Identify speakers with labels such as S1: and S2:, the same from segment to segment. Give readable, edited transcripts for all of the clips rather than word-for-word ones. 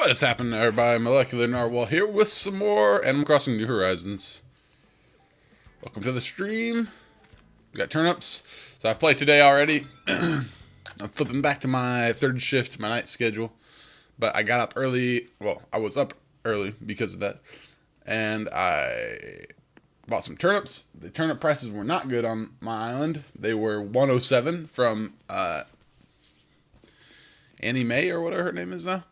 S1: What is happening, everybody? MolecularNarwhal here with some more Animal Crossing New Horizons. Welcome to the stream. We got turnips. So I played today already. I'm flipping back to my third shift, my night schedule. But I got up early. Well, I was up early because of that. And I bought some turnips. The turnip prices were not good on my island. They were 107 from Annie Mae or whatever her name is now.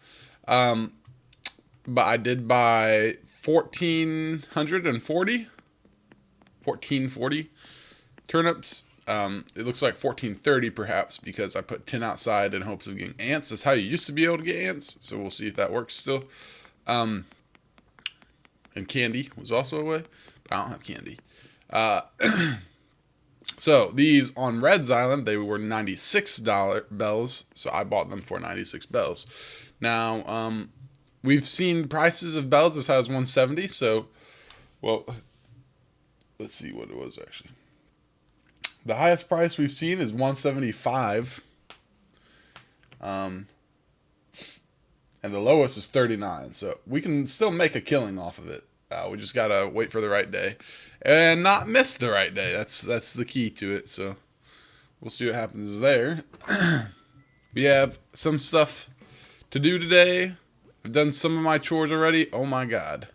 S1: But I did buy 1440 turnips. It looks like 1430 perhaps because I put 10 outside in hopes of getting ants. That's how you used to be able to get ants. So we'll see if that works still. And candy was also a way, but I don't have candy. So these on Red's Island, they were $96 bells. So I bought them for 96 bells. Now, we've seen prices of bells as high as 170. So, well, let's see what it was actually. The highest price we've seen is 175. And the lowest is 39. So we can still make a killing off of it. We just gotta wait for the right day and not miss the right day. That's the key to it. So we'll see what happens there. We have some stuff to do today. I've done some of my chores already. Oh my god.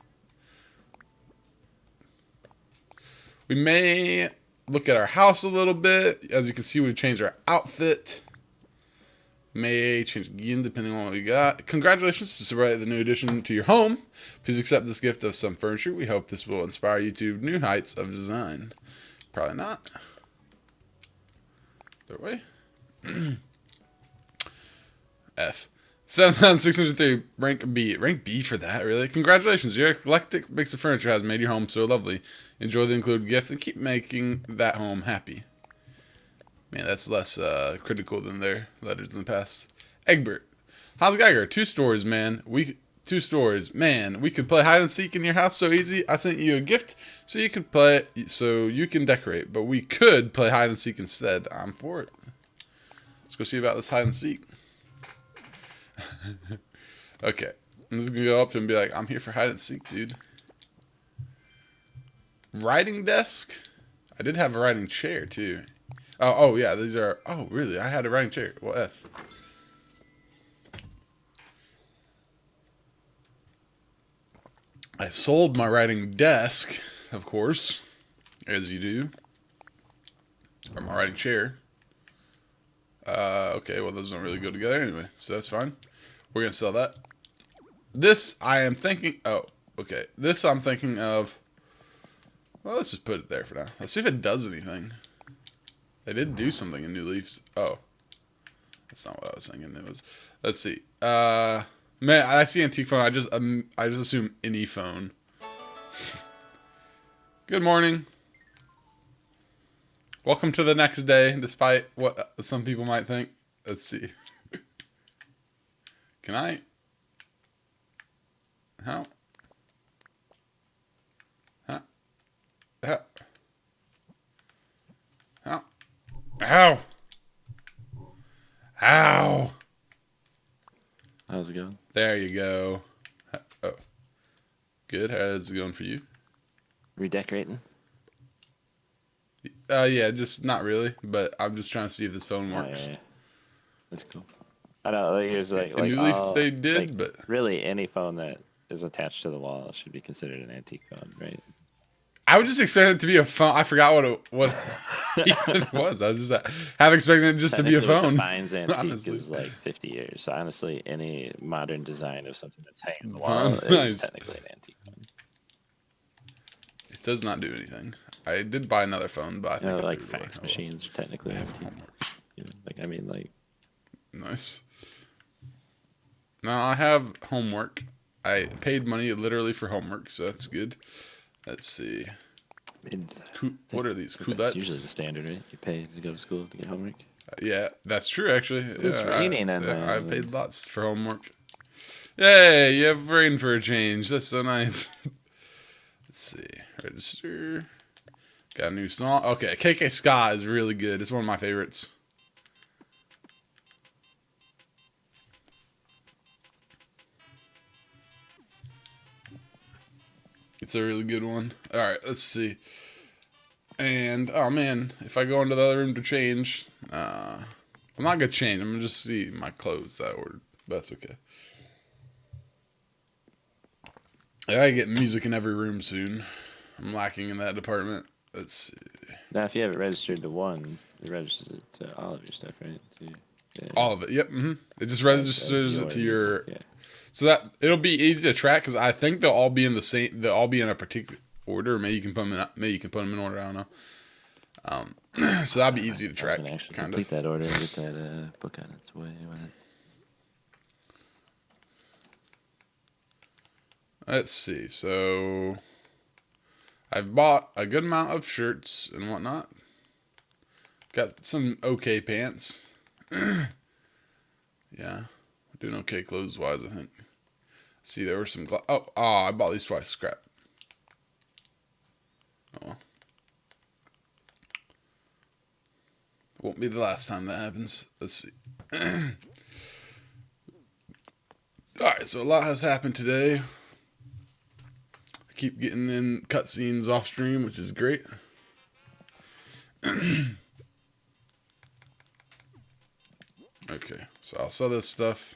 S1: We may look at our house a little bit. As you can see, we've changed our outfit. May change again depending on what we got. Congratulations to celebrate the new addition to your home. Please accept this gift of some furniture. We hope this will inspire you to new heights of design. Probably not. Third way. F. 7,603. Rank B. Rank B for that, really? Congratulations. Your eclectic mix of furniture has made your home so lovely. Enjoy the included gift and keep making that home happy. Man, that's less critical than their letters in the past. Egbert. HansGeiger. 2 stories, man. 2 stories. Man, we could play hide and seek in your house so easy. I sent you a gift so you could play, so you can decorate. But we could play hide and seek instead. I'm for it. Let's go see about this hide and seek. Okay. I'm just going to go up to him and be like, I'm here for hide and seek, dude. Writing desk? I did have a writing chair, too. Oh, yeah, these are... Oh, really? I had a writing chair. Well, F. I sold my writing desk, of course, as you do. Or my writing chair. Okay, well, those don't really go together anyway, so that's fine. We're going to sell that. This, I am thinking... Oh, okay. This, I'm thinking of... Well, let's just put it there for now. Let's see if it does anything. They did do something in New Leafs. Oh. That's not what I was thinking it was. Let's see. Man, I see antique phone. I just assume any phone. Good morning. Welcome to the next day, despite what some people might think. Let's see. Can I? How? Huh? How? How? Ow! Ow!
S2: How's it going?
S1: There you go. Oh. Good. How's it going for you?
S2: Redecorating?
S1: Yeah, just not really, but I'm just trying to see if this phone works.
S2: Oh, yeah. That's cool. I know, there's like
S1: New Leaf they did, but
S2: really any phone that is attached to the wall should be considered an antique phone, right?
S1: I would just expect it to be a phone. I forgot what even it was. I was just half expecting it just to be a phone.
S2: What defines antique is like 50 years. So honestly, any modern design of something that's hanging on the wall is technically an antique phone.
S1: It does not do anything. I did buy another phone, but I think
S2: like fax machines are technically antique. You know,
S1: nice. Now I have homework. I paid money literally for homework, so that's good. Let's see. What are these?
S2: That's usually the standard, right? You pay to go to school to get homework.
S1: Yeah, that's true, actually.
S2: It's raining on
S1: I paid lots for homework. Yay, you have rain for a change. That's so nice. Let's see. Register. Got a new song. Okay, KK Ska is really good. It's one of my favorites. It's a really good one. All right, let's see. And oh man, if I go into the other room to change, I'm not gonna change. I'm gonna just see my clothes that I ordered. But that's okay. I gotta get music in every room soon. I'm lacking in that department. Let's see.
S2: Now, if you have it registered to one, it registers it to all of your stuff, right? Yeah.
S1: All of it. Yep. It just
S2: As
S1: registers it to your.
S2: music, yeah.
S1: So that it'll be easy to track because I think they'll all be in the same. They'll all be in a particular order. Maybe you can put them in. Maybe you can put them in order. I don't know. So that'll be easy to track.
S2: I was gonna actually
S1: Kind
S2: complete that order and get that book on its way.
S1: Let's see. So I've bought a good amount of shirts and whatnot. Got some okay pants. Yeah, doing okay clothes wise, I think. See, there were some. I bought these twice. Scrap. Oh well. Won't be the last time that happens. Let's see. Alright, so a lot has happened today. I keep getting in cutscenes off stream, which is great. Okay, so I'll sell this stuff.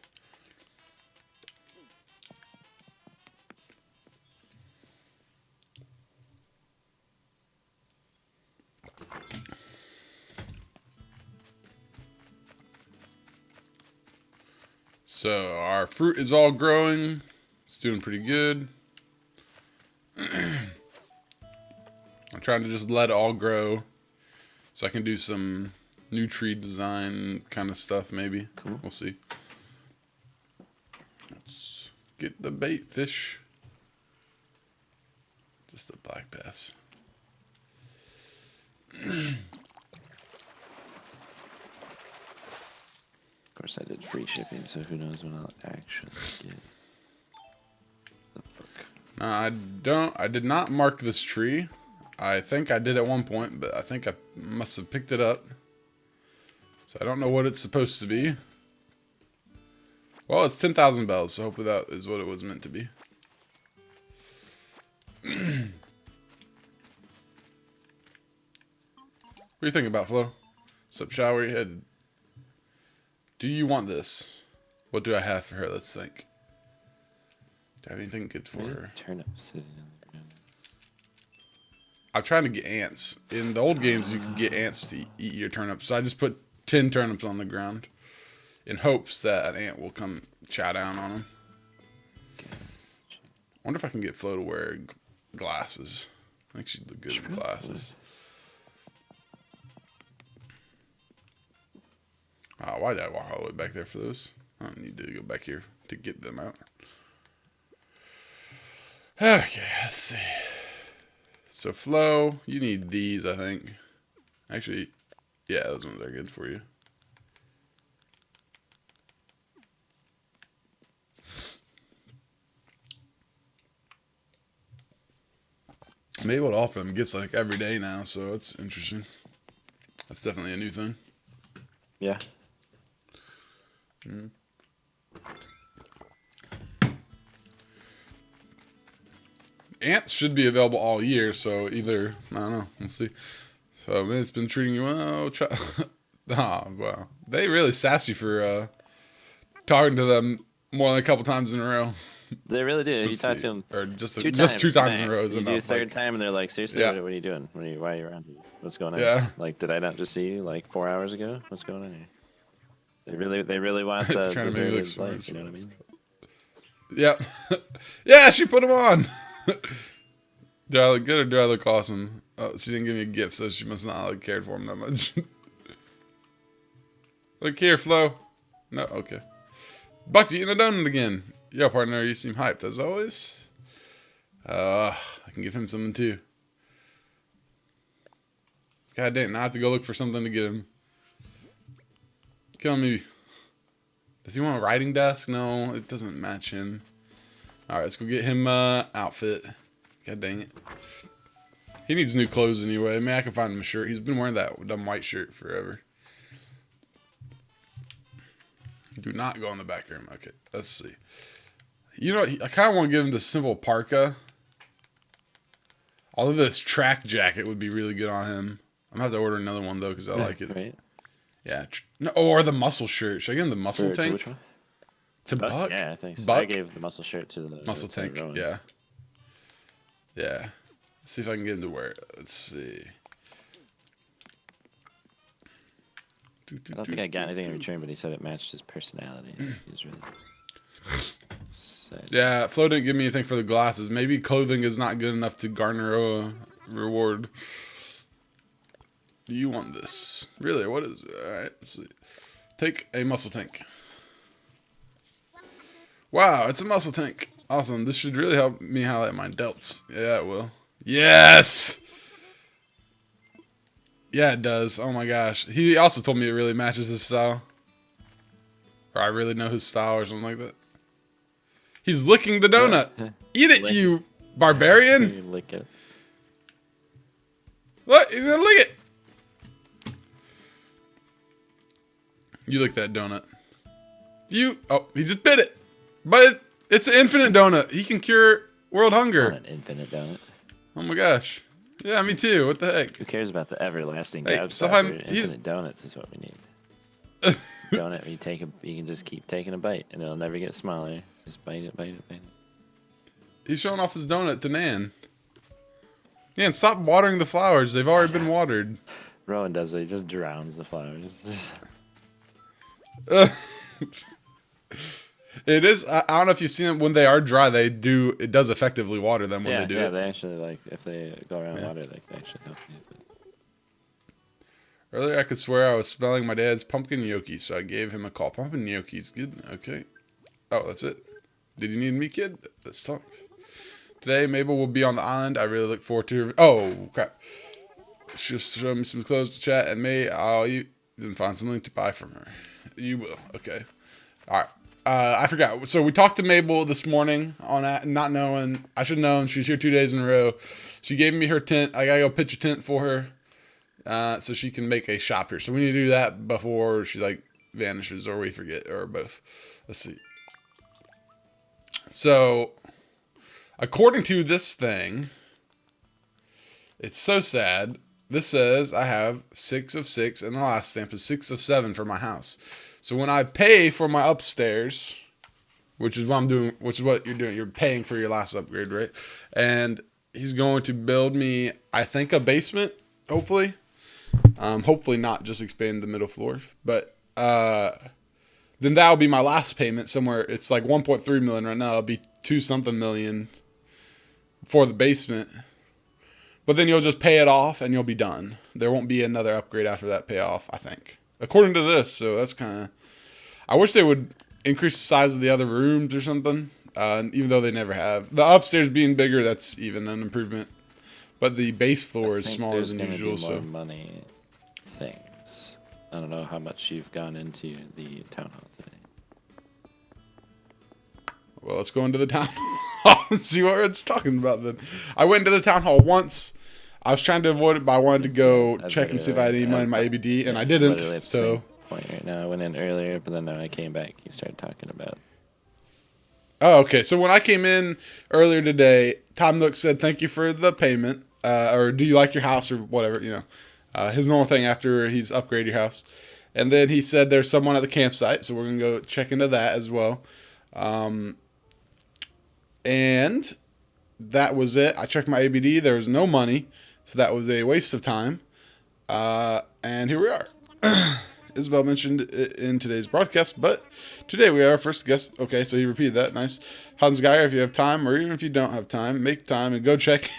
S1: So our fruit is all growing. It's doing pretty good. I'm trying to just let it all grow so I can do some new tree design kind of stuff maybe.
S2: Cool.
S1: We'll see. Let's get the bait fish. Just a black bass.
S2: Of course, I did free shipping, so who knows when I'll actually get the book.
S1: No, I did not mark this tree. I think I did at one point, but I think I must have picked it up. So I don't know what it's supposed to be. Well, it's 10,000 bells, so hopefully that is what it was meant to be. What do you think about Flo? Sup, shower head. Do you want this? What do I have for her? Let's think. Do I have anything good for her?
S2: Turnips sitting in the ground.
S1: I'm trying to get ants. In the old games, you could get ants to eat your turnips. So I just put 10 turnips on the ground in hopes that an ant will come chow down on them. I wonder if I can get Flo to wear glasses. I think she'd look good in glasses. Oh, why did I walk all the way back there for those? I don't need to go back here to get them out. Okay, let's see. So, Flo, you need these, I think. Actually, yeah, those ones are good for you. I'm able to offer them gifts like every day now, so that's interesting. That's definitely a new thing.
S2: Yeah.
S1: Ants should be available all year, so either, I don't know, we'll see. So, man, it's been treating you well. Wow. They really sassy for talking to them more than a couple times in a row.
S2: They really do. You talk to them
S1: or just
S2: two
S1: times in a row.
S2: You do a third time, and they're like, seriously,
S1: Yeah.
S2: what are you doing? Why are you around here? What's going on?
S1: Yeah.
S2: Like, did I not just see you like 4 hours ago? What's going on here? They really want the
S1: Trying to make me look
S2: deserted
S1: smart.
S2: life, you know what I mean?
S1: Yep. Yeah, she put them on. Do I look good or do I look awesome? Oh, she didn't give me a gift, so she must not have cared for him that much. Look here, Flo. No, okay. Buck's eating a donut again. Yo, partner, you seem hyped as always. I can give him something too. God damn, now I have to go look for something to get him. Kill me. Does he want a writing desk? No, it doesn't match him. Alright, let's go get him outfit. God dang it. He needs new clothes anyway. Maybe I can find him a shirt. He's been wearing that dumb white shirt forever. Do not go in the back room. Okay, let's see. You know, I kind of want to give him the simple parka. Although this track jacket would be really good on him. I'm gonna have to order another one though because I like it.
S2: Right?
S1: Yeah. No, or the muscle shirt. Should I give him the muscle
S2: To
S1: tank?
S2: which one?
S1: To Buck?
S2: Yeah, I think so.
S1: Buck?
S2: I gave the muscle shirt to the
S1: Muscle
S2: to
S1: tank.
S2: Rowan.
S1: Yeah. Yeah. Let's see if I can get him to wear it. Let's see.
S2: I don't think I got anything in return, but he said it matched his personality. He was really sad.
S1: Yeah, Flo didn't give me anything for the glasses. Maybe clothing is not good enough to garner a reward. Do you want this? Really? What is it? Alright, let's see. Take a muscle tank. Wow, it's a muscle tank. Awesome. This should really help me highlight my delts. Yeah, it will. Yes! Yeah, it does. Oh my gosh. He also told me it really matches his style. Or I really know his style or something like that. He's licking the donut. Eat it, you barbarian.
S2: You lick it.
S1: What? He's gonna lick it. You lick that donut. Oh, he just bit it. But it's an infinite donut. He can cure world hunger.
S2: Not an infinite donut.
S1: Oh my gosh. Yeah, me too. What the heck?
S2: Who cares about the everlasting
S1: Hey,
S2: gobstopper? Infinite donuts is what we need. Donut, you can just keep taking a bite, and it'll never get smaller. Just bite it, bite it, bite it.
S1: He's showing off his donut to Nan. Nan, stop watering the flowers. They've already been watered.
S2: Rowan does it. He just drowns the flowers.
S1: It is. I don't know if you've seen them when they are dry. It does effectively water them when they do
S2: yeah,
S1: it.
S2: they actually if they go around water, they actually help you. But...
S1: Earlier, I could swear I was smelling my dad's pumpkin gnocchi, so I gave him a call. Pumpkin gnocchi's good. Okay. Oh, that's it. Did you need me, kid? Let's talk. Today, Mabel will be on the island. I really look forward to her. Oh, crap. She'll show me some clothes to chat, and I'll even find something to buy from her. You will. Okay. All right. I forgot. So we talked to Mabel this morning on that, not knowing. I should have known. She's here 2 days in a row. She gave me her tent. I got to go pitch a tent for her so she can make a shop here. So we need to do that before she, vanishes or we forget or both. Let's see. So, according to this thing, it's so sad. This says I have 6 of 6, and the last stamp is 6 of 7 for my house. So when I pay for my upstairs, which is what I'm doing, which is what you're doing, you're paying for your last upgrade, right? And he's going to build me, I think, a basement, hopefully. Hopefully not just expand the middle floor. But then that'll be my last payment somewhere. It's like 1.3 million right now. It'll be 2-something million for the basement. But then you'll just pay it off and you'll be done. There won't be another upgrade after that payoff, I think. According to this, so that's kind of... I wish they would increase the size of the other rooms or something, even though they never have. The upstairs being bigger, that's even an improvement. But the base floor is smaller than usual.
S2: Be more money things. I don't know how much you've gone into the town hall today.
S1: Well, let's go into the town hall and see what it's talking about then. I went into the town hall once. I was trying to avoid it, but I wanted to go check and see if I had any money in my ABD, and I didn't. So
S2: point right now, I went in earlier, but then when I came back, you started talking about.
S1: Oh, okay. So when I came in earlier today, Tom Nook said, "Thank you for the payment," or "Do you like your house?" or whatever, his normal thing after he's upgraded your house. And then he said there's someone at the campsite, so we're gonna go check into that as well. And that was it. I checked my ABD. There was no money. So that was a waste of time. And here we are. Isabel mentioned it in today's broadcast, but today we are our first guest. Okay, so he repeated that. Nice. HansGeiger, if you have time, or even if you don't have time, make time and go check.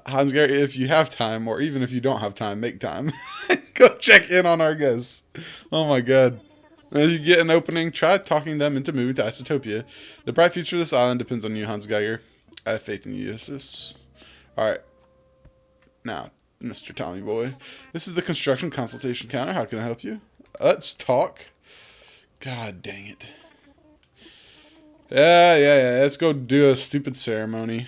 S1: HansGeiger, if you have time, or even if you don't have time, make time. Go check in on our guests. Oh my god. If you get an opening, try talking them into moving to Isotopia. The bright future of this island depends on you, HansGeiger. I have faith in you, sis. Alright. Now, Mr. Tommy Boy. This is the construction consultation counter. How can I help you? Let's talk. God dang it. Yeah. Let's go do a stupid ceremony.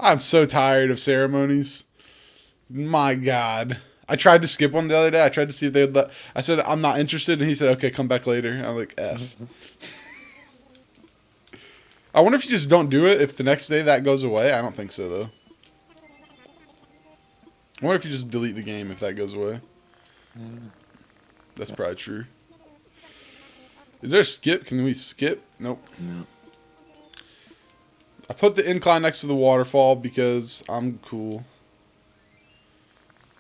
S1: I'm so tired of ceremonies. My God. I tried to skip one the other day. I tried to see if they would let... I said, I'm not interested. And he said, okay, come back later. I'm like, F. I wonder if you just don't do it if the next day that goes away. I don't think so, though. I wonder if you just delete the game if that goes away. That's probably true. Is there a skip? Can we skip? Nope.
S2: No.
S1: I put the incline next to the waterfall because I'm cool.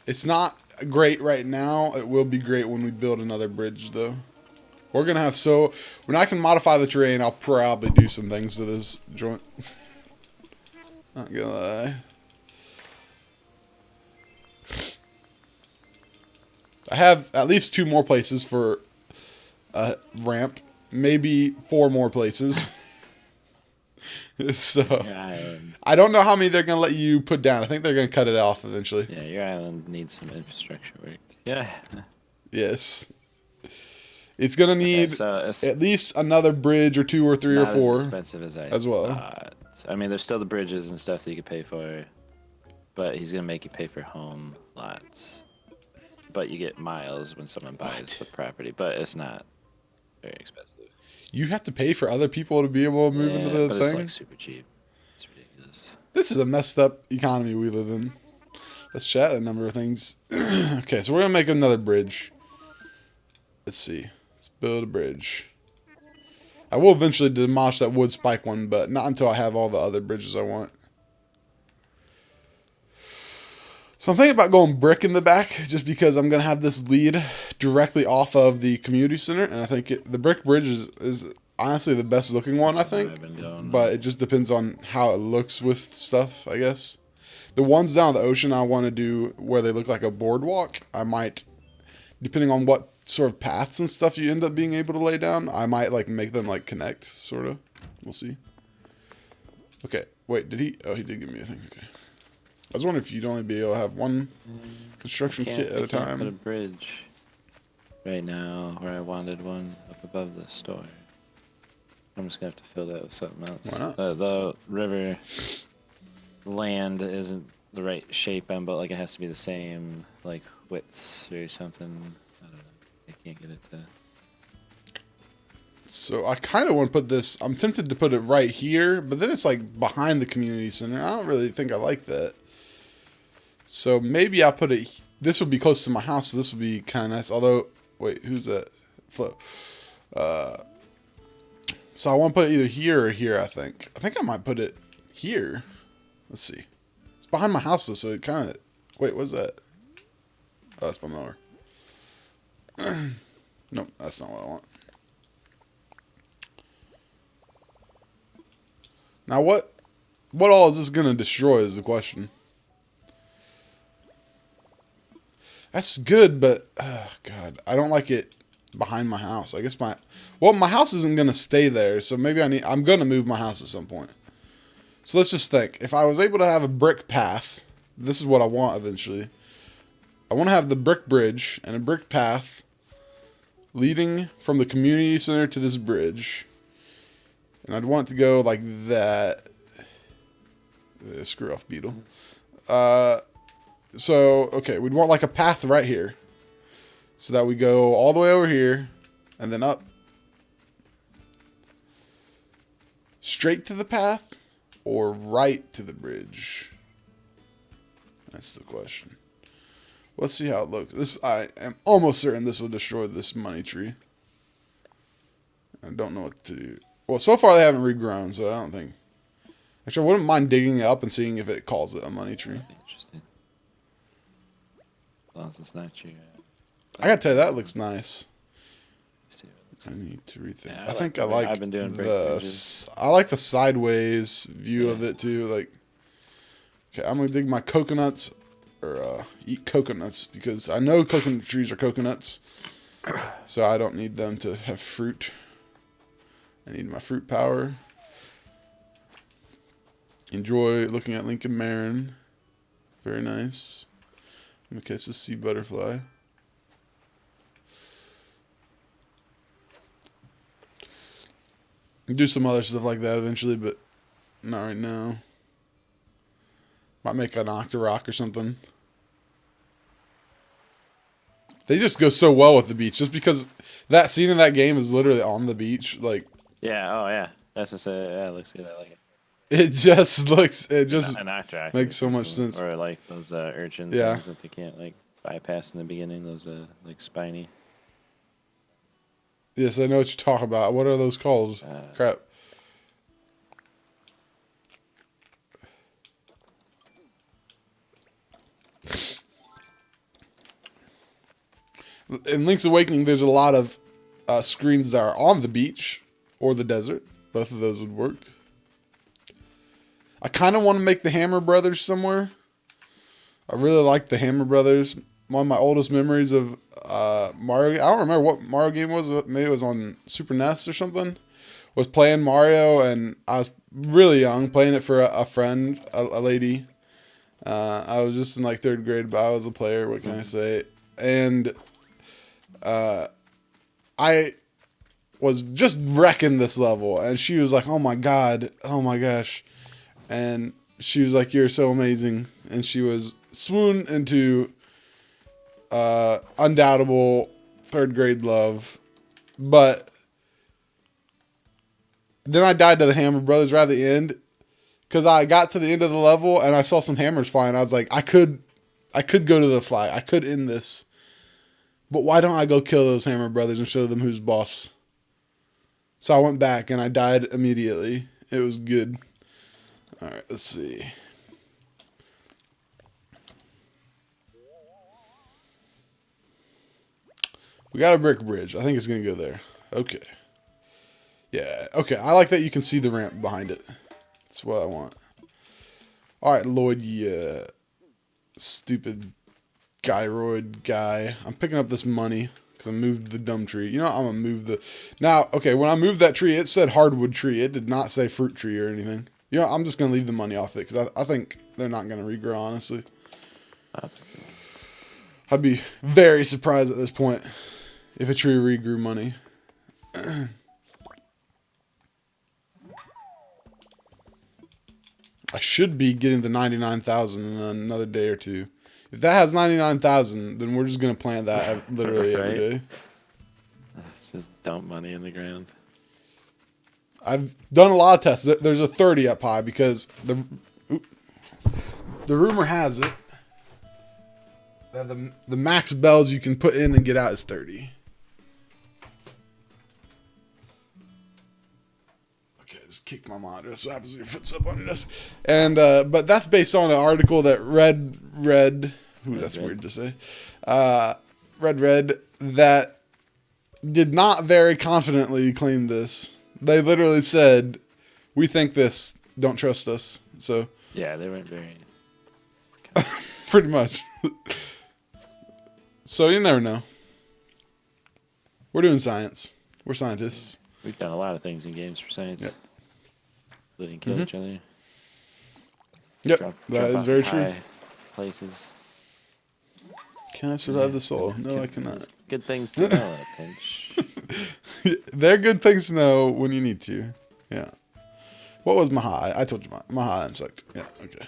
S1: It's not great right now. It will be great when we build another bridge, though. We're going to have when I can modify the terrain, I'll probably do some things to this joint. Not gonna lie. I have at least 2 more places for a ramp. Maybe 4 more places. So, I don't know how many they're going to let you put down. I think they're going to cut it off eventually.
S2: Yeah, your island needs some infrastructure work. Yeah.
S1: Yes. It's going to need at least another bridge or 2 or 3 or 4.
S2: Not as expensive as
S1: well.
S2: I mean, there's still the bridges and stuff that you could pay for, but he's going to make you pay for home lots. But you get miles when someone buys the property, but it's not very expensive.
S1: You have to pay for other people to be able to move into the
S2: but
S1: thing?
S2: It's like super cheap. It's ridiculous.
S1: This is a messed up economy we live in. Let's chat a number of things. Okay, so we're going to make another bridge. Let's see. Let's build a bridge. I will eventually demolish that wood spike one, but not until I have all the other bridges I want. So I'm thinking about going brick in the back just because I'm going to have this lead directly off of the community center. And I think the brick bridge is honestly the best looking one, I think. But it just depends on how it looks with stuff, I guess. The ones down the ocean I want to do where they look like a boardwalk, I might, depending on what sort of paths and stuff you end up being able to lay down, I might like make them like connect, sort of. We'll see. Okay, wait, did he? Oh, he did give me a thing. Okay. I was wondering if you'd only be able to have one construction kit at a time. I can't
S2: put a bridge right now where I wanted one up above the store. I'm just going to have to fill that with something else.
S1: Why not?
S2: The river land isn't the right shape on, but like it has to be the same like widths or something. I don't know. I can't get it to...
S1: So I kind of want to put this... I'm tempted to put it right here, but then it's like behind the community center. I don't really think I like that. So maybe I'll put it... This would be close to my house, so this would be kind of nice. Although... Wait, who's that? Flo. So I want to put it either here or here, I think. I think I might put it here. Let's see. It's behind my house, though, so it kind of... Wait, what's that? Oh, that's my mower. Nope, that's not what I want. Now, what all is this going to destroy is the question. That's good, but... Oh, God. I don't like it behind my house. I guess my... Well, my house isn't going to stay there, so maybe I'm going to move my house at some point. So let's just think. If I was able to have a brick path, this is what I want eventually. I want to have the brick bridge and a brick path leading from the community center to this bridge. And I'd want it to go like that. Screw off, beetle. So, okay, we'd want like a path right here. So that we go all the way over here and then up. Straight to the path or right to the bridge? That's the question. Let's see how it looks. I am almost certain this will destroy this money tree. I don't know what to do. Well, so far they haven't regrown, so I don't think... Actually, I wouldn't mind digging it up and seeing if it calls it a money tree.
S2: Interesting. As long as it's not your...
S1: I gotta tell you, that looks nice. I need to rethink.
S2: Yeah,
S1: I think I like
S2: I've been doing
S1: I like the sideways view of it too. Like, okay, I'm gonna dig my coconuts or eat coconuts because I know coconut trees are coconuts, so I don't need them to have fruit. I need my fruit power. Enjoy looking at Lincoln Marin. Very nice. I'm gonna catch the sea butterfly. Do some other stuff like that eventually, but not right now. Might make an octorock or something. They just go so well with the beach, just because that scene in that game is literally on the beach. Like,
S2: yeah, oh yeah. That's just yeah, it looks good. I like it.
S1: It just looks. It just
S2: An actor actually
S1: makes so much sense.
S2: Or like those urchin
S1: Yeah.
S2: things that they can't like bypass in the beginning. Those like spiny.
S1: Yes, I know what you talk about. What are those called? Crap. In Link's Awakening, there's a lot of screens that are on the beach or the desert. Both of those would work. I kind of want to make the Hammer Brothers somewhere. I really like the Hammer Brothers. One of my oldest memories of Mario. I don't remember what Mario game was. Maybe it was on Super NES or something. Was playing Mario, and I was really young, playing it for a friend, a lady. I was just in like 3rd grade, but I was a player. What can I say? And I was just wrecking this level, and she was like, "Oh my god, oh my gosh," and she was like, "You're so amazing," and she was swooned into undoubtable 3rd grade love, but then I died to the Hammer Brothers right at the end because I got to the end of the level and I saw some hammers flying. I was like, I could go to the fight. I could end this. But why don't I go kill those Hammer Brothers and show them who's boss? So I went back and I died immediately. It was good. All right, let's see. We got a brick bridge. I think it's going to go there. Okay. Yeah, okay. I like that you can see the ramp behind it. That's what I want. All right, Lloyd, you stupid gyroid guy. I'm picking up this money because I moved the dumb tree. You know, I'm going to move the... Now, okay, when I moved that tree, it said hardwood tree. It did not say fruit tree or anything. You know, I'm just going to leave the money off it because I think they're not going to regrow, honestly. I'd be very surprised at this point if a tree regrew money. I should be getting the 99,000 in another day or two. If that has 99,000, then we're just going to plant that literally
S2: Right?
S1: every day.
S2: Just dump money in the ground.
S1: I've done a lot of tests. There's a 30 up high because the rumor has it that the max bells you can put in and get out is 30. Kick my monitor. That's what happens when your foot's up on your desk. And but that's based on an article that Red. Ooh, that's weird to say. Red that did not very confidently claim this. They literally said, "We think this. Don't trust us." So
S2: yeah, they weren't very.
S1: Pretty much. So you never know. We're doing science. We're scientists.
S2: We've done a lot of things in games for science.
S1: Yep.
S2: Including kill each other.
S1: Yep, that is very true.
S2: Places.
S1: Can I survive the soul? No, I cannot.
S2: Good things to know at a pinch.
S1: They're good things to know when you need to. Yeah. What was my high? I told you my high sucked. Yeah, okay.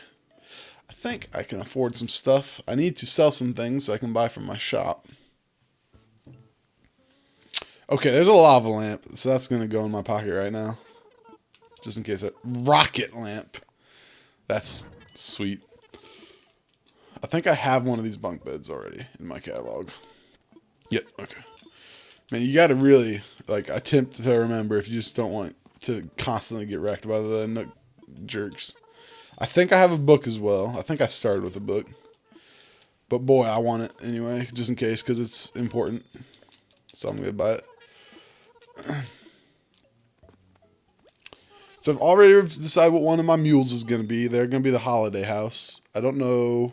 S1: I think I can afford some stuff. I need to sell some things so I can buy from my shop. Okay, there's a lava lamp, so that's going to go in my pocket right now. Just in case. Rocket lamp. That's sweet. I think I have one of these bunk beds already in my catalog. Yep, okay. Man, you got to really attempt to remember if you just don't want to constantly get wrecked by the nook jerks. I think I have a book as well. I think I started with a book. But boy, I want it anyway, just in case, because it's important. So I'm going to buy it. So I've already decided what one of my mules is going to be. They're going to be the holiday house. I don't know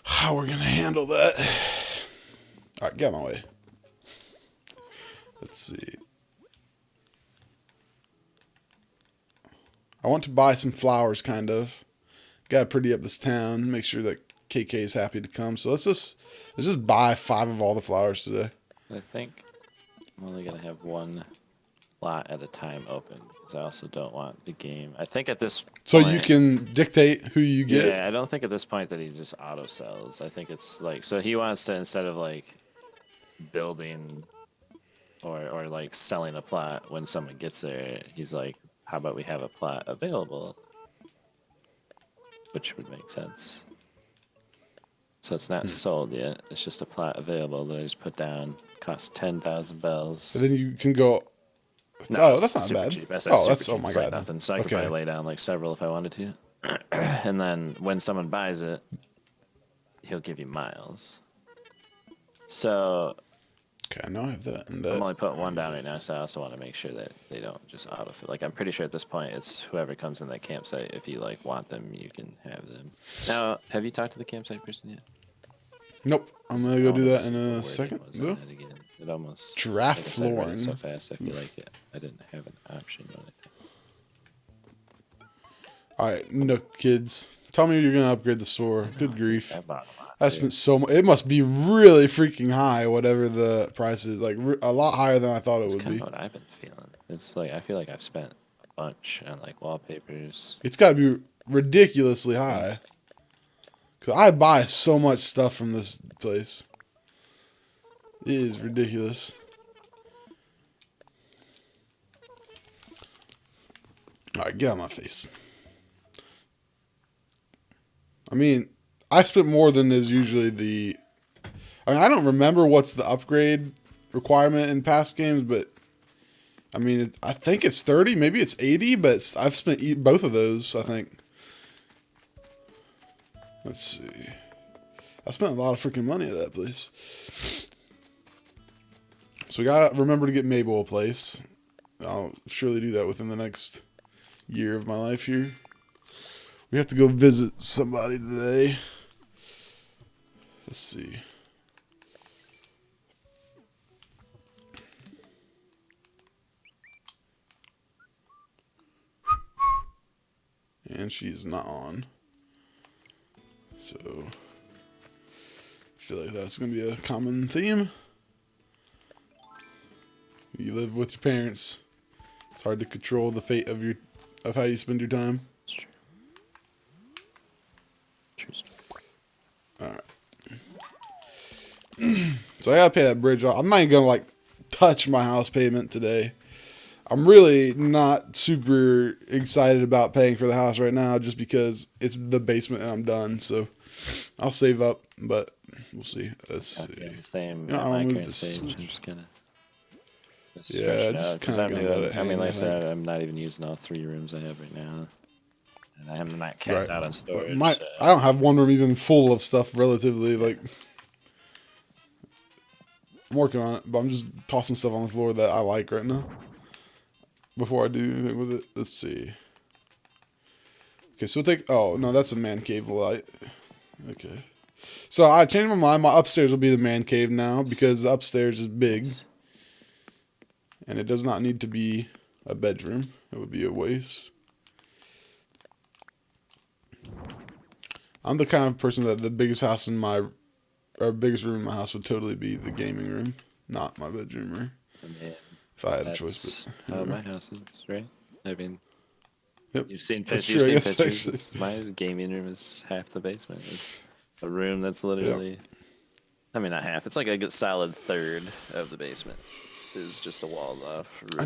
S1: how we're going to handle that. All right, get out of my way. Let's see. I want to buy some flowers, kind of. Got to pretty up this town. Make sure that KK is happy to come. So let's just buy 5 of all the flowers today.
S2: I think I'm only going to have one lot at a time open because I also don't want the game. I think at this
S1: So
S2: point,
S1: you can dictate who you get?
S2: Yeah, I don't think at this point that he just auto sells. I think it's so he wants to, instead of building or like selling a plot when someone gets there. He's like, "How about we have a plot available?" Which would make sense. So it's not sold yet. It's just a plot available that I just put down. Costs 10,000 bells.
S1: And then you can go.
S2: No,
S1: Oh,
S2: it's
S1: that's not
S2: super
S1: bad.
S2: cheap. I said
S1: Oh,
S2: super
S1: that's
S2: cheap.
S1: oh my
S2: It's
S1: god.
S2: like nothing. So I could
S1: Okay.
S2: probably lay down like several if I wanted to. And then when someone buys it, he'll give you miles. So
S1: Okay, I know I have that and
S2: I'm
S1: that.
S2: only putting one down right now, so I also want to make sure that they don't just autofill. Like I'm pretty sure at this point, it's whoever comes in that campsite. If you like want them, you can have them. Now, have you talked to the campsite person yet?
S1: Nope. I'm gonna
S2: I
S1: go do
S2: wanted to
S1: that
S2: see
S1: in
S2: what the
S1: a
S2: wording
S1: second.
S2: was on
S1: Yeah.
S2: it again. It almost
S1: Giraffe
S2: like I said, I read it
S1: flooring.
S2: so fast. I feel like I didn't have an option on it.
S1: All right, Nook kids. Tell me you're gonna upgrade the store. Good grief.
S2: I bought a lot.
S1: I spent so much. It must be really freaking high, whatever the price is. Like a lot higher than I thought it
S2: It's
S1: would
S2: kind
S1: be.
S2: of what I've been feeling. It's like I feel like I've spent a bunch on like wallpapers.
S1: It's got to be ridiculously high. Cause I buy so much stuff from this place. It is ridiculous. All right, get out of my face. I mean, I spent more than is usually the. I mean, I don't remember what's the upgrade requirement in past games, but I mean, I think it's 30, maybe it's 80, but I've spent both of those, I think. Let's see. I spent a lot of freaking money at that place. So we gotta remember to get Mabel a place. I'll surely do that within the next year of my life here. We have to go visit somebody today. Let's see. And she's not on. So I feel like that's going to be a common theme. You live with your parents. It's hard to control the fate of how you spend your time.
S2: It's true. True story.
S1: So I gotta pay that bridge off. I'm not even gonna like touch my house payment today. I'm really not super excited about paying for the house right now just because it's the basement and I'm done. So I'll save up, but we'll see. Let's see.
S2: Yeah, the same
S1: Yeah,
S2: at
S1: I'll
S2: my
S1: move
S2: current
S1: this
S2: stage.
S1: switch.
S2: I'm just gonna
S1: Yeah, just
S2: because
S1: kinda gonna let it
S2: I mean,
S1: hang,
S2: like I
S1: I
S2: said,
S1: think.
S2: I'm not even using all 3 rooms I have right now, and I'm not capped out on storage. So.
S1: I don't have one room even full of stuff relatively. Like I'm working on it, but I'm just tossing stuff on the floor that I like right now before I do anything with it. Let's see. Okay, so we'll take. Oh no, that's a man cave light. Okay, so I changed my mind. My upstairs will be the man cave now because the upstairs is big, and it does not need to be a bedroom. It would be a waste. I'm the kind of person that the biggest house in my, or biggest room in my house would totally be the gaming room, not my bedroom room.
S2: I mean,
S1: If I had a
S2: that's
S1: choice, but
S2: how my house is, right? I mean,
S1: yep.
S2: you've seen
S1: That's
S2: pictures.
S1: true, I
S2: You've seen
S1: guess,
S2: pictures.
S1: actually.
S2: My gaming room is half the basement. It's a room that's literally, I mean, not half. It's like a good solid third of the basement is just a walled off room.
S1: I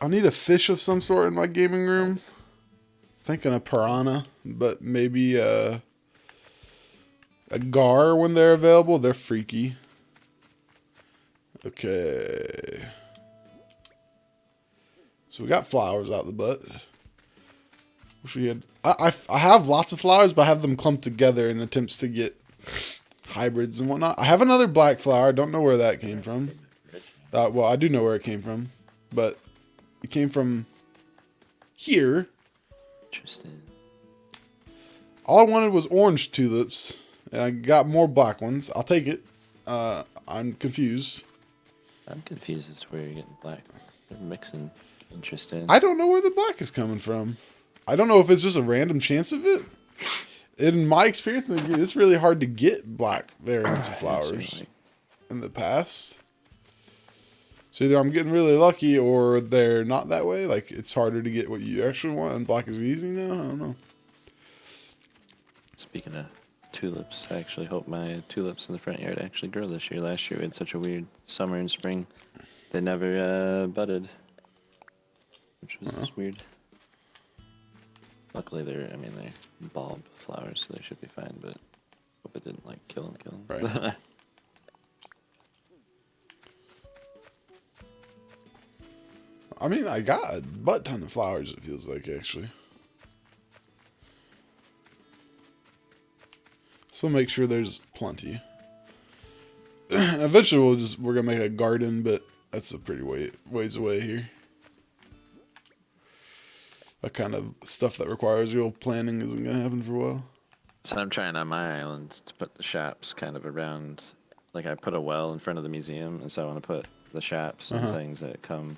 S1: need a fish of some sort in my gaming room. Thinking a piranha, but maybe a gar when they're available. They're freaky. Okay. So we got flowers out the butt. Wish we had. I have lots of flowers, but I have them clumped together in attempts to get hybrids and whatnot. I have another black flower. I don't know where that came from. Well, I do know where it came from, but it came from here.
S2: Interesting.
S1: All I wanted was orange tulips, and I got more black ones. I'll take it. I'm confused.
S2: I'm confused as to where you're getting black. They're mixing. Interesting.
S1: I don't know where the black is coming from. I don't know if it's just a random chance of it. In my experience, it's really hard to get black variants of flowers in the past. So either I'm getting really lucky or they're not that way. Like, it's harder to get what you actually want, and black is easy now. I don't know.
S2: Speaking of tulips. I actually hope my tulips in the front yard actually grow this year. Last year we had such a weird summer and spring. They never budded, which was weird. Luckily they're bulb flowers, so they should be fine, but hope it didn't like kill them.
S1: Right. I mean, I got a butt ton of flowers, it feels like, actually. So make sure there's plenty. Eventually we're gonna make a garden, but that's a pretty ways away here. That kind of stuff that requires real planning isn't gonna happen for a while.
S2: So I'm trying on my island to put the shops kind of around, like I put a well in front of the museum, and so I want to put the shops and things that come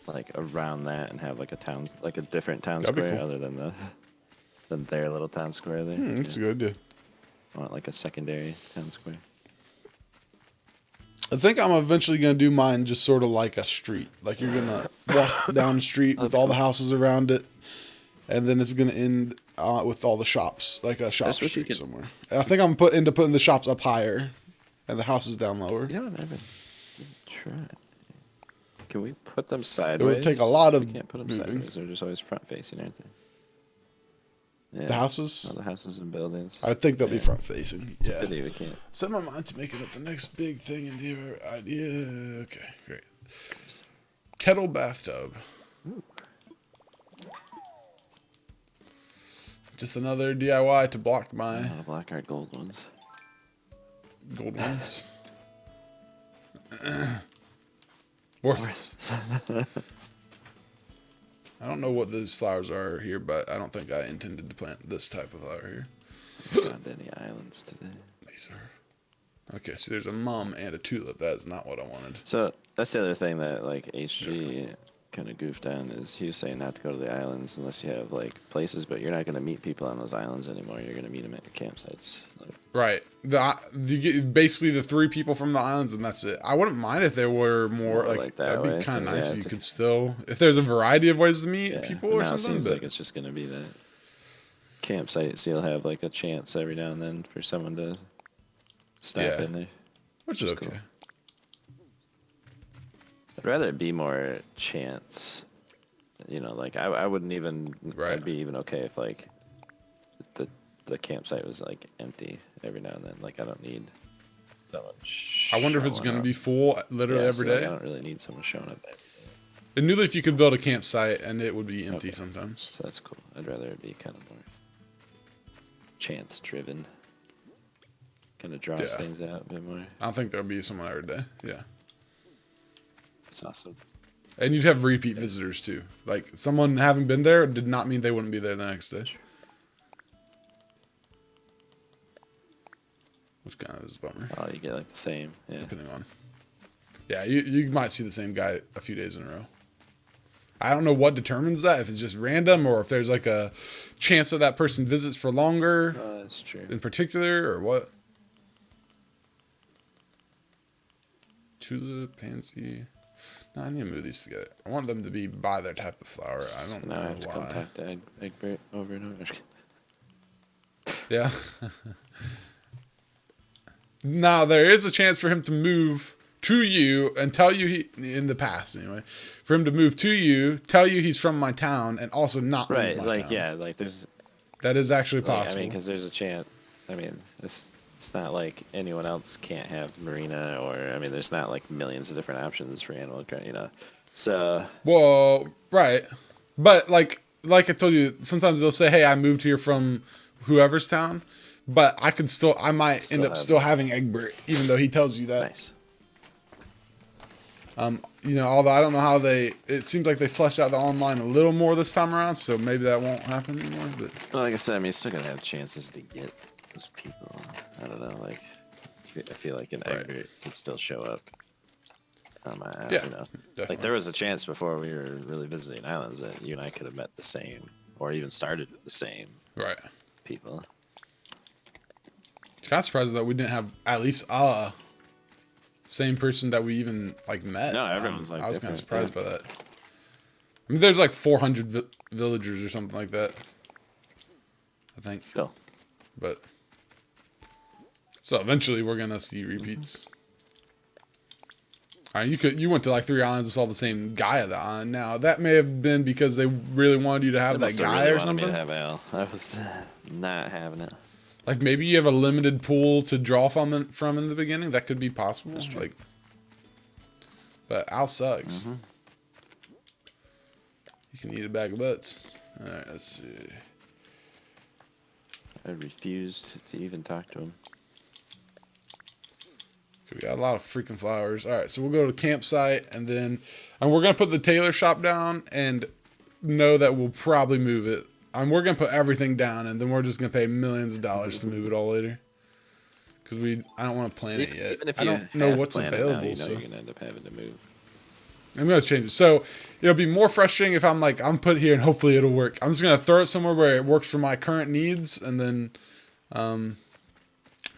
S2: like around that and have like a town, like a different town
S1: That'd be
S2: square
S1: cool.
S2: other than their little town square there.
S1: That's a good idea.
S2: I want like a secondary town square.
S1: I think I'm eventually going to do mine just sort of like a street. Like you're going to walk down the street with all the houses around it, and then it's going to end with all the shops, like a shop
S2: That's what you
S1: street
S2: can-
S1: somewhere. And I think I'm putting the shops up higher and the houses down lower.
S2: You know what? I never did try. Can we put them sideways?
S1: take a lot of
S2: We can't put them
S1: moving.
S2: sideways. They're just always front facing, aren't they? Yeah.
S1: The houses?
S2: All the houses and buildings.
S1: I think they'll be front facing.
S2: It's
S1: Yeah.
S2: a pity we can't.
S1: Set my mind to making it the next big thing in the idea. Okay, great. Kettle bathtub.
S2: Ooh.
S1: Just another DIY to block my
S2: I want to block our gold ones.
S1: gold ones. Worthless. I don't know what those flowers are here, but I don't think I intended to plant this type of flower here.
S2: Gone to any islands today.
S1: These are... Okay, so there's a mum and a tulip. That is not what I wanted.
S2: So that's the other thing that like HG kind of goofed on is he was saying not to go to the islands unless you have like places, but you're not going to meet people on those islands anymore. You're going to meet them at your campsites. Like,
S1: Right. You get basically the 3 people from the islands, and that's it. I wouldn't mind if there were more. Like
S2: that
S1: that'd
S2: way,
S1: be kind
S2: too.
S1: of nice
S2: Yeah,
S1: if you
S2: it's
S1: could still. If there's a variety of ways to meet
S2: yeah.
S1: people
S2: And
S1: or
S2: now
S1: something.
S2: it seems
S1: But
S2: like it's just going to be that campsite, so you'll have like a chance every now and then for someone to stop
S1: Yeah.
S2: in there.
S1: which is
S2: That's
S1: okay.
S2: cool. I'd rather it be more chance. You know, like I wouldn't even.
S1: Right.
S2: I'd be even okay if like the campsite was like empty every now and then. Like I don't need someone.
S1: I wonder if it's
S2: showing
S1: going to
S2: up.
S1: be full literally every
S2: so, like,
S1: day.
S2: I don't really need someone showing up.
S1: In New Leaf, you could build a campsite and it would be empty
S2: Okay.
S1: sometimes.
S2: So that's cool. I'd rather it be kind of more chance driven. Kind of draws
S1: Yeah.
S2: things out a bit more.
S1: I don't think there'll be someone every day. Yeah.
S2: It's awesome.
S1: And you'd have repeat visitors too. Like someone having been there did not mean they wouldn't be there the next day. Which kind of is a bummer,
S2: Oh, you get like the same. Yeah.
S1: depending on. Yeah, you might see the same guy a few days in a row. I don't know what determines that, if it's just random or if there's like a chance that that person visits for longer
S2: Oh, that's true.
S1: in particular or what. Tulip, pansy. No, I need to move these together. I want them to be by their type of flower. I don't
S2: Now I
S1: know
S2: have to
S1: why.
S2: contact Egbert over and over.
S1: Yeah. Now there is a chance for him to move to you and tell you in the past anyway, for him to move to you, tell you he's from my town, and also not leave
S2: Right,
S1: my
S2: like
S1: town.
S2: yeah, like there's
S1: That is actually
S2: like,
S1: possible.
S2: I mean, because there's a chance. I mean, it's not like anyone else can't have marina, or I mean, there's not like millions of different options for animal care, you know. So
S1: Well, right, but like I told you, sometimes they'll say, "Hey, I moved here from whoever's town," but I might end up still having Egbert, even though he tells you that.
S2: nice.
S1: You know, although I don't know how it seems like they fleshed out the online a little more this time around, so maybe that won't happen anymore. But
S2: Well, like I said, I mean, you're still gonna have chances to get those people. I don't know, like I feel like an
S1: Right.
S2: Egbert could still show up on my app,
S1: Yeah,
S2: you know.
S1: definitely.
S2: Like there was a chance before we were really visiting islands that you and I could have met the same, or even started with the same
S1: right,
S2: people.
S1: it's kind of surprising that we didn't have at least same person that we even like met.
S2: No, everyone's, like,
S1: I was kind of
S2: different,
S1: surprised by that. I mean, there's like 400 villagers or something like that. I think.
S2: Cool.
S1: But so eventually we're gonna see repeats. You went to like 3 islands and saw the same guy at the island. Now that may have been because they really wanted you to have that guy
S2: really
S1: or something.
S2: Me to have Al. I was not having it.
S1: Like maybe you have a limited pool to draw from in the beginning. That could be possible.
S2: That's true.
S1: Like, but Al sucks. You can eat a bag of butts. All right, let's see.
S2: I refused to even talk to him.
S1: We got a lot of freaking flowers. All right, so we'll go to campsite, and we're gonna put the tailor shop down, and know that we'll probably move it. We're gonna put everything down, and then we're just gonna pay millions of dollars to move it all later. Because I don't want to plan it yet.
S2: Even if
S1: I
S2: you
S1: don't know what's
S2: plan it
S1: available.
S2: now, you know
S1: so
S2: you're gonna end up having to move.
S1: I'm gonna change it. So it'll be more frustrating if I'm put here and hopefully it'll work. I'm just gonna throw it somewhere where it works for my current needs, and then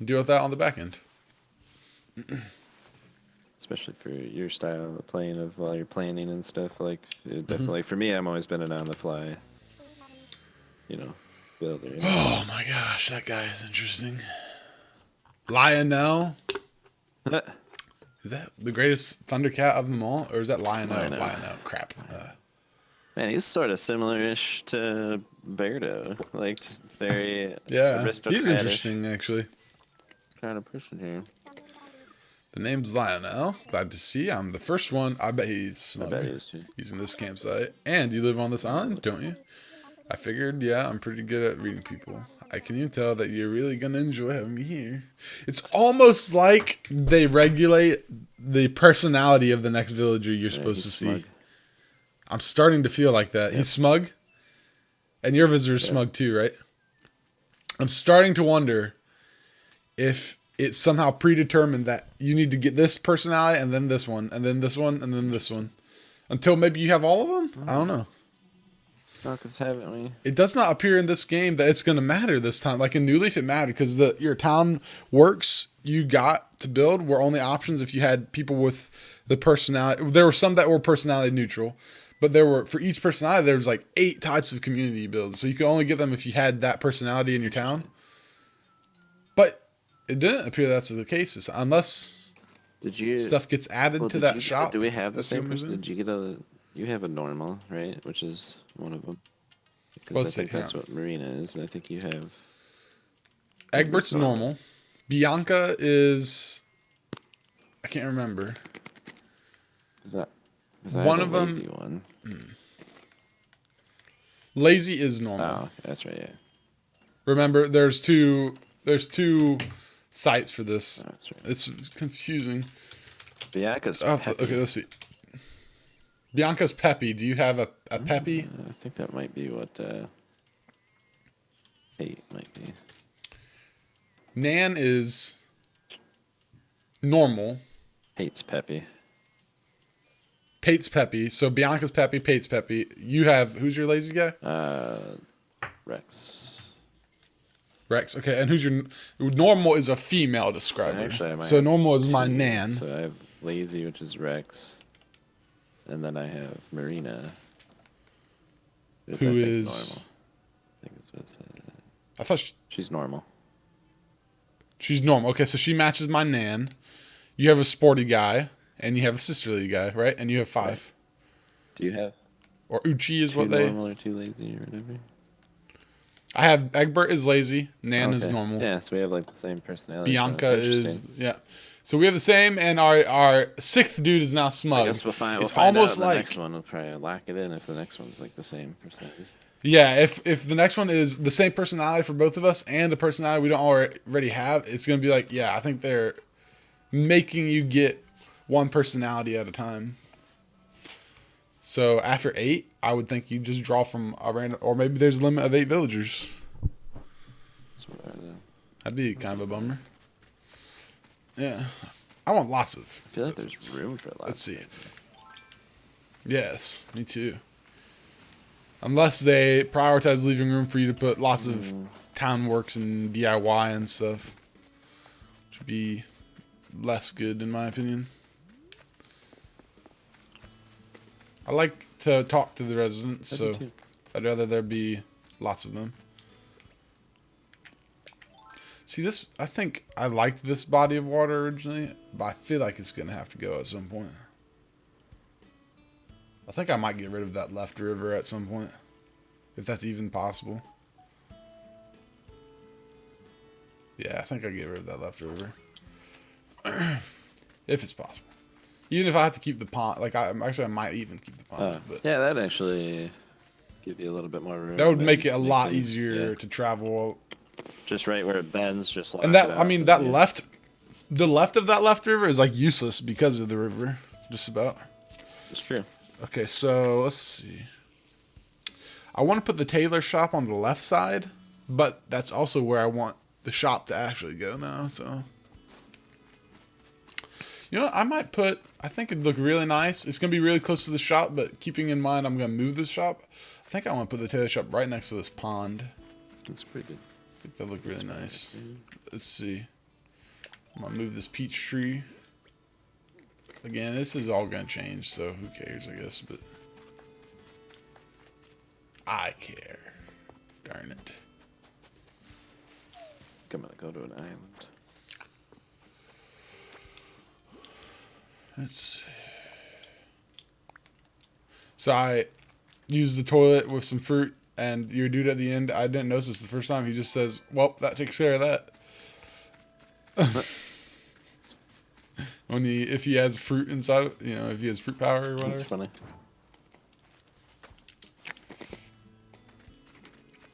S1: deal with that on the back end.
S2: Especially for your style of playing of while you're planning and stuff. Like definitely for me, I'm always been an on the fly, builder.
S1: Oh my gosh, that guy is interesting. Lionel. Is that the greatest Thundercat of them all, or is that Lionel? Lionel, crap.
S2: Man, he's sort of similar-ish to Berto, like just very
S1: He's interesting actually.
S2: Kind of person here.
S1: The name's Lionel. Glad to see. I'm the first one. I bet he's smug.
S2: I bet he is too.
S1: He's in this campsite. And you live on this island, don't you? I figured, I'm pretty good at reading people. I can even tell that you're really going to enjoy having me here. It's almost like they regulate the personality of the next villager you're supposed to see. I'm starting to feel like that. Yep. He's smug. And your visitor's smug too, right? I'm starting to wonder if it's somehow predetermined that you need to get this personality and then this one and then this one and then this one until maybe you have all of them. I don't know.
S2: No, because haven't we?
S1: It does not appear in this game that it's going to matter this time. Like in New Leaf, it mattered because your town works you got to build were only options if you had people with the personality. There were some that were personality neutral, but for each personality there was like 8 types of community builds, so you could only get them if you had that personality in your town. But it didn't appear that's the case, unless stuff gets added to that shop.
S2: Do we have the same person? Did you get you have a normal, right? Which is one of them. Because I think that's what Marina is, and I think you have...
S1: Egbert's normal. Bianca is... I can't remember.
S2: Is that
S1: one of them?
S2: Lazy one.
S1: Lazy is normal.
S2: Oh, that's right, yeah.
S1: Remember, there's two sites for this.
S2: Oh, that's right.
S1: It's confusing.
S2: Bianca's peppy.
S1: Okay, let's see. Bianca's peppy. Do you have a peppy?
S2: I think that might be what 8 might be.
S1: Nan is normal.
S2: Hates peppy.
S1: Pate's peppy. So Bianca's peppy, Pate's peppy. You have, who's your lazy guy?
S2: Rex.
S1: Rex. Okay, and who's your normal is a female describer. So normal is my Nan.
S2: So I have lazy, which is Rex. And then I have Marina.
S1: Who is
S2: normal. I think it's
S1: I thought
S2: she's normal.
S1: She's normal. Okay, so she matches my Nan. You have a sporty guy, and you have a sisterly guy, right? And you have 5. Right.
S2: Do you have?
S1: Or Uchi is what
S2: they... normal or 2 lazy or whatever?
S1: I have Egbert is lazy. Nan is normal.
S2: Yeah, so we have like the same personality.
S1: Bianca is... Yeah. So we have the same, and our 6th dude is now smug.
S2: I guess we'll find
S1: almost
S2: out
S1: like...
S2: the next one. We'll probably lock it in if the next one's like the same personality.
S1: Yeah, if the next one is the same personality for both of us and a personality we don't already have, it's going to be like, I think they're making you get one personality at a time. So after 8, I would think you just draw from a random, or maybe there's a limit of 8 villagers. That'd be kind of a bummer. Yeah. I want lots of...
S2: I feel like there's room for lots.
S1: Let's see. Yes, me too. Unless they prioritize leaving room for you to put lots of town works and DIY and stuff. Which would be less good in my opinion. I like to talk to the residents, so I'd rather there be lots of them. See, this, I think I liked this body of water originally, but I feel like it's going to have to go at some point. I think I might get rid of that left river at some point, if that's even possible. Yeah, I think I get rid of that left river. If it's possible. Even if I have to keep the pond, like, I might even keep the pond. But
S2: Yeah, that'd actually give you a little bit more room.
S1: that would make it a lot easier to travel.
S2: Just right where it bends, just like
S1: And that, I mean, that left, the left of that left river is like useless because of the river, just about.
S2: It's true.
S1: Okay, so let's see. I want to put the tailor shop on the left side, but that's also where I want the shop to actually go now, so. You know what, I might put, I think it'd look really nice. It's going to be really close to the shop, but keeping in mind I'm going to move the shop, I think I want to put the tailor shop right next to this pond.
S2: Looks pretty good.
S1: I think that'd look really nice. Let's see. I'm going to move this peach tree. Again, this is all going to change, so who cares, I guess, but I care. Darn it.
S2: I'm going to go to an island.
S1: Let's see. So I used the toilet with some fruit, and your dude at the end, I didn't notice this the first time. He just says, well, that takes care of that. If he has fruit inside, you know, if he has fruit power or whatever.
S2: That's funny.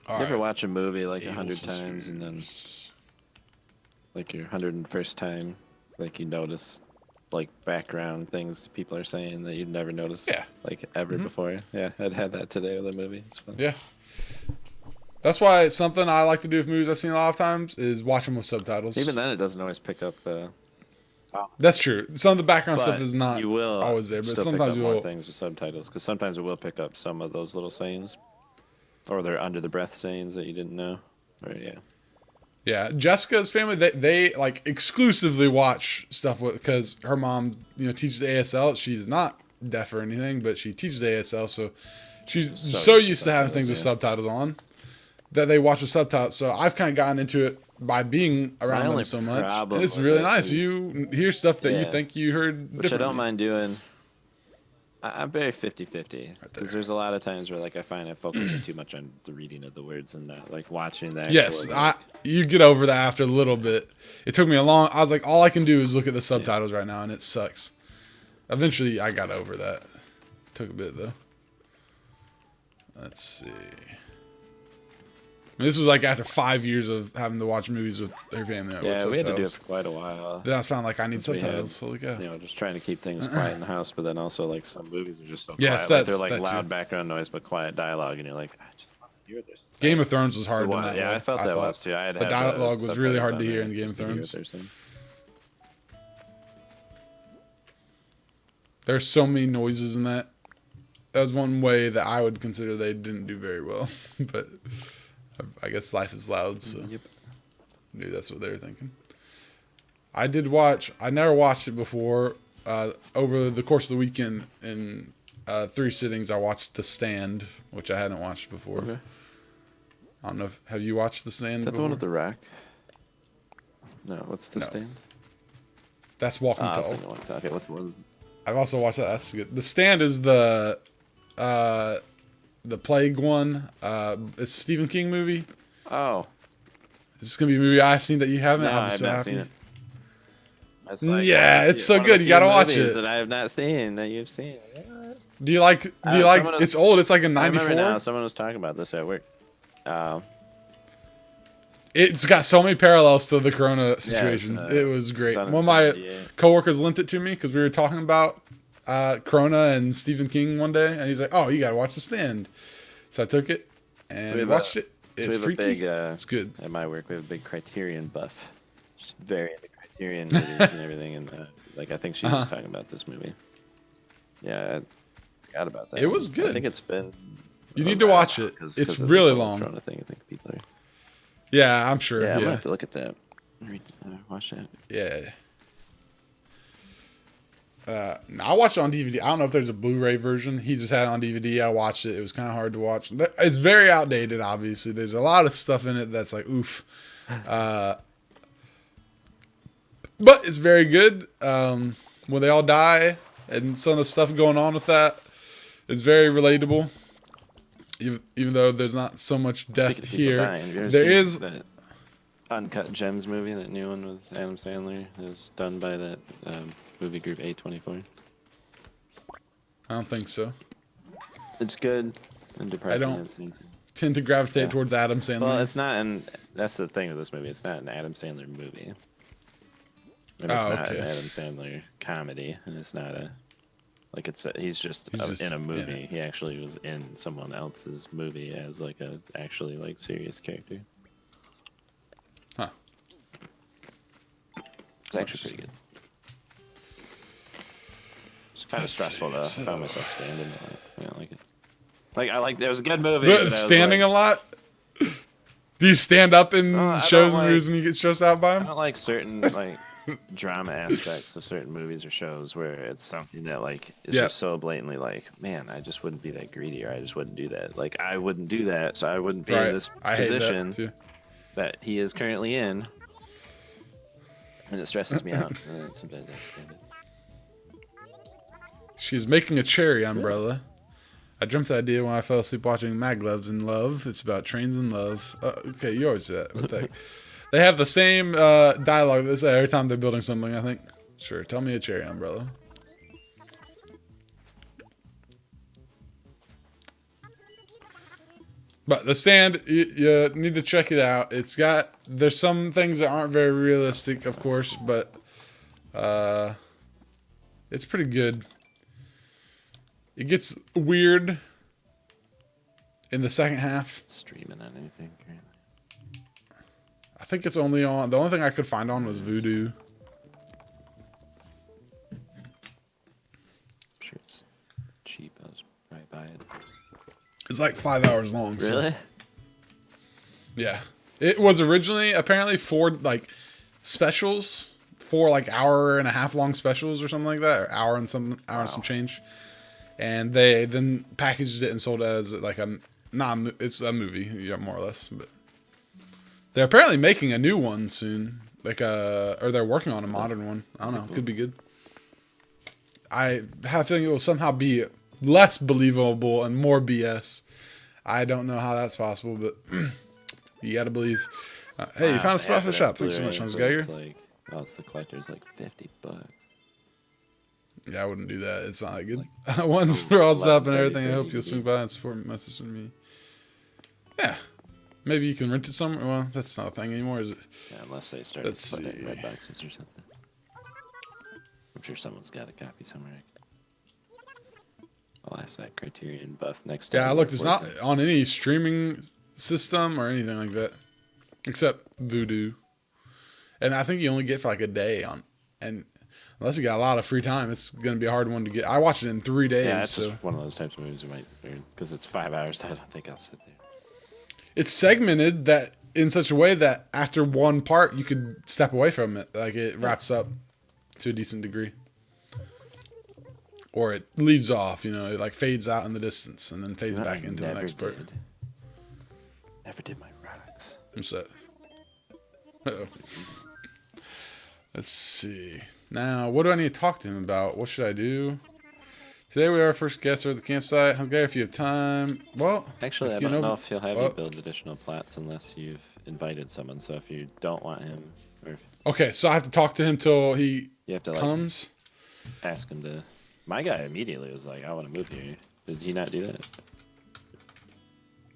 S2: You ever watch a movie like 100 times and then, like your 101st time, like you notice, like background things people are saying that you'd never noticed, like ever before. Yeah, I'd had that today with a movie. It's fun.
S1: Yeah. That's why it's something I like to do with movies I've seen a lot of times is watch them with subtitles.
S2: Even then, it doesn't always pick up the.
S1: That's true. Some of the background stuff is not
S2: you will
S1: always there, but
S2: still
S1: sometimes
S2: pick
S1: you
S2: up more
S1: will.
S2: things with subtitles because sometimes it will pick up some of those little sayings, or they're under the breath sayings that you didn't know. Or
S1: Yeah, Jessica's family they like exclusively watch stuff because her mom, you know, teaches ASL. She's not deaf or anything, but she teaches ASL, so she's so used to having things with subtitles on that they watch with subtitles. So I've kind of gotten into it by being around them so much, and it's really nice. You hear stuff that you think you heard,
S2: which I don't mind doing. I'm very 50-50 because there's a lot of times where like I find I'm focusing too much on the reading of the words and not like watching that.
S1: Yes, you get over that after a little bit. It took me a long. I was like, all I can do is look at the subtitles right now, and it sucks. Eventually, I got over that. Took a bit though. Let's see. This was like after 5 years of having to watch movies with their family.
S2: Yeah, we had to do it for quite a while.
S1: Then I found like I need subtitles.
S2: Had,
S1: Holy cow.
S2: You know, just trying to keep things quiet in the house, but then also like some movies are just so
S1: yes,
S2: quiet. Like, they're like loud background noise but quiet dialogue, and you're like, I just want to hear this.
S1: Game of Thrones was hard in that way.
S2: Yeah, I felt that was too.
S1: The dialogue was really hard to hear in Game of Thrones. There's so many noises in that. That was one way that I would consider they didn't do very well, but. I guess life is loud, so maybe that's what they were thinking. I never watched it before. Over the course of the weekend, in 3 sittings, I watched The Stand, which I hadn't watched before.
S2: Okay.
S1: I don't know have you watched The Stand?
S2: Is that
S1: before?
S2: the one with the rack? No, what's The Stand?
S1: That's Walking Tall.
S2: Okay, what's more?
S1: I've also watched that. That's good. The Stand is the plague one. It's a Stephen King movie.
S2: Oh.
S1: Is this going to be a movie I've seen that you haven't?
S2: No,
S1: I'll
S2: I
S1: be
S2: have
S1: so
S2: not
S1: happy.
S2: seen it. Like,
S1: it's so good. You got to watch it.
S2: That I have not seen that you've seen.
S1: Do you like it's old. It's like a 94.
S2: I remember now, someone was talking about this at work.
S1: It's got so many parallels to the Corona situation. It was great. One of my coworkers lent it to me because we were talking about Corona and Stephen King one day, and he's like, "Oh, you gotta watch The Stand." So I took it and watched it. It's freaky. It's good.
S2: At my work, we have a big Criterion buff. Just very into Criterion movies and everything, and like I think she was talking about this movie. Yeah, I forgot about that.
S1: It was good.
S2: I think it's been.
S1: You need to watch it. It's really long.
S2: Corona thing, I think people are.
S1: Yeah, I'm sure.
S2: Yeah, I'm gonna have to look at that. Watch that.
S1: Yeah. I watched it on DVD. I don't know if there's a Blu-ray version. He just had it on DVD. I watched it. It was kind of hard to watch. It's very outdated, obviously. There's a lot of stuff in it that's like, oof. But it's very good. When they all die and some of the stuff going on with that, it's very relatable. Even though there's not so much death
S2: Speaking of people
S1: here,
S2: dying, have you ever
S1: there
S2: seen
S1: is.
S2: that Uncut Gems movie, that new one with Adam Sandler? It was done by that movie group A24.
S1: I don't think so.
S2: It's good and depressing.
S1: I don't tend to gravitate towards Adam Sandler.
S2: Well, it's not, and that's the thing with this movie. It's not an Adam Sandler movie. And it's not an Adam Sandler comedy, and it's not a like he's just in a movie. Yeah. He actually was in someone else's movie as like a actually like serious character.
S1: Huh.
S2: It's actually pretty good. It's kind of stressful though. I found myself standing. I don't like it. Like it was a good movie.
S1: Standing a lot. Do you stand up in shows and movies and you get stressed out by them?
S2: I don't like certain like drama aspects of certain movies or shows where it's something that like is just so blatantly like, man, I just wouldn't be that greedy, or I just wouldn't do that. Like I wouldn't do that, so I wouldn't be in this position that he is currently in, and it stresses me out. And sometimes I stand it.
S1: She's making a cherry umbrella. I dreamt the idea when I fell asleep watching Mag Loves in Love. It's about trains in love. Okay, you always say that. What the heck? They have the same dialogue they say every time they're building something, I think. Sure, tell me a cherry umbrella. But the stand, you need to check it out. There's some things that aren't very realistic, of course, but it's pretty good. It gets weird in the second half.
S2: It's streaming on anything currently?
S1: I think it's only on. The only thing I could find on was Voodoo.
S2: I'm sure it's cheap. I was probably buy it.
S1: It's like 5 hours long.
S2: Really?
S1: So. Yeah. It was originally apparently for like specials, for like hour and a half long specials or something like that, or hour and some change. And they then packaged it and sold it as like it's a movie, yeah, more or less. But they're apparently making a new one soon, or they're working on a modern one. I don't know, could be good. I have a feeling it will somehow be less believable and more BS. I don't know how that's possible, but you gotta believe. Hey, you found a spot for the shop. Thanks so much, HansGeiger.
S2: It's the collector's like $50.
S1: Yeah, I wouldn't do that. It's not that good. Once we're all stopping and everything, I hope you'll swing by and support message me. Yeah. Maybe you can rent it somewhere. Well, that's not a thing anymore, is it?
S2: Yeah, unless they start putting it in red boxes or something. I'm sure someone's got a copy somewhere. I'll ask that Criterion buff next time.
S1: Yeah, look, it's not on any streaming system or anything like that. Except Voodoo. And I think you only get for like a day on. And unless you got a lot of free time, it's going to be a hard one to get. I watched it in 3 days.
S2: Yeah, it's just one of those types of movies you might, because it's 5 hours. I don't think I'll sit there.
S1: It's segmented that in such a way that after one part, you could step away from it. Like it wraps up to a decent degree. Or it leads off, it like fades out in the distance and then fades back into the next part.
S2: Never did my rocks.
S1: What's that? Uh-oh. Let's see. Now, what do I need to talk to him about? What should I do? Today we are our first guest at the campsite. HansGeiger, if you have time. Well,
S2: actually, I don't know if he'll have you build additional plats unless you've invited someone. So if you don't want him,
S1: okay, so I have to talk to him till he comes.
S2: Ask him to. My guy immediately was like, "I want to move here." Did he not do that?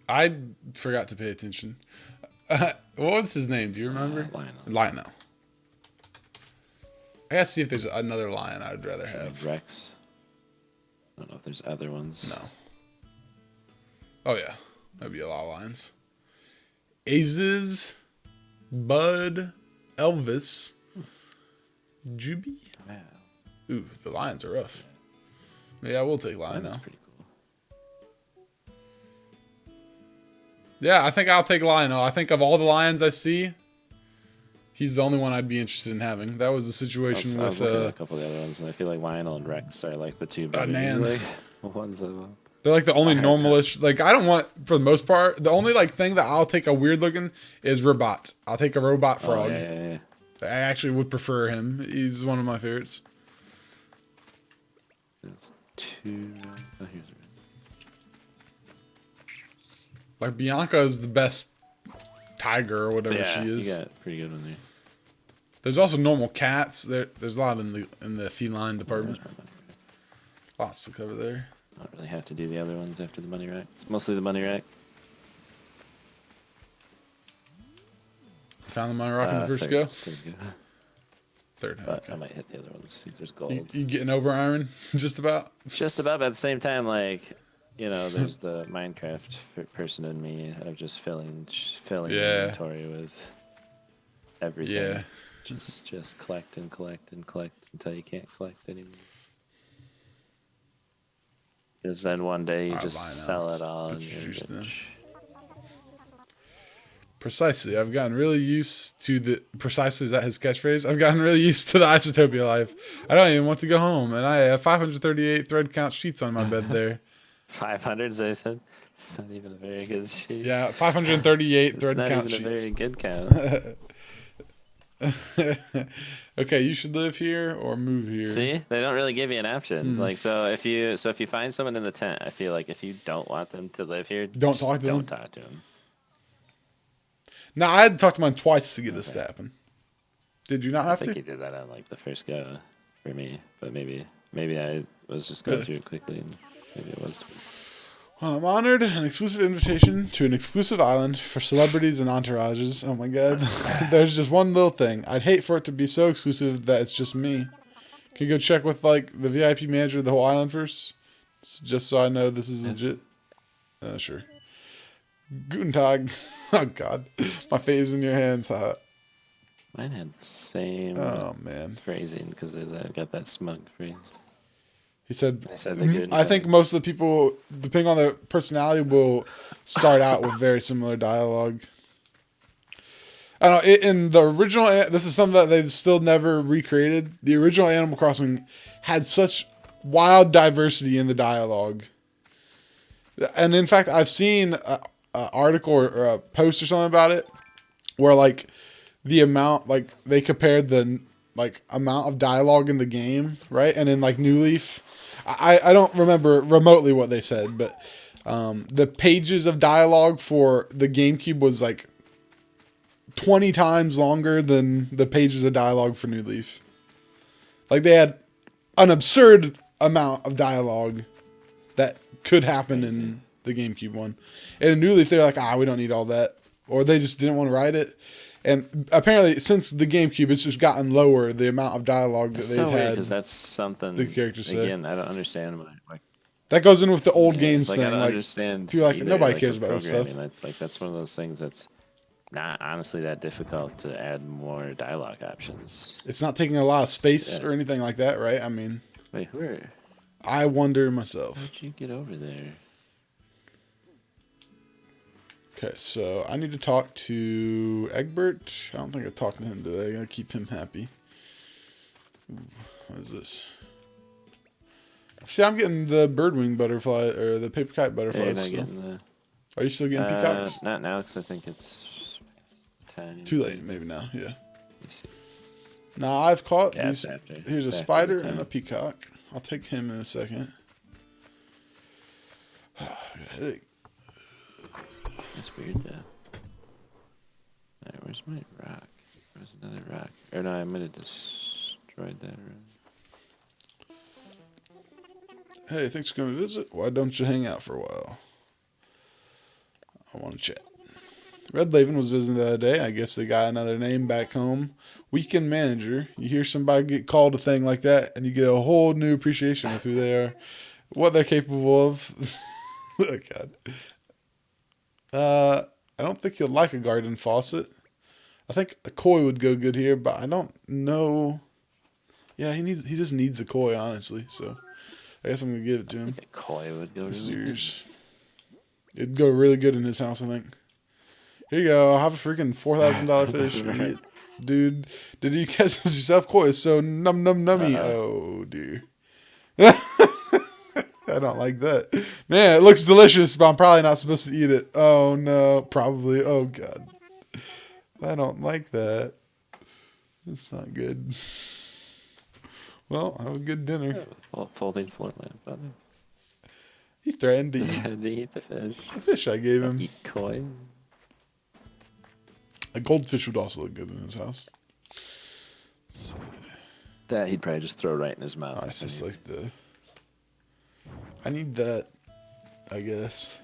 S1: I forgot to pay attention. What was his name? Do you remember? Lionel. I gotta see if there's another lion I'd rather have.
S2: Rex. I don't know if there's other ones.
S1: No. Oh yeah, that'd be a lot of lions. Aziz, Bud, Elvis, Juby.
S2: Wow.
S1: Ooh, the lions are rough. Yeah, we'll take Lionel.
S2: That's pretty cool.
S1: Yeah, I think I'll take Lionel. I think of all the lions I see, he's the only one I'd be interested in having. That was the situation
S2: I
S1: with
S2: was looking at a couple of the other ones, and I feel like Lionel and Rex are like the two ones that.
S1: They're like the only normalish. Like I don't want, for the most part, the only like thing that I'll take a weird looking is robot. I'll take a robot frog.
S2: Yeah.
S1: I actually would prefer him. He's one of my favorites.
S2: It's 2. Oh, here's a
S1: Like Bianca is the best tiger or whatever she is.
S2: You got a pretty good one there.
S1: There's also normal cats. There's a lot in the feline department. Lots to cover there.
S2: I don't really have to do the other ones after the money rack. It's mostly the money rack.
S1: Found the money rack in the first go. Third.
S2: But
S1: Okay.
S2: I might hit the other ones. See if there's gold.
S1: You getting over iron? Just about.
S2: Just about. But at the same time, like, you know, there's the Minecraft person in me of just filling the inventory with everything.
S1: Yeah.
S2: Just collect and collect and collect until you can't collect anymore. Because then one day you just sell it all and you're rich.
S1: Precisely. I've gotten really used to the... Precisely, is that his catchphrase? I've gotten really used to the Isotopia life. I don't even want to go home. And I have 538 thread count sheets on my bed there.
S2: 500, as I said? It's not even a very good sheet.
S1: Yeah, 538 thread count sheets.
S2: It's not even a very good count.
S1: Okay, you should live here or move here.
S2: See, they don't really give you an option. Like, so if you find someone in the tent, I feel like if you don't want them to live here,
S1: don't talk to them. Now, I had to talk to mine twice to get this to happen. Did you not have to?
S2: I think you did that on like the first go for me, but maybe I was just going through it quickly, and maybe it was.
S1: Well, I'm honored. An exclusive invitation to an exclusive island for celebrities and entourages. Oh my god. There's just one little thing. I'd hate for it to be so exclusive that it's just me. Can you go check with like the VIP manager of the whole island first? Just so I know this is legit. Sure. Guten Tag. Oh god. My fate is in your hands.
S2: Mine had the same phrasing because they got that smug phrase.
S1: He said,
S2: I
S1: think most of the people, depending on their personality, will start out with very similar dialogue. I don't know, in the original, this is something that they've still never recreated. The original Animal Crossing had such wild diversity in the dialogue. And in fact, I've seen an article or a post or something about it where like the amount, like they compared the like amount of dialogue in the game, right? And in like New Leaf, I don't remember remotely what they said, but the pages of dialogue for the GameCube was like 20 times longer than the pages of dialogue for New Leaf. Like they had an absurd amount of dialogue that could happen in the GameCube one. And in New Leaf, they're like, we don't need all that. Or they just didn't want to write it. And apparently, since the GameCube, it's just gotten lower, the amount of dialogue that they've had.
S2: Because that's something,
S1: the characters say.
S2: Again, I don't understand why.
S1: That goes in with the old games
S2: like,
S1: thing.
S2: I don't
S1: like,
S2: understand.
S1: People like, nobody cares about this stuff.
S2: Like, that's one of those things that's not honestly that difficult to add more dialogue options.
S1: It's not taking a lot of space or anything like that, right? I mean...
S2: Wait, where?
S1: I wonder myself.
S2: How'd you get over there?
S1: Okay, so I need to talk to Egbert. I don't think I talked to him today. I gotta keep him happy. Ooh, what is this? See, I'm getting the birdwing butterfly, or the paper kite butterflies.
S2: Yeah, you're not getting the...
S1: Are you still getting peacocks?
S2: Not now, because I think it's time.
S1: Too late, maybe now, yeah.
S2: Let's see.
S1: Now, I've caught these.
S2: After.
S1: Here's a spider and a peacock. I'll take him in a second.
S2: That's weird, though. Alright, where's my rock? Where's another rock? Or no, I might have destroyed that room.
S1: Hey, thanks for coming to visit. Why don't you hang out for a while? I want to chat. Red Laven was visiting the other day. I guess they got another name back home. Weekend manager. You hear somebody get called a thing like that, and you get a whole new appreciation of who they are, what they're capable of. Oh, God. I don't think you'll like a garden faucet. I think a koi would go good here, but I don't know. Yeah, he just needs a koi, honestly. So I guess I'm gonna give it to him.
S2: I think a koi would go really good.
S1: It'd go really good in his house, I think. Here you go. I'll have a freaking $4,000 fish. Right. Dude, did you catch this yourself? Koi is so nummy. Oh, dear. I don't like that. Man, it looks delicious, but I'm probably not supposed to eat it. Oh, no. Probably. Oh, God. I don't like that. It's not good. Well, have a good dinner.
S2: Folding floor lamp. That
S1: He threatened to
S2: is.
S1: eat
S2: To eat the fish.
S1: the fish I gave him.
S2: Eat koi.
S1: A goldfish would also look good in his house. So,
S2: That he'd probably just throw right in his mouth.
S1: it's just like the... I need that, I guess.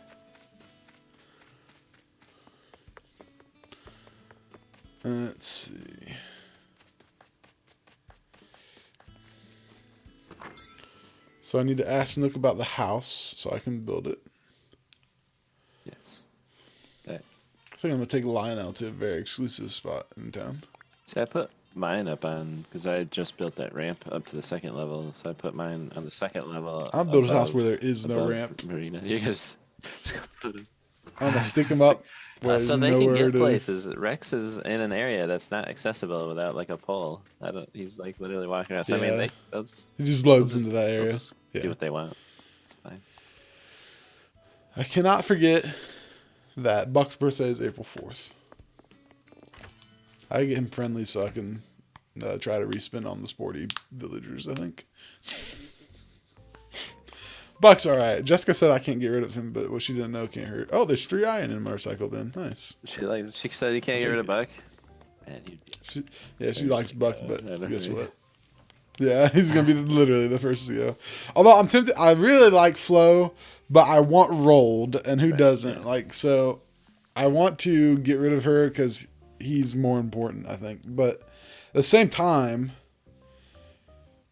S1: Let's see. So I need to ask Nook about the house so I can build it.
S2: Yes. Okay.
S1: I think I'm going to take Lionel to a very exclusive spot in town.
S2: See, I put mine up on, because I just built that ramp up to the second level, so I put mine on the second level.
S1: I'll build a house where there is no ramp.
S2: Marina. You're just gonna put it.
S1: I'm going to stick him up where
S2: So
S1: there's
S2: they can
S1: nowhere
S2: get
S1: to...
S2: places. Rex is in an area that's not accessible without like a pole. He's like literally walking around. So I mean, they'll just...
S1: He just loads into that
S2: They'll
S1: area.
S2: just do what they want. It's fine.
S1: I cannot forget that Buck's birthday is April 4th. I get him friendly so I can try to respin on the sporty villagers, I think. Buck's alright. Jessica said I can't get rid of him, but what she didn't know can't hurt. Oh, there's 3 iron in a motorcycle bin. Nice.
S2: She said you can't get rid of Buck. Man,
S1: She likes Buck, but guess what? Yeah, he's going to be literally the first to go. Although I'm tempted, I really like Flo, but I want Rolled, and who doesn't?
S2: Yeah.
S1: Like, so I want to get rid of her because he's more important, I think. But at the same time,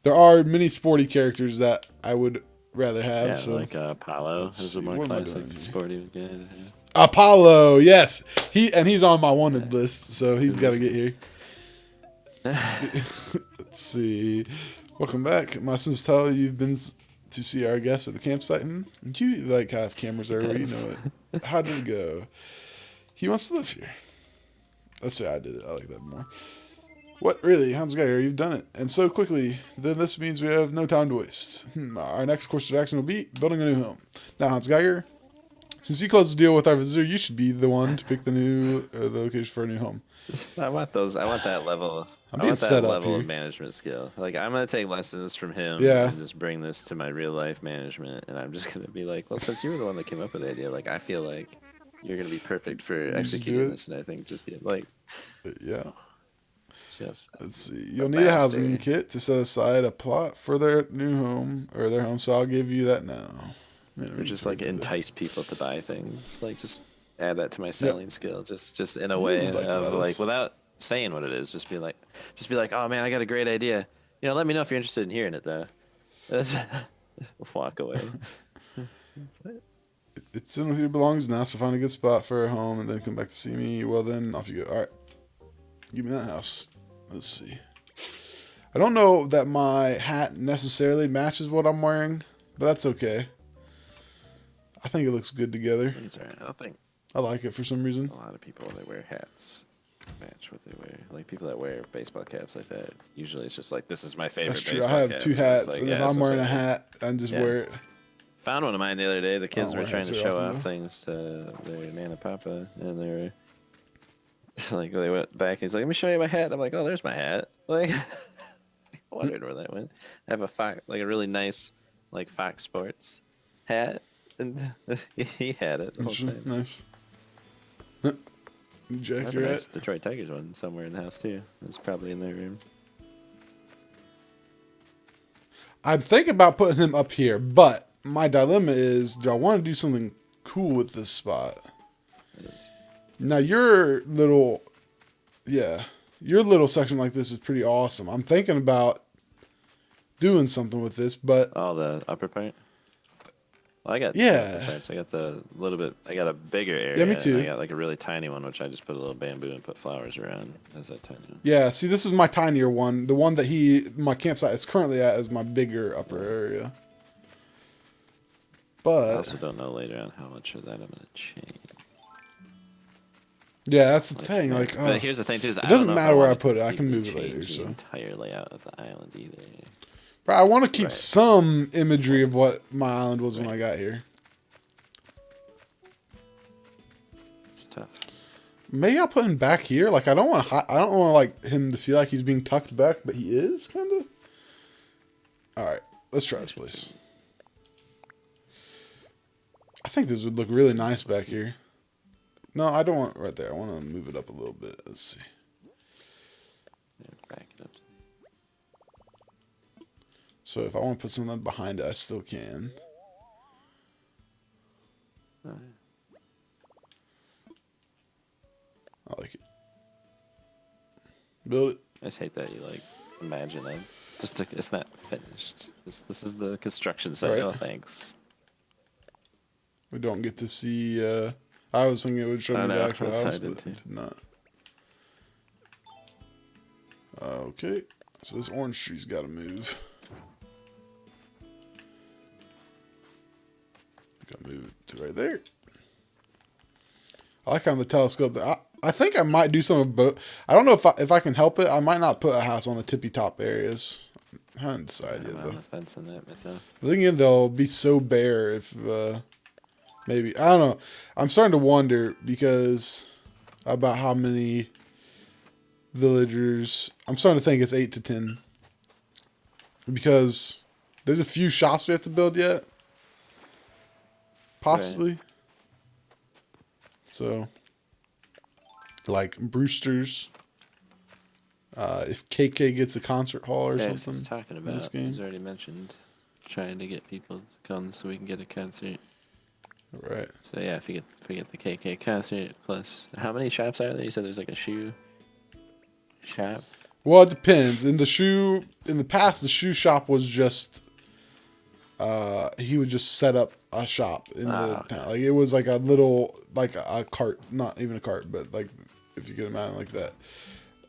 S1: there are many sporty characters that I would rather have.
S2: Yeah,
S1: so
S2: like Apollo is a more classic sporty guy. Yeah.
S1: Apollo, yes. He's on my wanted list, so he's got to get here. Let's see. Welcome back. My sons tell you've been to see our guests at the campsite. You like have cameras everywhere, you know it. How did it go? He wants to live here. Let's say I did it. I like that more. What, really? HansGeiger, you've done it. And so quickly. Then this means we have no time to waste. Our next course of action will be building a new home. Now, HansGeiger, since you closed the deal with our visitor, you should be the one to pick the location for a new home.
S2: I want that level.
S1: I'm
S2: I
S1: being
S2: want
S1: set
S2: that
S1: up
S2: level
S1: here.
S2: of management skill. Like, I'm gonna take lessons from him
S1: Yeah.
S2: and just bring this to my real life management. And I'm just gonna be like, well, since you were the one that came up with the idea, like, I feel like you're gonna be perfect for executing this. And I think just get like,
S1: Yeah.
S2: just
S1: Let's see. You'll need a housing kit to set aside a plot for their new home or their home, so I'll give you that now.
S2: or just like entice people to buy things. Like, just add that to my selling skill. Just in a way
S1: like
S2: of
S1: those.
S2: like, without saying what it is, just be like, oh man, I got a great idea. You know, let me know if you're interested in hearing it though. Walk away.
S1: It's in where it belongs now, so find a good spot for a home and then come back to see me. Well, then off you go. All right. Give me that house. Let's see. I don't know that my hat necessarily matches what I'm wearing, but that's okay. I think it looks good together.
S2: These are, I don't think
S1: I like it for some reason.
S2: a lot of people that wear hats match what they wear. Like, people that wear baseball caps like that, usually it's just like, this is my favorite
S1: That's true.
S2: baseball
S1: I have
S2: cap.
S1: 2
S2: And
S1: hats,
S2: it's like,
S1: and
S2: yeah,
S1: if
S2: that's
S1: I'm
S2: what
S1: wearing a
S2: saying.
S1: hat, I just wear it.
S2: Found one of mine the other day. The kids
S1: don't
S2: were
S1: wear
S2: trying
S1: hats
S2: to
S1: very
S2: show
S1: often,
S2: off
S1: though.
S2: things to their Nana Papa, and they were like, they went back. He's like, "Let me show you my hat." I'm like, "Oh, there's my hat." Like, I wondered where that went. I have a really nice, like, Fox Sports hat, and he had it the whole time.
S1: Nice.
S2: I
S1: Jack,
S2: have a
S1: your
S2: nice
S1: hat.
S2: Detroit Tigers one somewhere in the house too. It's probably in their room.
S1: I'm thinking about putting him up here, but my dilemma is, do I want to do something cool with this spot?
S2: It is.
S1: Now, your little section like this is pretty awesome. I'm thinking about doing something with this, but
S2: Oh, the upper part. Well, I got two
S1: Yeah.
S2: upper parts. I got I got a bigger area.
S1: Yeah, me too.
S2: And I got like a really tiny one, which I just put a little bamboo and put flowers around. That's that tiny one.
S1: yeah, see, this is my tinier one. The one that my campsite is currently at is my bigger upper area.
S2: I
S1: But
S2: also don't know later on how much of that I'm gonna change.
S1: yeah, that's the thing. Like,
S2: But here's the thing too: is
S1: it doesn't matter where I put it. I can move it later.
S2: The
S1: So,
S2: entire layout of the island either.
S1: but I want to keep
S2: Right.
S1: some imagery of what my island was when I got here.
S2: It's tough.
S1: Maybe I'll put him back here. Like I don't want like him to feel like he's being tucked back, but he is kind of. All right, let's try this place. I think this would look really nice back here. No, I don't want it right there. I want to move it up a little bit. Let's see.
S2: Yeah, back it up.
S1: So if I want to put something behind it, I still can.
S2: Oh, yeah.
S1: I like it. Build it.
S2: I just hate that you like imagine it. It's not finished. This is the construction site.
S1: Right.
S2: Oh, thanks.
S1: We don't get to see. I was thinking it would show me the actual
S2: that's what
S1: house,
S2: I did
S1: but
S2: too.
S1: it did not. Okay, so this orange tree's got to move. Got to move it to right there. I like how the telescope. I think I might do some of both. I don't know if I can help it. I might not put a house on the tippy top areas. I haven't decided yet
S2: I'm
S1: though.
S2: on the fence on that myself.
S1: The thing is, they'll be so bare if maybe I don't know. I'm starting to wonder because about how many villagers. I'm starting to think it's 8 to 10 because there's a few shops we have to build yet, possibly.
S2: Right.
S1: So, like Brewster's. If KK gets a concert hall or
S2: Yeah,
S1: something.
S2: he's talking
S1: in this
S2: about.
S1: game.
S2: He's already mentioned trying to get people to come so we can get a concert.
S1: Right.
S2: So yeah, if you get the KK concert plus how many shops are there? You said there's like a shoe shop.
S1: Well, it depends. In the past, the shoe shop was just, he would just set up a shop in the
S2: Okay.
S1: town. Like it was like a little, like a cart, not even a cart, but like if you get them out like that.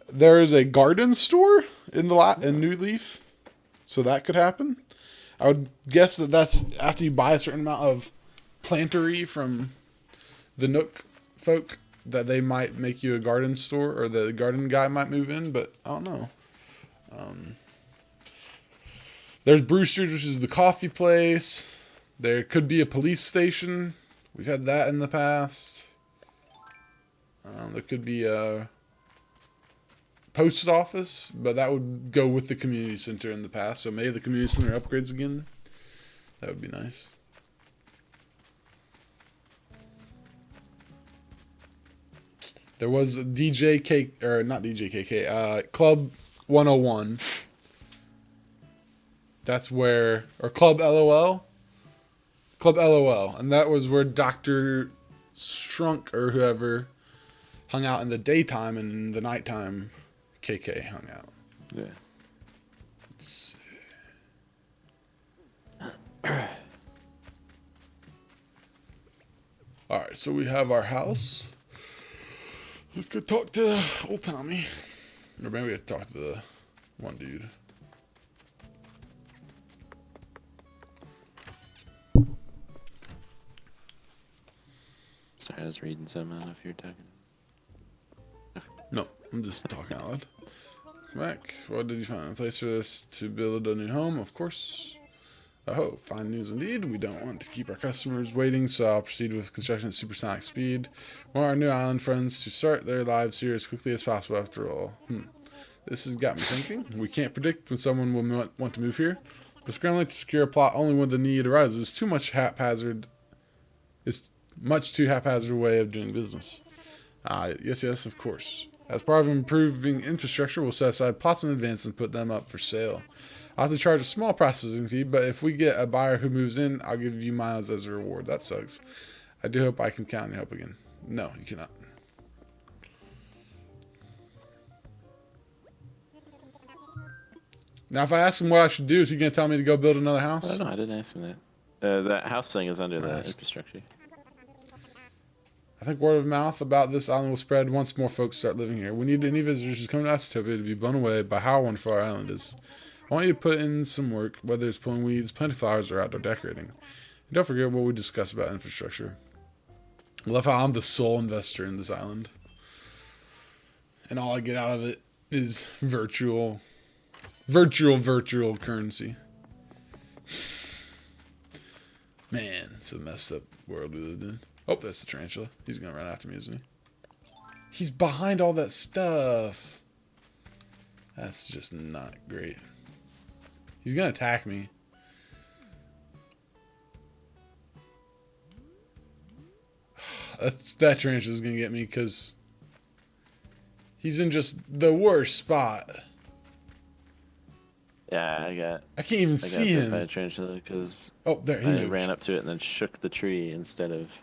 S1: There is a garden store in in New Leaf, so that could happen. I would guess that's after you buy a certain amount of plantery from the Nook folk that they might make you a garden store, or the garden guy might move in, but I don't know. There's Brewster's, which is the coffee place. There could be a police station. We've had that in the past. There could be a post office, but that would go with the community center in the past. So maybe the community center upgrades again. That would be nice. There was Club 101. That's where, or Club LOL. Club LOL. And that was where Dr. Strunk or whoever hung out in the daytime, and in the nighttime KK hung out.
S2: Yeah.
S1: Let's see. Alright, so we have our house. Let's go talk to old Tommy. Or maybe we have to talk to the one dude.
S2: Sorry, I was reading something. I don't know if you're talking.
S1: No, I'm just talking out loud. Come back. What did you find? A place for us to build a new home? Of course. Oh, fine news indeed. We don't want to keep our customers waiting, so I'll proceed with construction at supersonic speed. We want our new island friends to start their lives here as quickly as possible after all. This has got me thinking. We can't predict when someone will want to move here, but scrambling to secure a plot only when the need arises is much too haphazard way of doing business. Yes, of course. As part of improving infrastructure, we'll set aside plots in advance and put them up for sale. I'll have to charge a small processing fee, but if we get a buyer who moves in, I'll give you miles as a reward. That sucks. I do hope I can count on your help again. No, you cannot. Now, if I ask him what I should do, is he going to tell me to go build another house?
S2: I don't know. I didn't ask him that. That house thing is under the
S1: Nice.
S2: infrastructure.
S1: I think word of mouth about this island will spread once more folks start living here. We need any visitors who come to Isotopia to be blown away by how wonderful our island is. I want you to put in some work, whether it's pulling weeds, planting flowers, or outdoor decorating. And don't forget what we discussed about infrastructure. I love how I'm the sole investor in this island. And all I get out of it is virtual currency. Man, it's a messed up world we lived in. Oh, that's the tarantula. He's going to run after me, isn't he? He's behind all that stuff. That's just not great. He's gonna attack me. That tarantula is gonna get me because he's in just the worst spot.
S2: Yeah,
S1: I can't even
S2: I
S1: see
S2: got bit
S1: him.
S2: by a tarantula because
S1: Oh, there he
S2: I
S1: moved.
S2: ran up to it and then shook the tree instead of.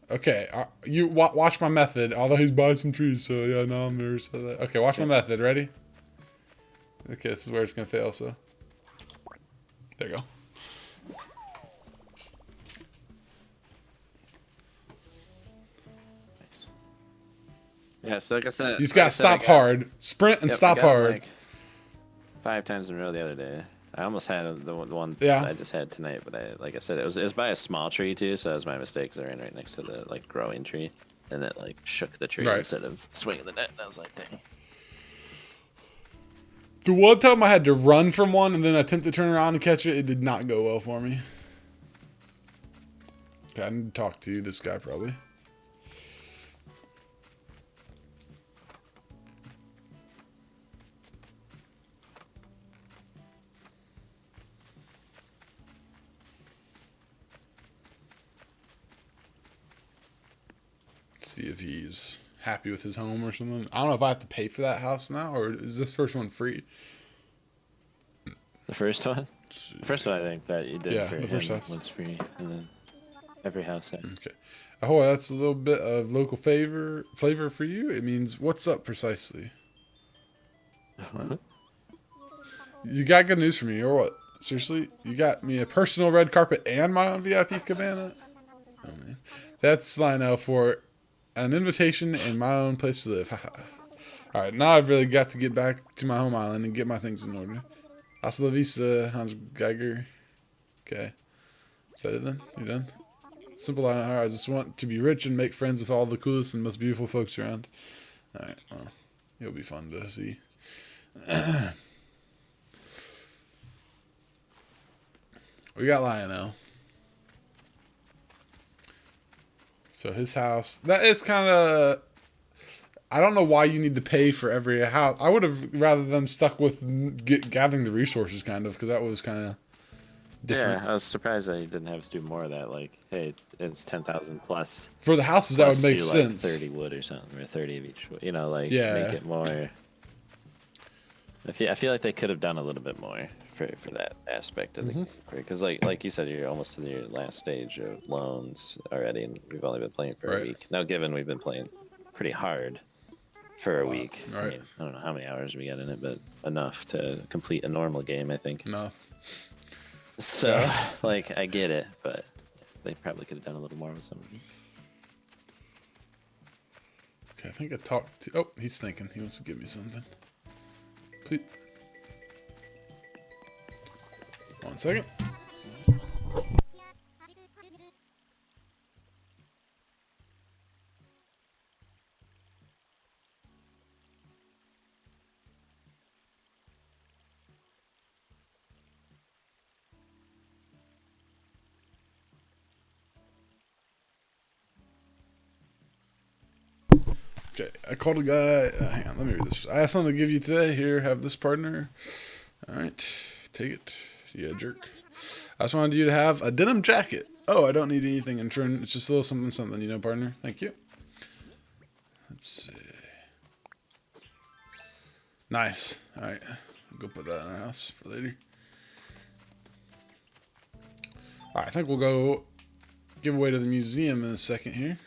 S1: Okay, you watch my method. Although he's by some trees, so yeah, no, I'm nervous. Okay, watch my method. Ready? Okay, this is where it's gonna fail. So there you go.
S2: Nice. Yeah, so like I said,
S1: You just gotta stop hard, sprint, and stop
S2: I got him,
S1: hard.
S2: like 5 times in a row the other day. I almost had the one
S1: Yeah.
S2: I just had tonight, but like I said, it was by a small tree too, so that was my mistake. 'Cause I ran right next to the like growing tree, and it like shook the tree
S1: Right.
S2: instead of swinging the net. And I was like, dang.
S1: The one time I had to run from one and then attempt to turn around and catch it, it did not go well for me. Okay, I need to talk to this guy probably. See if he's happy with his home or something. I don't know if I have to pay for that house now or is this first one free?
S2: The first one? The first one I think that you did
S1: Yeah,
S2: for
S1: the first
S2: him
S1: house.
S2: was free, and then every house had.
S1: Okay. Oh, that's a little bit of local flavor for you. It means what's up precisely. What? You got good news for me or what? Seriously? You got me a personal red carpet and my own VIP cabana? Oh man. That's Lionel for an invitation and my own place to live. Alright, now I've really got to get back to my home island and get my things in order. Hasta la vista, HansGeiger. Okay. Is that it then? You done? Simple line. I just want to be rich and make friends with all the coolest and most beautiful folks around. Alright, well, it'll be fun to see. We got Lionel. So his house, that is kind of, I don't know why you need to pay for every house. I would have rather them stuck with gathering the resources kind of, because that was kind of different.
S2: Yeah, I was surprised that he didn't have us do more of that. Like, hey, it's 10,000 plus.
S1: For the houses, that would make
S2: do
S1: sense.
S2: Like 30 wood or something, or 30 of each. You know, like
S1: Yeah.
S2: make it more. I feel like they could have done a little bit more for that aspect of the because like you said, you're almost to your last stage of loans already, and we've only been playing for a week. Now, given we've been playing pretty hard for a week,
S1: Right.
S2: I mean, I don't know how many hours we got in it, but enough to complete a normal game, I think.
S1: Enough.
S2: So, like, I get it, but they probably could have done a little more with some of them.
S1: Okay, I think I talked to. Oh, he's thinking. He wants to give me something. Please. 1 second. Okay, I called a guy. Hang on, let me read this. I have something to give you today. Here, have this partner. All right, take it. Yeah, jerk. I just wanted you to have a denim jacket. Oh, I don't need anything in turn. It's just a little something, something, you know, partner. Thank you. Let's see. Nice. All right, go put that in our house for later. All right, I think we'll go give away to the museum in a second here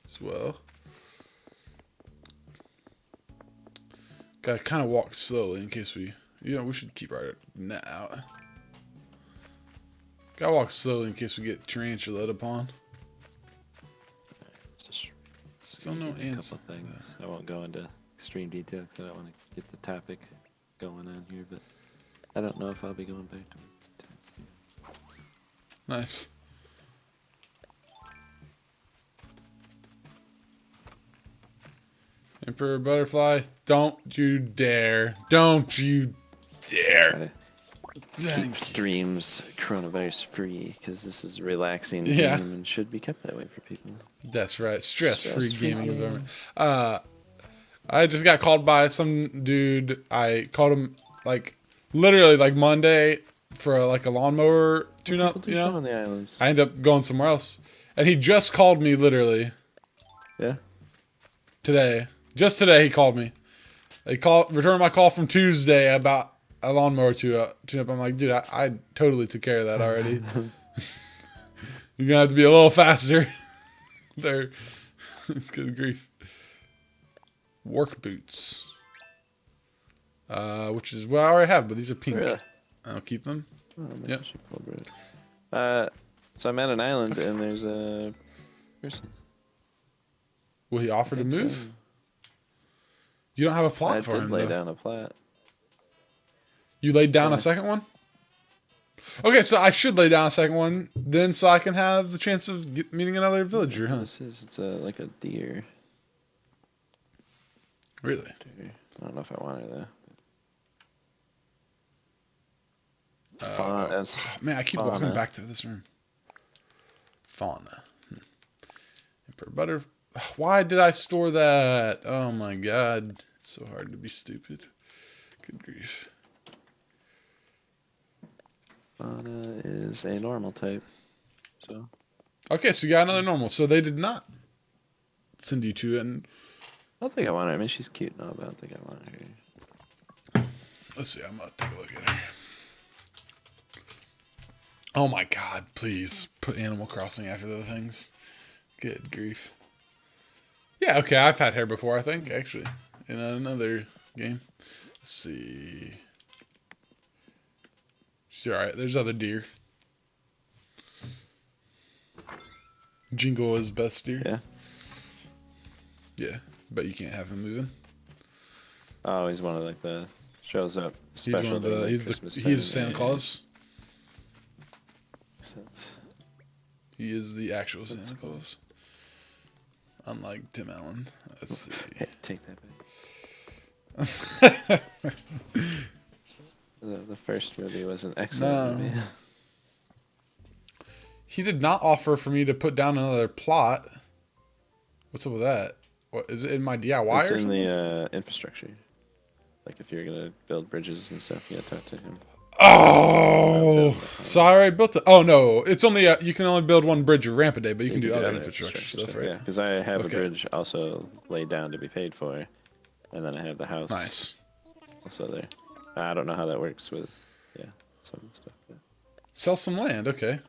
S1: as well. Gotta kind of walk slowly in case we, we should keep our net out. Gotta walk slowly in case we get tarantula upon.
S2: Just
S1: Still no
S2: a
S1: answer.
S2: couple things. I won't go into extreme detail because I don't want to get the topic going on here, but I don't know if I'll be going back to it.
S1: Nice. Emperor Butterfly, don't you dare. Don't you dare.
S2: keep streams coronavirus free because this is a relaxing
S1: Yeah.
S2: game and should be kept that way for people.
S1: That's right. Stress-free
S2: Stress-free
S1: gaming
S2: game.
S1: environment. I just got called by some dude. I called him like literally like Monday for like a lawnmower tune-up.
S2: People do
S1: You
S2: fun
S1: know,
S2: on the islands.
S1: I ended up going somewhere else, and he just called me literally
S2: Yeah.
S1: today. Just today, he called me. He returned my call from Tuesday about a lawnmower tune-up. I'm like, dude, I totally took care of that already. You're gonna have to be a little faster. There, good grief. Work boots, which is what I already have, but these are pink.
S2: Really?
S1: I'll keep them.
S2: Oh, maybe
S1: Yep.
S2: I should pull bread. So I'm at an island and there's a person.
S1: Will he offer to
S2: I think
S1: move?
S2: so.
S1: You don't have a plot
S2: I
S1: for
S2: did
S1: him,
S2: lay
S1: though.
S2: down a plat.
S1: You laid down
S2: Yeah.
S1: a second one? Okay, so I should lay down a second one then so I can have the chance of meeting another villager, huh?
S2: It's like a deer.
S1: Really?
S2: I don't know if I want her though. Fauna.
S1: Man, I keep walking
S2: Fauna.
S1: back to this room. Fauna. Emperor butter. Why did I store that? Oh my god. It's so hard to be stupid. Good grief.
S2: Fauna is a normal type. So
S1: Okay, so you got another normal. So they did not send you to it. And
S2: I don't think I want her. I mean, she's cute and all, but I don't think I want her.
S1: let's see. I'm going to take a look at her. Oh my god, please put Animal Crossing after the things. Good grief. Yeah, okay, I've had hair before, I think, actually, in another game. Let's see. She's alright, there's other deer. Jingle is best deer.
S2: Yeah.
S1: Yeah, but you can't have him moving.
S2: Oh, he's one of like the shows up
S1: He's one
S2: special.
S1: of
S2: during,
S1: the,
S2: like,
S1: he's
S2: Christmas
S1: the,
S2: time.
S1: he's Santa
S2: Yeah,
S1: Claus.
S2: makes sense.
S1: He is the actual
S2: That's
S1: Santa
S2: cool.
S1: Claus. Unlike Tim Allen. Let's see.
S2: Hey, take that back. The first movie was an excellent
S1: No.
S2: movie.
S1: He did not offer for me to put down another plot. What's up with that? What is it in my DIY
S2: It's
S1: or
S2: in
S1: something?
S2: the infrastructure. Like if you're gonna build bridges and stuff, you gotta talk to him.
S1: Oh, so I already built it. Oh no, it's only you can only build one bridge or ramp a day, but you can do other infrastructure stuff, right?
S2: Yeah, because I have
S1: Okay.
S2: a bridge also laid down to be paid for, and then I have the house
S1: Nice.
S2: also there. I don't know how that works with some of the stuff. Yeah.
S1: Sell some land, okay.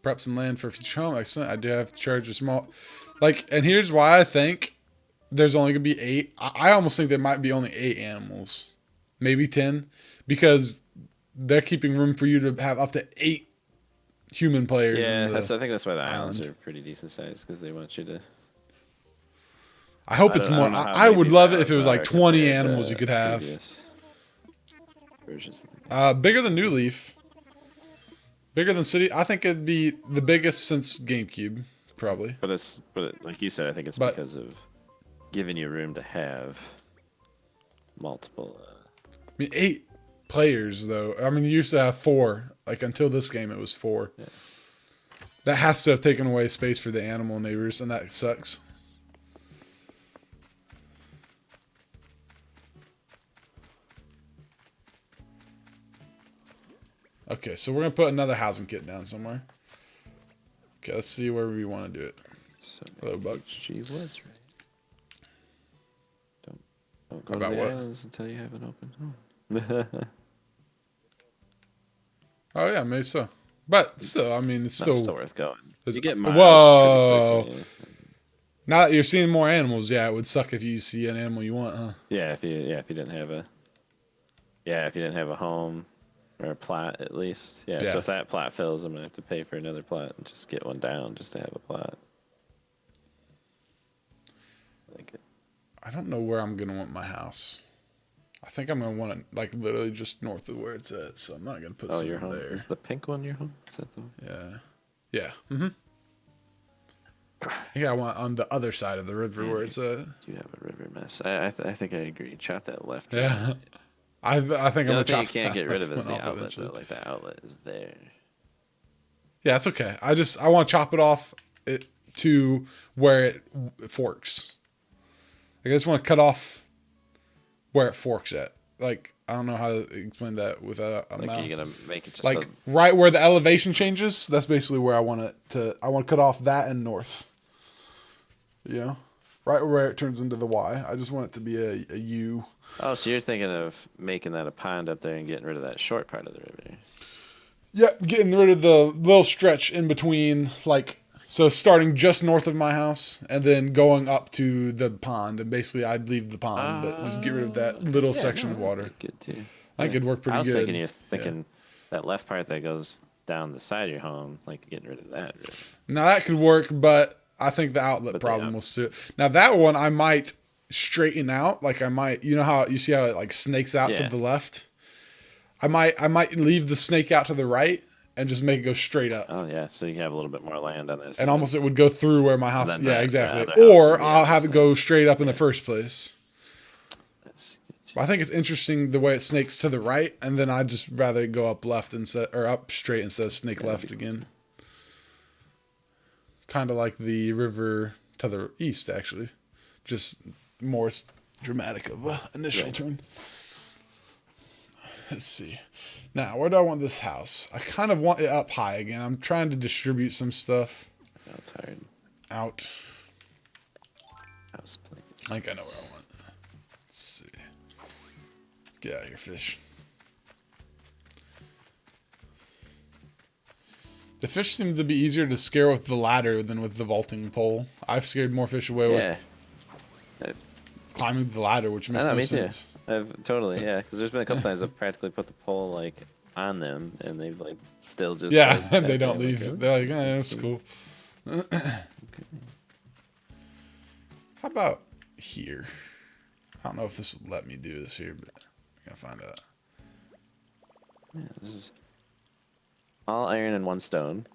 S1: Prep some land for a future home. Excellent. I do have to charge a small, like, and here's why I think there's only gonna be 8. I almost think there might be only 8 animals, maybe 10, because they're keeping room for you to have up to 8 human players.
S2: Yeah,
S1: in the
S2: I think that's why the islands
S1: island.
S2: are pretty decent sized because they want you to.
S1: I hope
S2: I
S1: it's
S2: don't- I
S1: more.
S2: don't know how
S1: I
S2: big
S1: would
S2: these
S1: love it if it
S2: islands
S1: was like
S2: are
S1: 20
S2: compared to
S1: animals you could have.
S2: previous versions.
S1: Bigger than New Leaf. Bigger than City. I think it'd be the biggest since GameCube, probably.
S2: But like you said, I think it's
S1: But-
S2: because of giving you room to have multiple.
S1: I mean, 8 players though. I mean, you used to have 4. Like until this game, it was 4.
S2: Yeah.
S1: That has to have taken away space for the animal neighbors, and that sucks. Okay, so we're gonna put another housing kit down somewhere. Okay, let's see where we want to do it.
S2: So
S1: Hello, Buck.
S2: HG was right. Don't go
S1: About
S2: to the
S1: what?
S2: islands until you have an open home.
S1: Oh yeah, maybe so. But still, I mean, it's
S2: Still
S1: still
S2: worth going.
S1: it's-
S2: You get miles
S1: Whoa.
S2: pretty quickly.
S1: now that you're seeing more animals. Yeah, it would suck if you see an animal you want, huh?
S2: Yeah, if you didn't have a home or a plot at least. Yeah.
S1: Yeah.
S2: So if that plot fills, I'm gonna have to pay for another plot and just get one down just to have a plot. Like it.
S1: I don't know where I'm gonna want my house. I think I'm gonna want it like literally just north of where it's at. So I'm not gonna put
S2: Oh,
S1: something
S2: your home
S1: there.
S2: is the pink one. Your home is that the one?
S1: Yeah, yeah. Mm-hmm. I think I want on the other side of the river where it's at.
S2: You have a river mess. I think I agree. Chop that left.
S1: Yeah. I think I'm
S2: The
S1: gonna
S2: only thing
S1: chop
S2: you can't get rid of is
S1: one
S2: the
S1: off
S2: outlet,
S1: eventually.
S2: though. Like, the outlet is there.
S1: Yeah, it's okay. I want to chop it off it to where it forks. Like, I just want to cut off where it forks at. Like, I don't know how to explain that without a
S2: Like,
S1: mouse.
S2: you're gonna make it just
S1: Like right where the elevation changes. That's basically where I want it to. I want to cut off that and north. You know, right where it turns into the Y. I just want it to be a U.
S2: Oh, so you're thinking of making that a pond up there and getting rid of that short part of the river.
S1: Yep, getting rid of the little stretch in between, like, so starting just north of my house and then going up to the pond. And basically, I'd leave the pond, but just get rid of that little
S2: Yeah,
S1: section
S2: no,
S1: of
S2: that'd
S1: water.
S2: be good too.
S1: I think it'd work pretty
S2: I was
S1: good.
S2: thinking you're thinking that left part that goes down the side of your home, like getting rid of that. Really.
S1: Now, that could work, but I think the outlet
S2: But
S1: problem will suit. Now, that one I might straighten out. Like, I might, you know how you see how it, like, snakes out to the left? I might leave the snake out to the right and just make it go straight up.
S2: Oh yeah, so you have a little bit more land on this.
S1: And almost it would go through where my house. Yeah, exactly.
S2: the
S1: Or
S2: house,
S1: I'll have it go straight up in
S2: Yeah.
S1: the first place.
S2: That's good.
S1: I think it's interesting the way it snakes to the right, and then I'd just rather go up left instead, or up straight instead of snake left again. Kind of like the river to the east, actually. Just more dramatic of an initial turn. Let's see. Now, where do I want this house? I kind of want it up high again. I'm trying to distribute some stuff
S2: That's hard.
S1: out.
S2: House plate.
S1: I think I know where I want. Let's see. Get out of here, fish. The fish seem to be easier to scare with the ladder than with the vaulting pole. I've scared more fish away with climbing the ladder, which makes no sense.
S2: I've totally, because there's been a couple times I've practically put the pole like on them, and they've like still just
S1: Yeah,
S2: like,
S1: they don't leave. Like, they're like, oh, that's cool. How about here? I don't know if this will let me do this here, but I'm gonna find out.
S2: Yeah, this is all iron and one stone.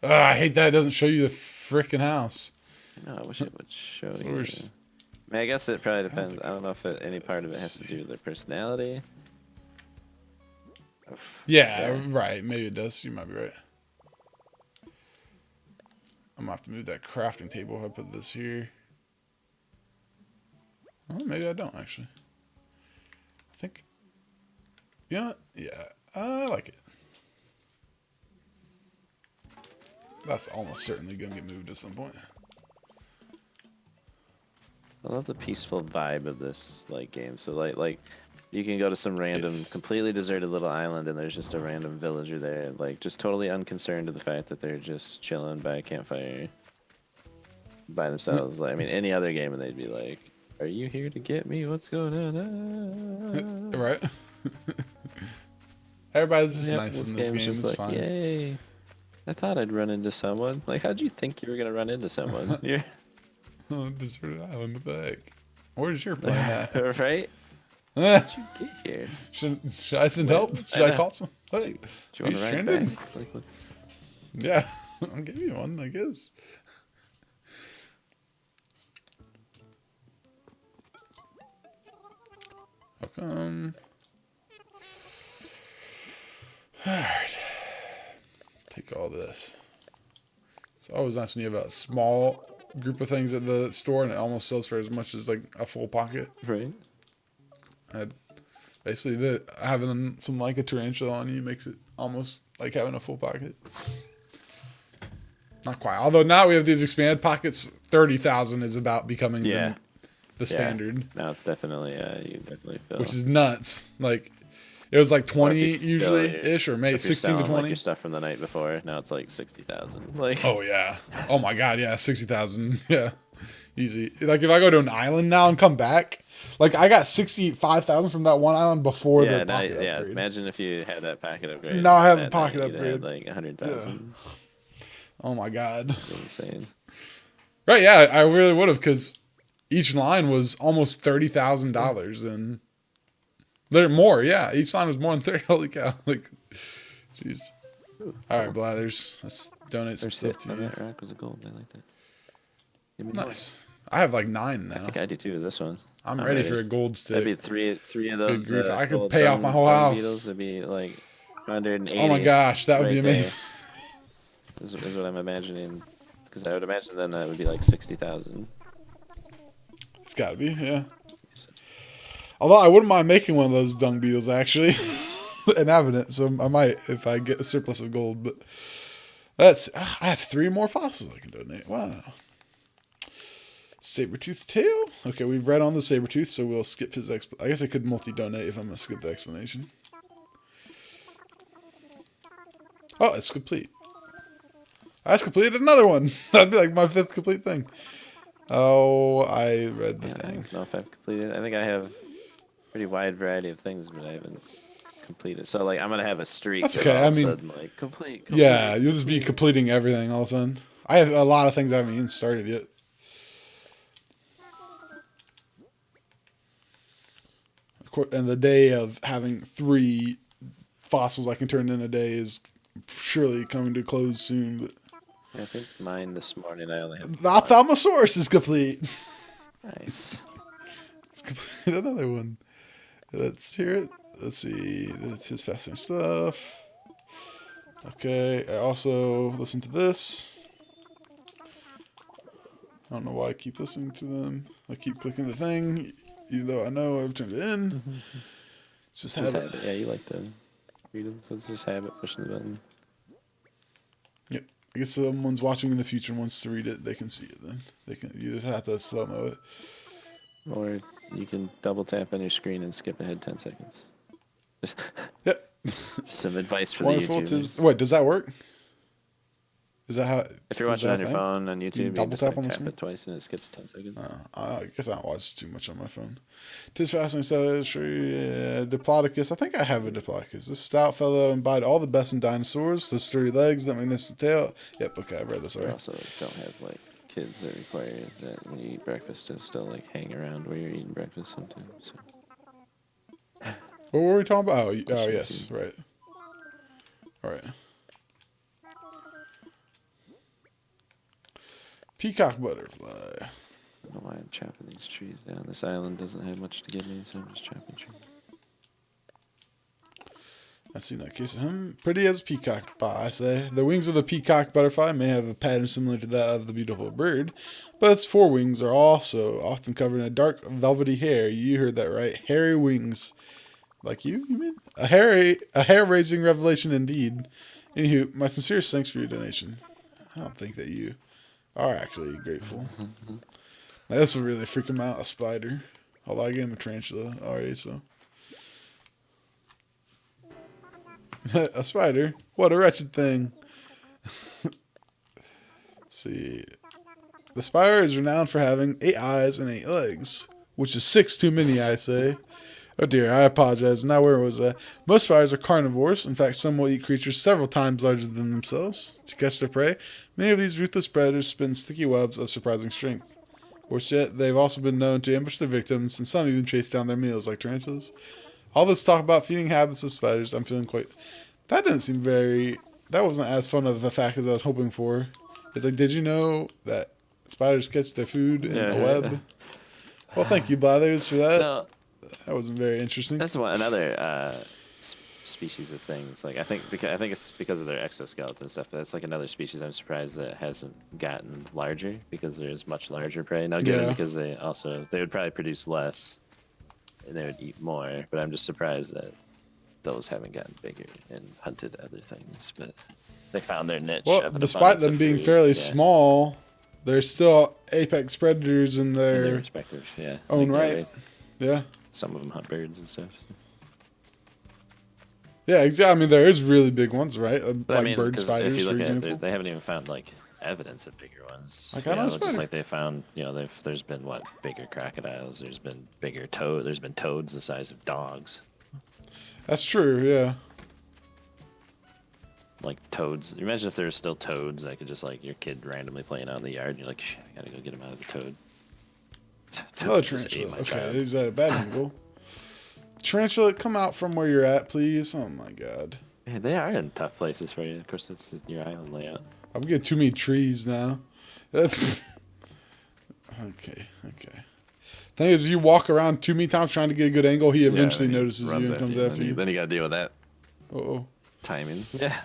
S1: I hate that it doesn't show you the frickin' house.
S2: I know, I wish it would show
S1: So
S2: you.
S1: we're
S2: I mean, I guess it probably depends. I don't know if any part of it has to do with their personality.
S1: Yeah, right. Maybe it does. You might be right. I'm gonna have to move that crafting table if I put this here. Oh, maybe I don't actually. I think. You know what? Yeah, I like it. That's almost certainly gonna get moved at some point.
S2: I love the peaceful vibe of this like game. So like you can go to some random, completely deserted little island, and there's just a random villager there, like just totally unconcerned with the fact that they're just chilling by a campfire by themselves. Like, I mean, any other game, and they'd be like, "Are you here to get me? What's going on?"
S1: Right. Everybody's just nice
S2: this
S1: in this game.
S2: just
S1: It's
S2: like,
S1: fine.
S2: yay! I thought I'd run into someone. Like, how'd you think you were gonna run into someone? You're
S1: Oh, deserted island. What the heck? Where's your plan at?
S2: right? How'd you get here?
S1: Should I send help? Should I call some? Hey,
S2: Do you want to ride
S1: stranded?
S2: back? Like, what's...
S1: Yeah, I'll give you one, I guess. How come? Alright. Take all this. It's always nice when you have a small group of things at the store and it almost sells for as much as like a full pocket.
S2: Right.
S1: Basically, having some like a tarantula on you makes it almost like having a full pocket. Not quite. Although now we have these expanded pockets, 30,000 is about becoming the standard.
S2: Now it's definitely, you definitely feel.
S1: Which is nuts. Like, it was like 20
S2: if you
S1: usually
S2: feel
S1: ish, or maybe
S2: if you're
S1: 16 to
S2: selling,
S1: 20.
S2: like, your stuff from the night before, now it's like 60,000. Like,
S1: Oh, yeah. Oh, my God. Yeah. 60,000. Yeah. Easy. Like, if I go to an island now and come back, like, I got 65,000 from that one island before the pocket upgrade.
S2: Imagine if you had that pocket upgrade.
S1: Now I have a
S2: that
S1: pocket
S2: night, you'd
S1: upgrade.
S2: have, like 100,000.
S1: Oh, my God.
S2: Insane.
S1: Right. Yeah. I really would have, because each line was almost $30,000 and they're more. Yeah. Each line was more than 30. Holy cow. Like, jeez. All right, Blathers. Let's donate some stuff to you.
S2: That rock was a gold. I like that.
S1: Nice. I have like 9
S2: I
S1: now.
S2: think I do too. This one.
S1: I'm ready for a gold
S2: That'd be
S1: stick.
S2: three of
S1: Good
S2: those
S1: grief! I could
S2: gold
S1: pay off my whole
S2: dung
S1: house.
S2: beetles. It'd be like 180.
S1: Oh my gosh, that would be
S2: right there.
S1: amazing.
S2: Is what I'm imagining. Because I would imagine then that would be like 60,000.
S1: It's got to be, yeah. Although I wouldn't mind making one of those dung beetles actually, and having it. So I might if I get a surplus of gold. But I have 3 more fossils I can donate. Wow. Saber-tooth tail. Okay, we've read on the saber-tooth, so we'll skip his I guess I could multi-donate if I'm gonna skip the explanation. Oh, it's complete. I just completed another one. That'd be like my 5th complete thing. Oh, I read the thing.
S2: I don't know if I've completed. I think I have a pretty wide variety of things, but I haven't completed. So like I'm gonna have a streak.
S1: That's okay.
S2: All
S1: I
S2: of a
S1: mean,
S2: sudden, like complete.
S1: Yeah, you'll just be completing everything all of a sudden. I have a lot of things I haven't even started yet. And the day of having 3 fossils I can turn in a day is surely coming to close soon. But
S2: I think mine this morning I only have
S1: the Ophthalmosaurus is complete.
S2: Nice.
S1: It's complete another one. Let's hear it. Let's see. That's his fascinating stuff. Okay, I also listen to this. I don't know why I keep listening to them. I keep clicking the thing, even though I know I've turned it in. It's just habit.
S2: Yeah, you like to read them, so it's just habit pushing the button.
S1: Yep. I guess someone's watching in the future and wants to read it, they can see it then. You just have to slow-mo it.
S2: Or you can double tap on your screen and skip ahead 10 seconds.
S1: Yep.
S2: Some advice for
S1: Wonderful.
S2: the YouTubers.
S1: Wait, does that work? Is that how?
S2: If you're watching on your phone on YouTube, you just
S1: tap on the
S2: tap
S1: screen?
S2: it twice and it skips 10 seconds.
S1: I guess I don't watch too much on my phone. Tis fascinating stuff. Diplodocus. I think I have a Diplodocus. This stout fellow embodied all the best in dinosaurs. Those sturdy legs, that magnificent tail. Yep, okay, I've read this
S2: You
S1: already.
S2: also don't have like kids that require that when you eat breakfast to still like hang around where you're eating breakfast sometimes. So.
S1: What were we talking about? Oh yes, right. All right. Peacock butterfly.
S2: I don't know why I'm chopping these trees down. This island doesn't have much to give me, so I'm just chopping trees.
S1: I've seen that case of him. Pretty as a peacock, I say. The wings of the peacock butterfly may have a pattern similar to that of the beautiful bird, but its forewings are also often covered in a dark velvety hair. You heard that right. Hairy wings. Like you mean? A hair-raising revelation indeed. Anywho, my sincerest thanks for your donation. I don't think that you are actually grateful. Now, this would really freak him out, a spider. Although I gave him a tarantula already, so. A spider? What a wretched thing. Let's see. The spider is renowned for having 8 eyes and 8 legs, which is 6 too many, I say. Oh dear, I apologize. Now where was I? Most spiders are carnivores. In fact, some will eat creatures several times larger than themselves to catch their prey. Many of these ruthless predators spin sticky webs of surprising strength. Worse yet, they've also been known to ambush their victims, and some even chase down their meals like tarantulas. All this talk about feeding habits of spiders, I'm feeling quite... That didn't seem very... That wasn't as fun of a fact as I was hoping for. It's like, did you know that spiders catch their food in a web? Well, thank you, Blathers, for that.
S2: So,
S1: that wasn't very interesting.
S2: That's another species of things. Like I think it's because of their exoskeleton and stuff. But it's like another species. I'm surprised that it hasn't gotten larger because there's much larger prey. Now, given because they would probably produce less and they would eat more. But I'm just surprised that those haven't gotten bigger and hunted other things. But they found their niche.
S1: Well, despite them being fairly small, they're still apex predators in their
S2: respective
S1: own right. Yeah.
S2: Some of them hunt birds and stuff.
S1: Yeah, exactly. I mean, there is really big ones, right?
S2: But
S1: like bird spiders,
S2: if you look
S1: for
S2: at
S1: example.
S2: it, they haven't even found like evidence of bigger ones.
S1: Like I
S2: just like they found, there's been bigger crocodiles. There's been bigger There's been toads the size of dogs.
S1: That's true. Yeah.
S2: Like toads. Imagine if there were still toads that could just like your kid randomly playing out in the yard, and you're like, shit, I gotta go get him out of the toad.
S1: Another tarantula. Okay, is that a bad angle? Tarantula, come out from where you're at, please. Oh my god.
S2: Man, they are in tough places for you. Of course, it's your island layout.
S1: I'm getting too many trees now. Okay. Thing is, if you walk around too many times trying to get a good angle, he eventually notices you and comes after you.
S2: Then you gotta deal with that.
S1: Uh-oh.
S2: Timing. Yeah.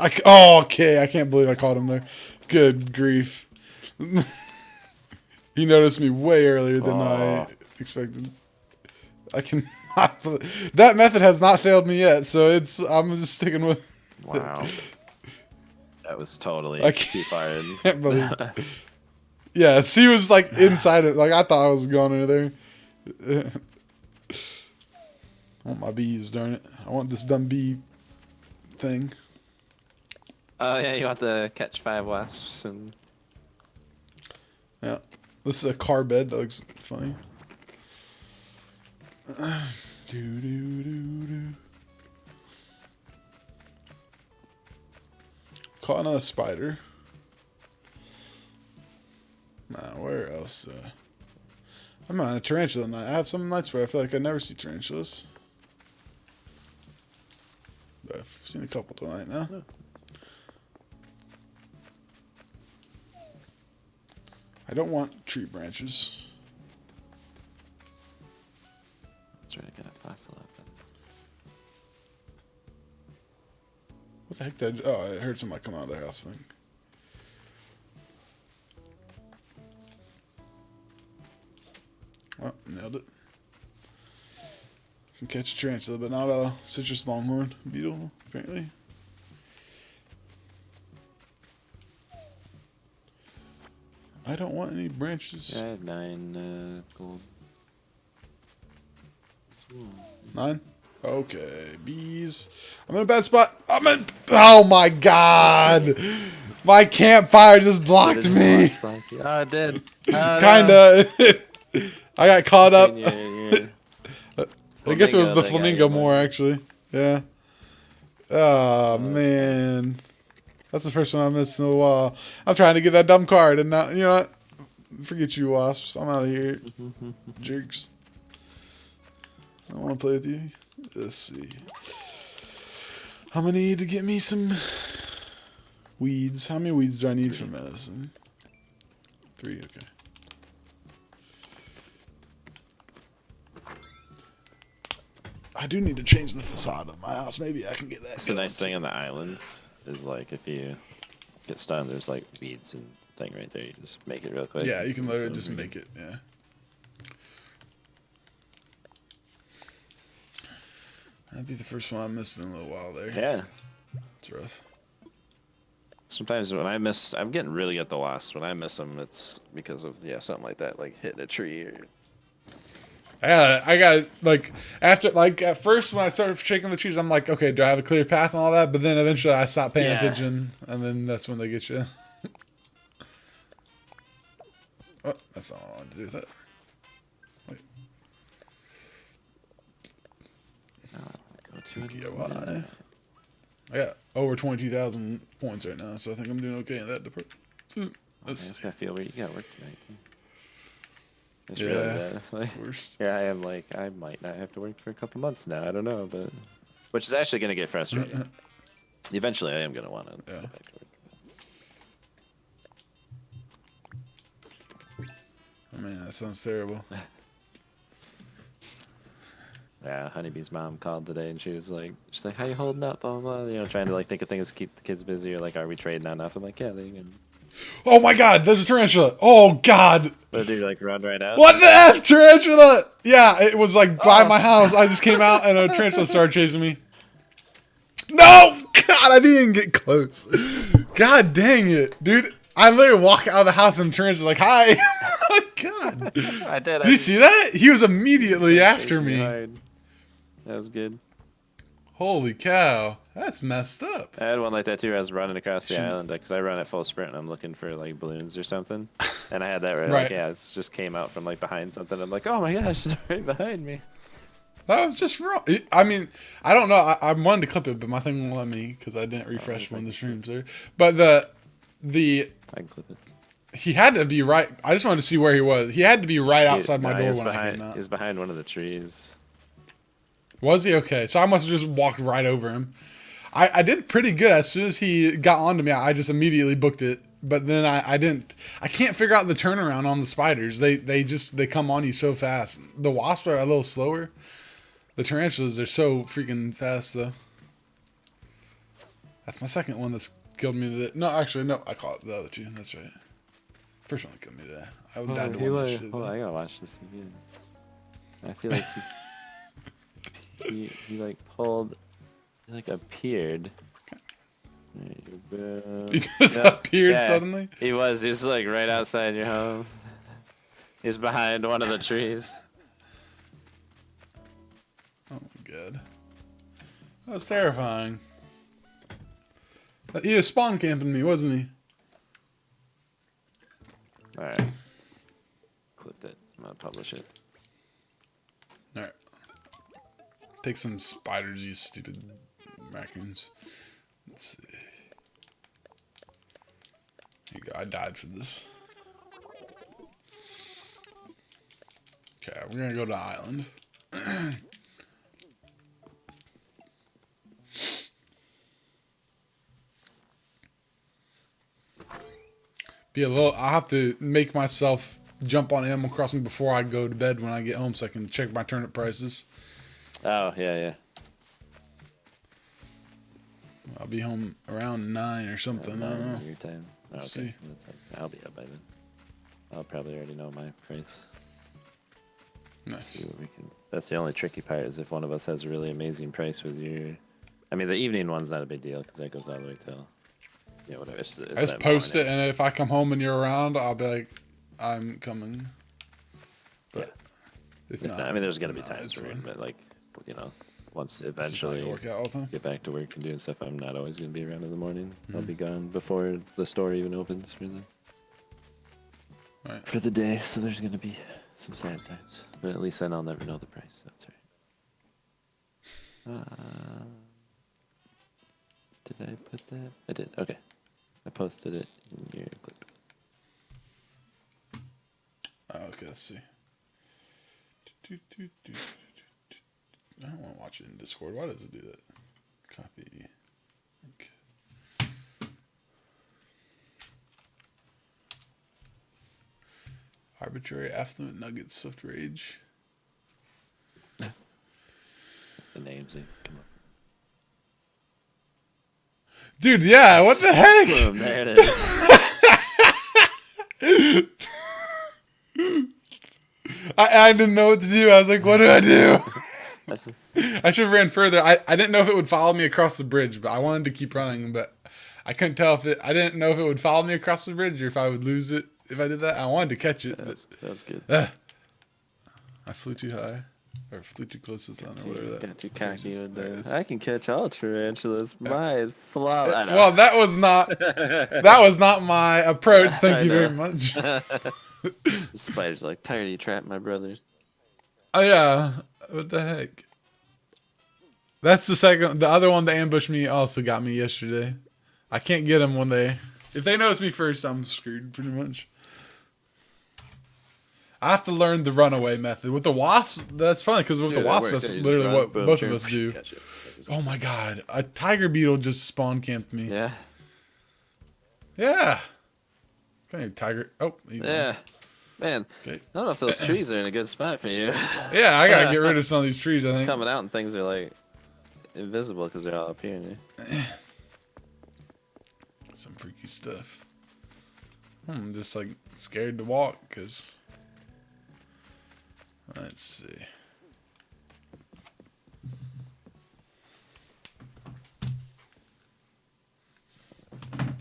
S1: Okay. I can't believe I caught him there. Good grief. He noticed me way earlier than I expected. I can. That method has not failed me yet, so I'm just sticking with.
S2: Wow. That was totally too far.
S1: Can't believe. Yeah, he was like inside it. Like I thought I was going into there. I want my bees, darn it. I want this dumb bee thing.
S2: Oh yeah, you want the catch 5 wasps and.
S1: Yeah, this is a car bed. That looks funny. Caught another spider. Nah, where else? I'm on a tarantula night. I have some nights where I feel like I never see tarantulas. But I've seen a couple tonight now.
S2: Oh.
S1: I don't want tree branches.
S2: That's right, I got a fossil up.
S1: What the heck did I heard somebody come out of their house thing. Oh, nailed it. Can catch a tarantula, but not a citrus longhorn beetle, apparently. I don't want any branches.
S2: Yeah, I have 9 gold.
S1: 9? Okay, bees. I'm in a bad spot. Oh my god! My campfire just blocked me.
S2: Oh, it did.
S1: Kinda. I got caught up.
S2: Yeah.
S1: I guess it was the flamingo more, actually. Yeah. Oh, man. That's the first one I missed in a while. I'm trying to get that dumb card, and now, you know what? Forget you, wasps. I'm out of here. Jerks. I don't want to play with you. Let's see. I'm going to need to get me some weeds. How many weeds do I need for medicine? 3, okay. I do need to change the facade of my house. Maybe I can get that.
S2: That's the nice thing on the islands is like if you get stunned, there's like weeds and thing right there. You just make it real quick.
S1: Yeah, you can literally just make it. Yeah. That'd be the first one I missed in a little while there.
S2: Yeah.
S1: It's rough.
S2: Sometimes when I miss, I'm getting really at the wasps. When I miss them, it's because of something like that, like hitting a tree or.
S1: I got like after like at first when I started shaking the trees, I'm like, okay, do I have a clear path and all that? But then eventually I stopped paying attention, and then that's when they get you. Oh, that's not what I wanted to do with that. Wait.
S2: Go to
S1: DIY. I got over 22,000 points right now, so I think I'm doing okay in that department.
S2: It's gonna feel weird. You gotta work tonight. Too. I just
S1: Yeah,
S2: realized that. Like,
S1: worst.
S2: here I am, like I might not have to work for a couple months now. I don't know, but which is actually gonna get frustrating. Eventually, I am gonna want to go back to work.
S1: Oh, man, that sounds terrible.
S2: Yeah, Honeybee's mom called today, and she's like, "How you holding up?" Blah blah blah. You know, trying to like think of things to keep the kids busy, or like, are we trading enough? I'm like, yeah, they can.
S1: Oh my god, there's a tarantula. Oh god.
S2: But do you like run right out?
S1: What the F, tarantula? Yeah, it was like by my house. I just came out and a tarantula started chasing me. No! God, I didn't even get close. God dang it, dude. I literally walk out of the house and the tarantula's like, hi. Oh my god.
S2: I did.
S1: Did you see that? He was immediately after me.
S2: That was good.
S1: Holy cow. That's messed up.
S2: I had one like that too. I was running across the island because I run at full sprint and I'm looking for like balloons or something. And I had that right. Like, it just came out from like behind something. I'm like, oh my gosh, it's right behind me.
S1: That was just wrong. I mean, I don't know. I wanted to clip it, but my thing won't let me because I didn't refresh when the streams there. But the
S2: I can clip it.
S1: He had to be right. I just wanted to see where he was. He had to be right outside my door when I came out.
S2: He was behind one of the trees.
S1: Was he? Okay. So I must have just walked right over him. I did pretty good. As soon as he got onto me, I just immediately booked it. But then I didn't. I can't figure out the turnaround on the spiders. They come on you so fast. The wasps are a little slower. The tarantulas, they're so freaking fast though. That's my second one that's killed me today. No, actually, no. I caught the other two. That's right. First one that killed me today. I would died to one yesterday.
S2: Hold on, I gotta watch this again. I feel like he like pulled, he like appeared.
S1: He just appeared suddenly?
S2: He was like right outside your home. He's behind one of the trees.
S1: Oh my god. That was terrifying. He was spawn camping me, wasn't he?
S2: Alright. Clipped it. I'm gonna publish it.
S1: Alright. Take some spiders, you stupid raccoons. Let's see. Here you go. I died for this. Okay, we're gonna go to the island. Be a little. I have to make myself jump on Animal Crossing before I go to bed when I get home, so I can check my turnip prices.
S2: Oh yeah.
S1: I'll be home around 9 or something. I don't know.
S2: Your time. Oh, okay.
S1: See.
S2: That's like, I'll be up by then. I'll probably already know my price.
S1: Nice.
S2: See what we can. That's the only tricky part is if one of us has a really amazing price with your. I mean, the evening one's not a big deal because that goes all the way till. Yeah, whatever. It's
S1: I just post it, and if I come home and you're around, I'll be like, I'm coming. But
S2: yeah. If not, I mean, there's gonna be times where, but like, once eventually get back to work and doing stuff, I'm not always gonna be around in the morning. I'll be gone before the store even opens for the day. So there's gonna be some sad times, but at least then I'll never know the price. So that's right. Did I put that? I did. Okay. I posted it in your clip.
S1: Okay, let's see. I don't want to watch it in Discord. Why does it do that? Copy. Okay. Arbitrary affluent nuggets, swift rage.
S2: The names, come on.
S1: Dude, yeah, what the heck?
S2: Boom, there it is.
S1: I didn't know what to do. I was like, what do I do? I should have ran further. I didn't know if it would follow me across the bridge, but I wanted to keep running, but I couldn't tell if I didn't know if it would follow me across the bridge or if I would lose it if I did that. I wanted to catch it.
S2: That was good.
S1: I flew too high. Or flew too close to the sun, or whatever that.
S2: Got too cocky with that. I can catch all tarantulas. My flaw.
S1: Well, that was not my approach. Thank you very much.
S2: The spider's like, tired of you trapping my brothers.
S1: Oh yeah, what the heck? That's the second. The other one that ambushed me also got me yesterday. I can't get them if they notice me first, I'm screwed pretty much. I have to learn the runaway method. With the wasps, that's funny because with the wasps, that's literally what both of us do. Oh my god, a tiger beetle just spawn camped me.
S2: Yeah.
S1: Yeah. Okay, tiger. Oh, he's
S2: on. Man, okay. I don't know if those trees are in a good spot for you.
S1: Yeah, I gotta get rid of some of these trees, I think.
S2: Coming out and things are like invisible because they're all up here.
S1: Some freaky stuff. I'm just like scared to walk because. Let's see.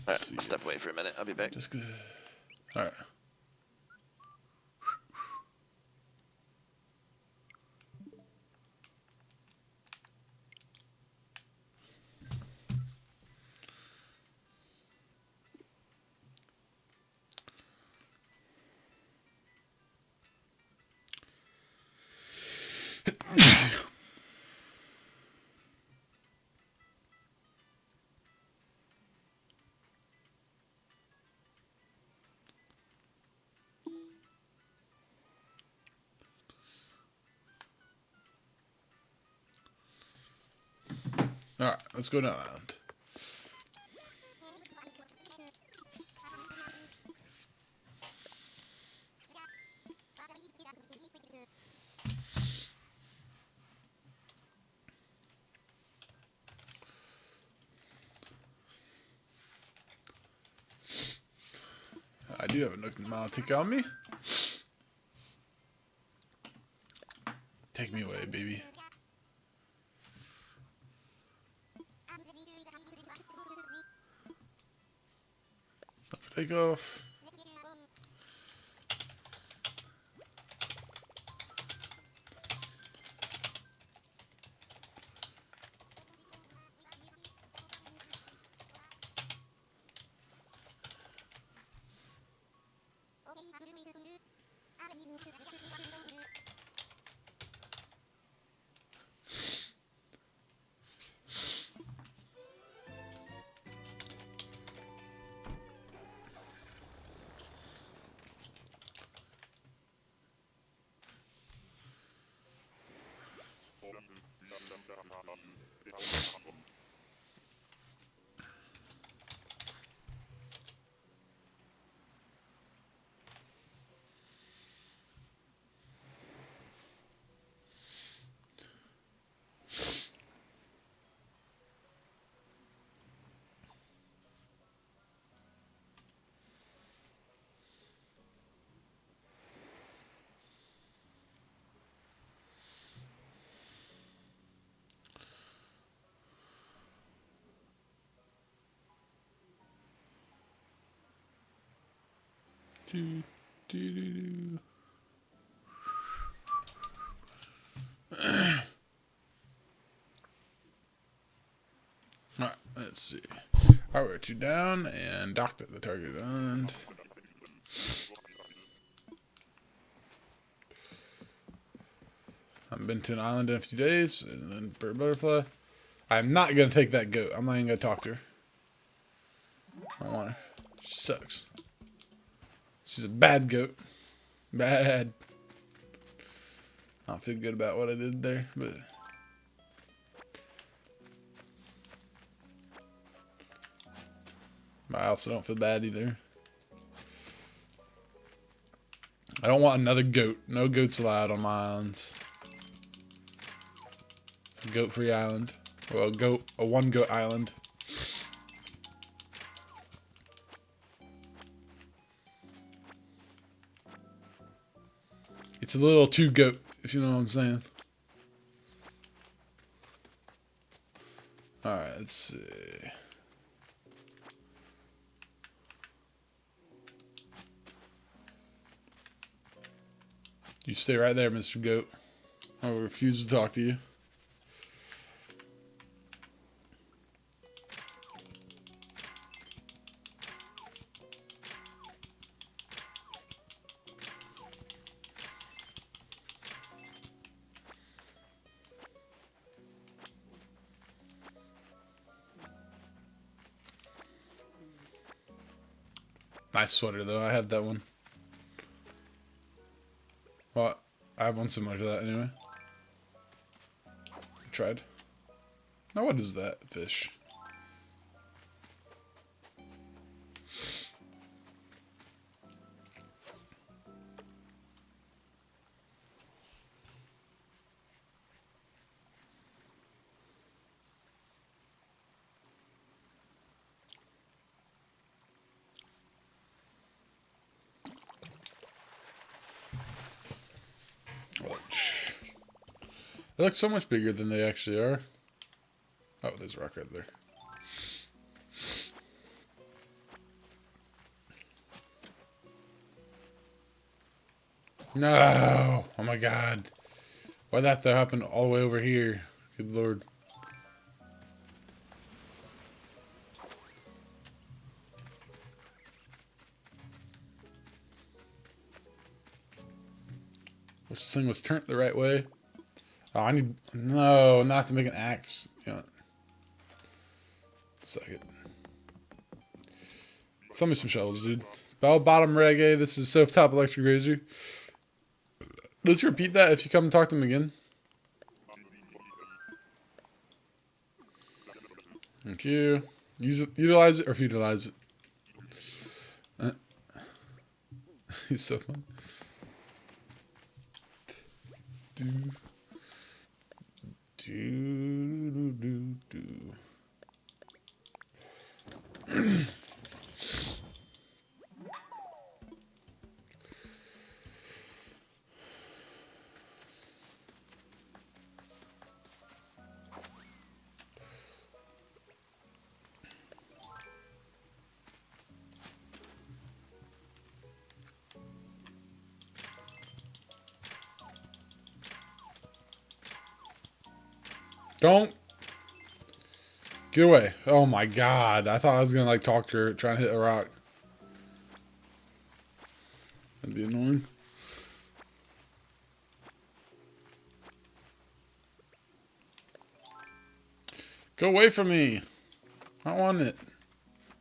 S2: Alright, step away for a minute. I'll be back.
S1: Alright. Alright, let's go down island. I do have a Nook tick on me. Take me away, baby. Stop for takeoff. Do, do, do, do. Alright, let's see. Alright, we're 2 down and docked at the target island. I haven't been to an island in a few days, and then bird butterfly. I'm not gonna take that goat. I'm not even gonna talk to her. I don't want her. She sucks. She's a bad goat. Bad. I don't feel good about what I did there, but I also don't feel bad either. I don't want another goat. No goats allowed on my islands. It's a goat-free island. Well, a one-goat island. It's a little too goat, if you know what I'm saying. Alright, let's see. You stay right there, Mr. Goat. I will refuse to talk to you. Nice sweater, though. I have that one. Well, I have one similar to that anyway. I tried. Now, what is that fish? They look so much bigger than they actually are. Oh, there's a rock right there. No! Oh my god. Why'd that have to happen all the way over here? Good lord. Wish this thing was turned the right way. Oh, I need... No, not to make an axe. You know. Suck it. Sell me some shells, dude. Bell bottom reggae. This is Stovetop Electric Razor. Let's repeat that if you come and talk to them again. Thank you. Utilize it or utilize it. He's so fun. Do, do, do, do. Don't get away. Oh my god. I thought I was gonna like talk to her trying to hit a rock. That'd be annoying. Go away from me. I don't want it.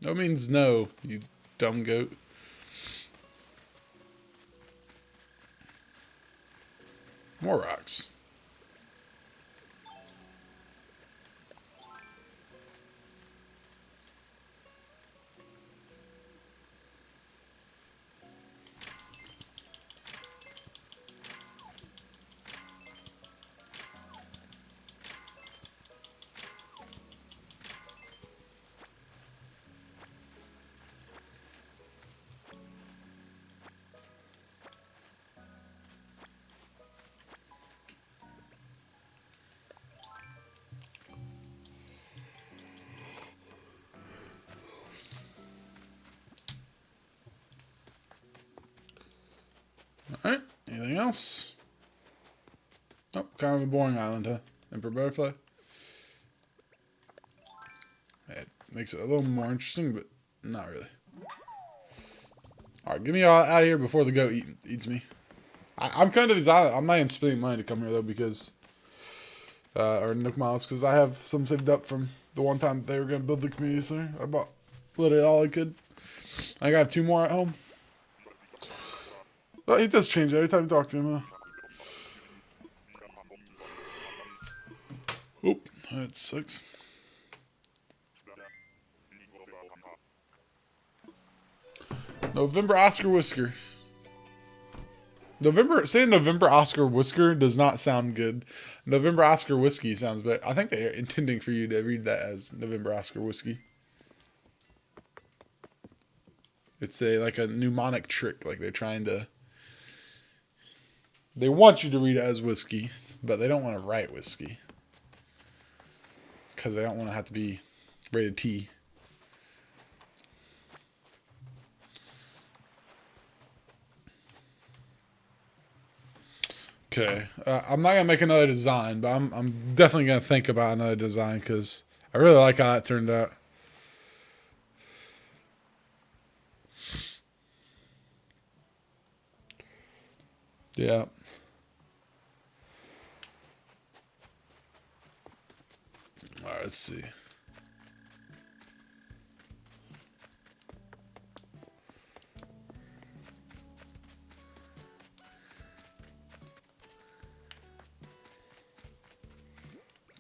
S1: No means no, you dumb goat. More rocks. Alright, anything else? Oh, kind of a boring island, huh? Emperor Butterfly. It makes it a little more interesting, but not really. Alright, get me out of here before the goat eats me. I'm kind of these islands. I'm not even spending money to come here, though, because... or Nook Miles, because I have some saved up from the one time they were going to build the community center. I bought literally all I could. I got 2 more at home. Well, he does change every time you talk to him, huh? Oop, that sucks. November Oscar Whisker. Saying November Oscar Whisker does not sound good. November Oscar Whiskey sounds better. I think they're intending for you to read that as November Oscar Whiskey. It's like a mnemonic trick. Like they're trying to... They want you to read it as whiskey, but they don't want to write whiskey. Because they don't want to have to be rated T. Okay, I'm not gonna make another design, but I'm definitely gonna think about another design because I really like how that turned out. Yeah. All right, let's see.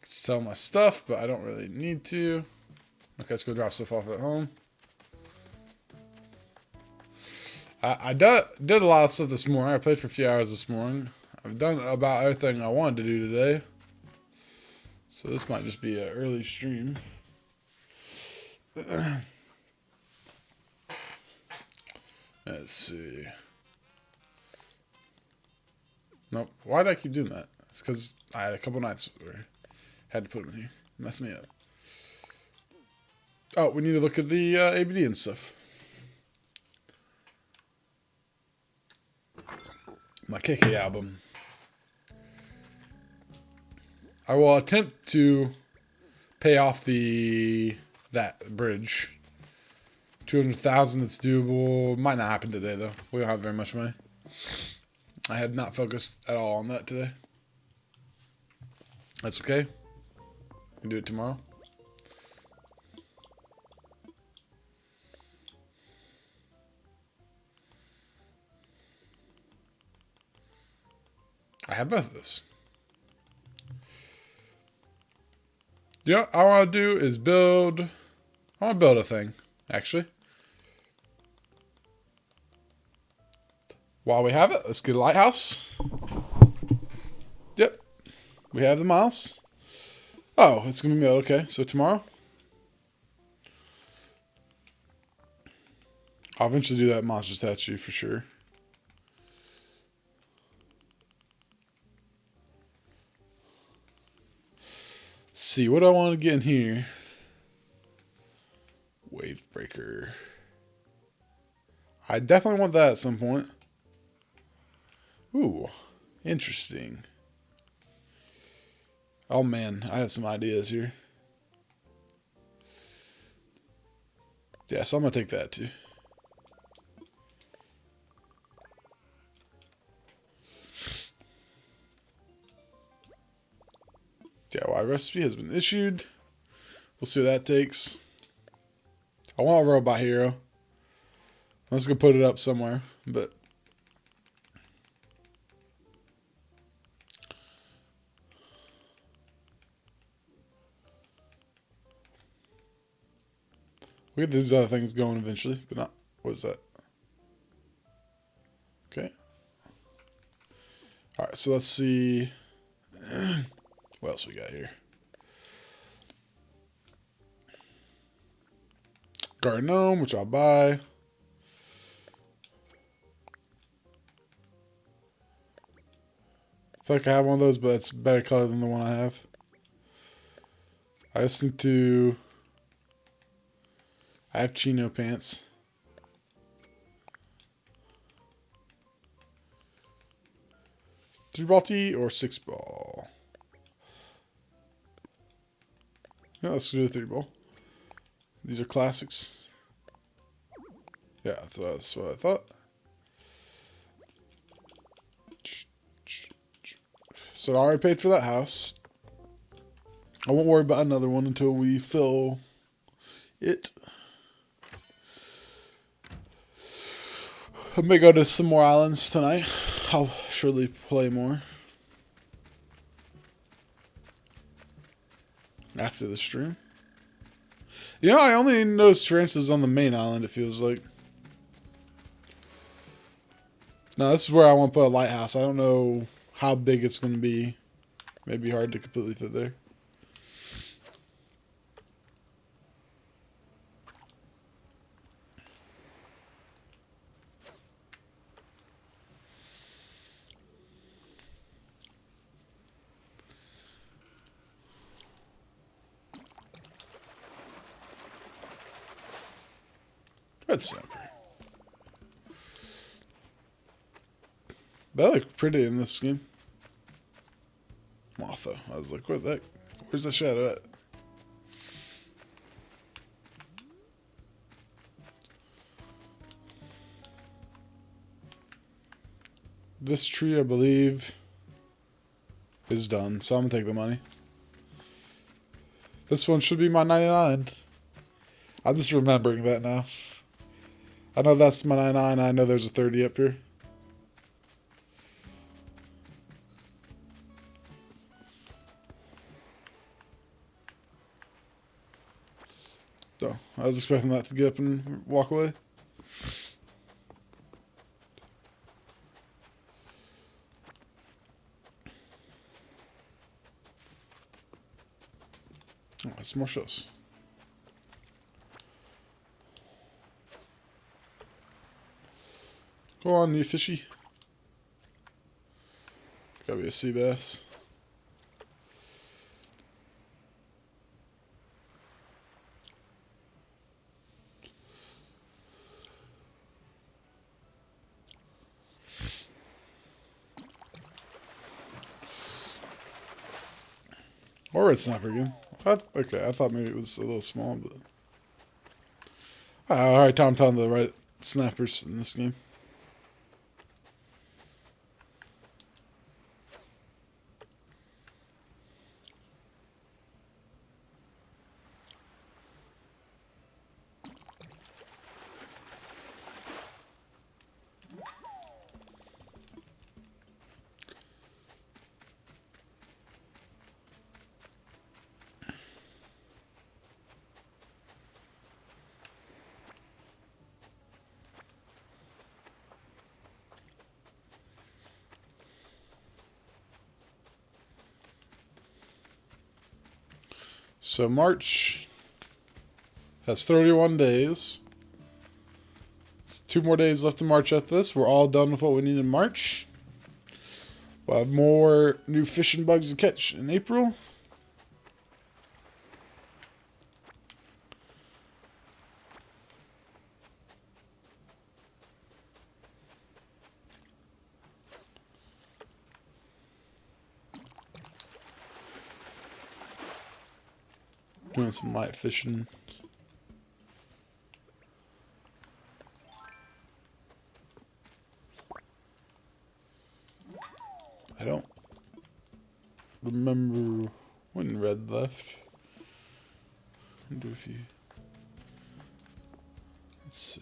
S1: Sell my stuff, but I don't really need to. Okay, let's go drop stuff off at home. I did a lot of stuff this morning. I played for a few hours this morning. I've done about everything I wanted to do today. So this might just be an early stream. Let's see. Nope. Why did I keep doing that? It's because I had a couple nights where I had to put them in here. Mess me up. Oh, we need to look at the ABD and stuff. My KK album. I will attempt to pay off that bridge. 200,000. It's doable. Might not happen today though. We don't have very much money. I have not focused at all on that today. That's okay. We can do it tomorrow. I have both of those. Yeah, all I want to do is build. I want to build a thing, actually. While we have it, let's get a lighthouse. Yep, we have the miles. Oh, it's gonna be okay. So tomorrow, I'll eventually do that monster statue for sure. Let's see, what do I want to get in here? Wave breaker. I definitely want that at some point. Ooh, interesting. Oh man, I have some ideas here. Yeah, so I'm gonna take that too. DIY recipe has been issued. We'll see what that takes. I want a robot hero. I'm just gonna put it up somewhere, but we'll get these other things going eventually, but not. What is that? Okay. All right, so let's see. What else we got here? Garden gnome, which I'll buy. I feel like I have one of those, but it's better color than the one I have. I just need to. I have chino pants. Three-ball tee or six-ball? Yeah, let's do the 3-ball. These are classics. Yeah, that's what I thought. So I already paid for that house. I won't worry about another one until we fill it. I may go to some more islands tonight. I'll surely play more after the stream. You know, I only noticed tarantulas on the main island, it feels like. No, this is where I want to put a lighthouse. I don't know how big it's going to be. Maybe hard to completely fit there. Red snapper. That looked pretty in this game. Martha. I was like, what the heck? Where's the shadow at? This tree, I believe, is done. So I'm going to take the money. This one should be my 99. I'm just remembering that now. I know that's my 99. I know there's a 30 up here. So, I was expecting that to get up and walk away. Oh, it's more shells. Go on, you fishy. Gotta be a sea bass. Or red snapper again. Okay, I thought maybe it was a little small, but alright, Tom telling the right snappers in this game. So March has 31 days. It's 2 more days left in March at this. We're all done with what we need in March. We'll have more new fishing bugs to catch in April. Doing some light fishing. I don't remember when Red left. I wonder if he... Let's see.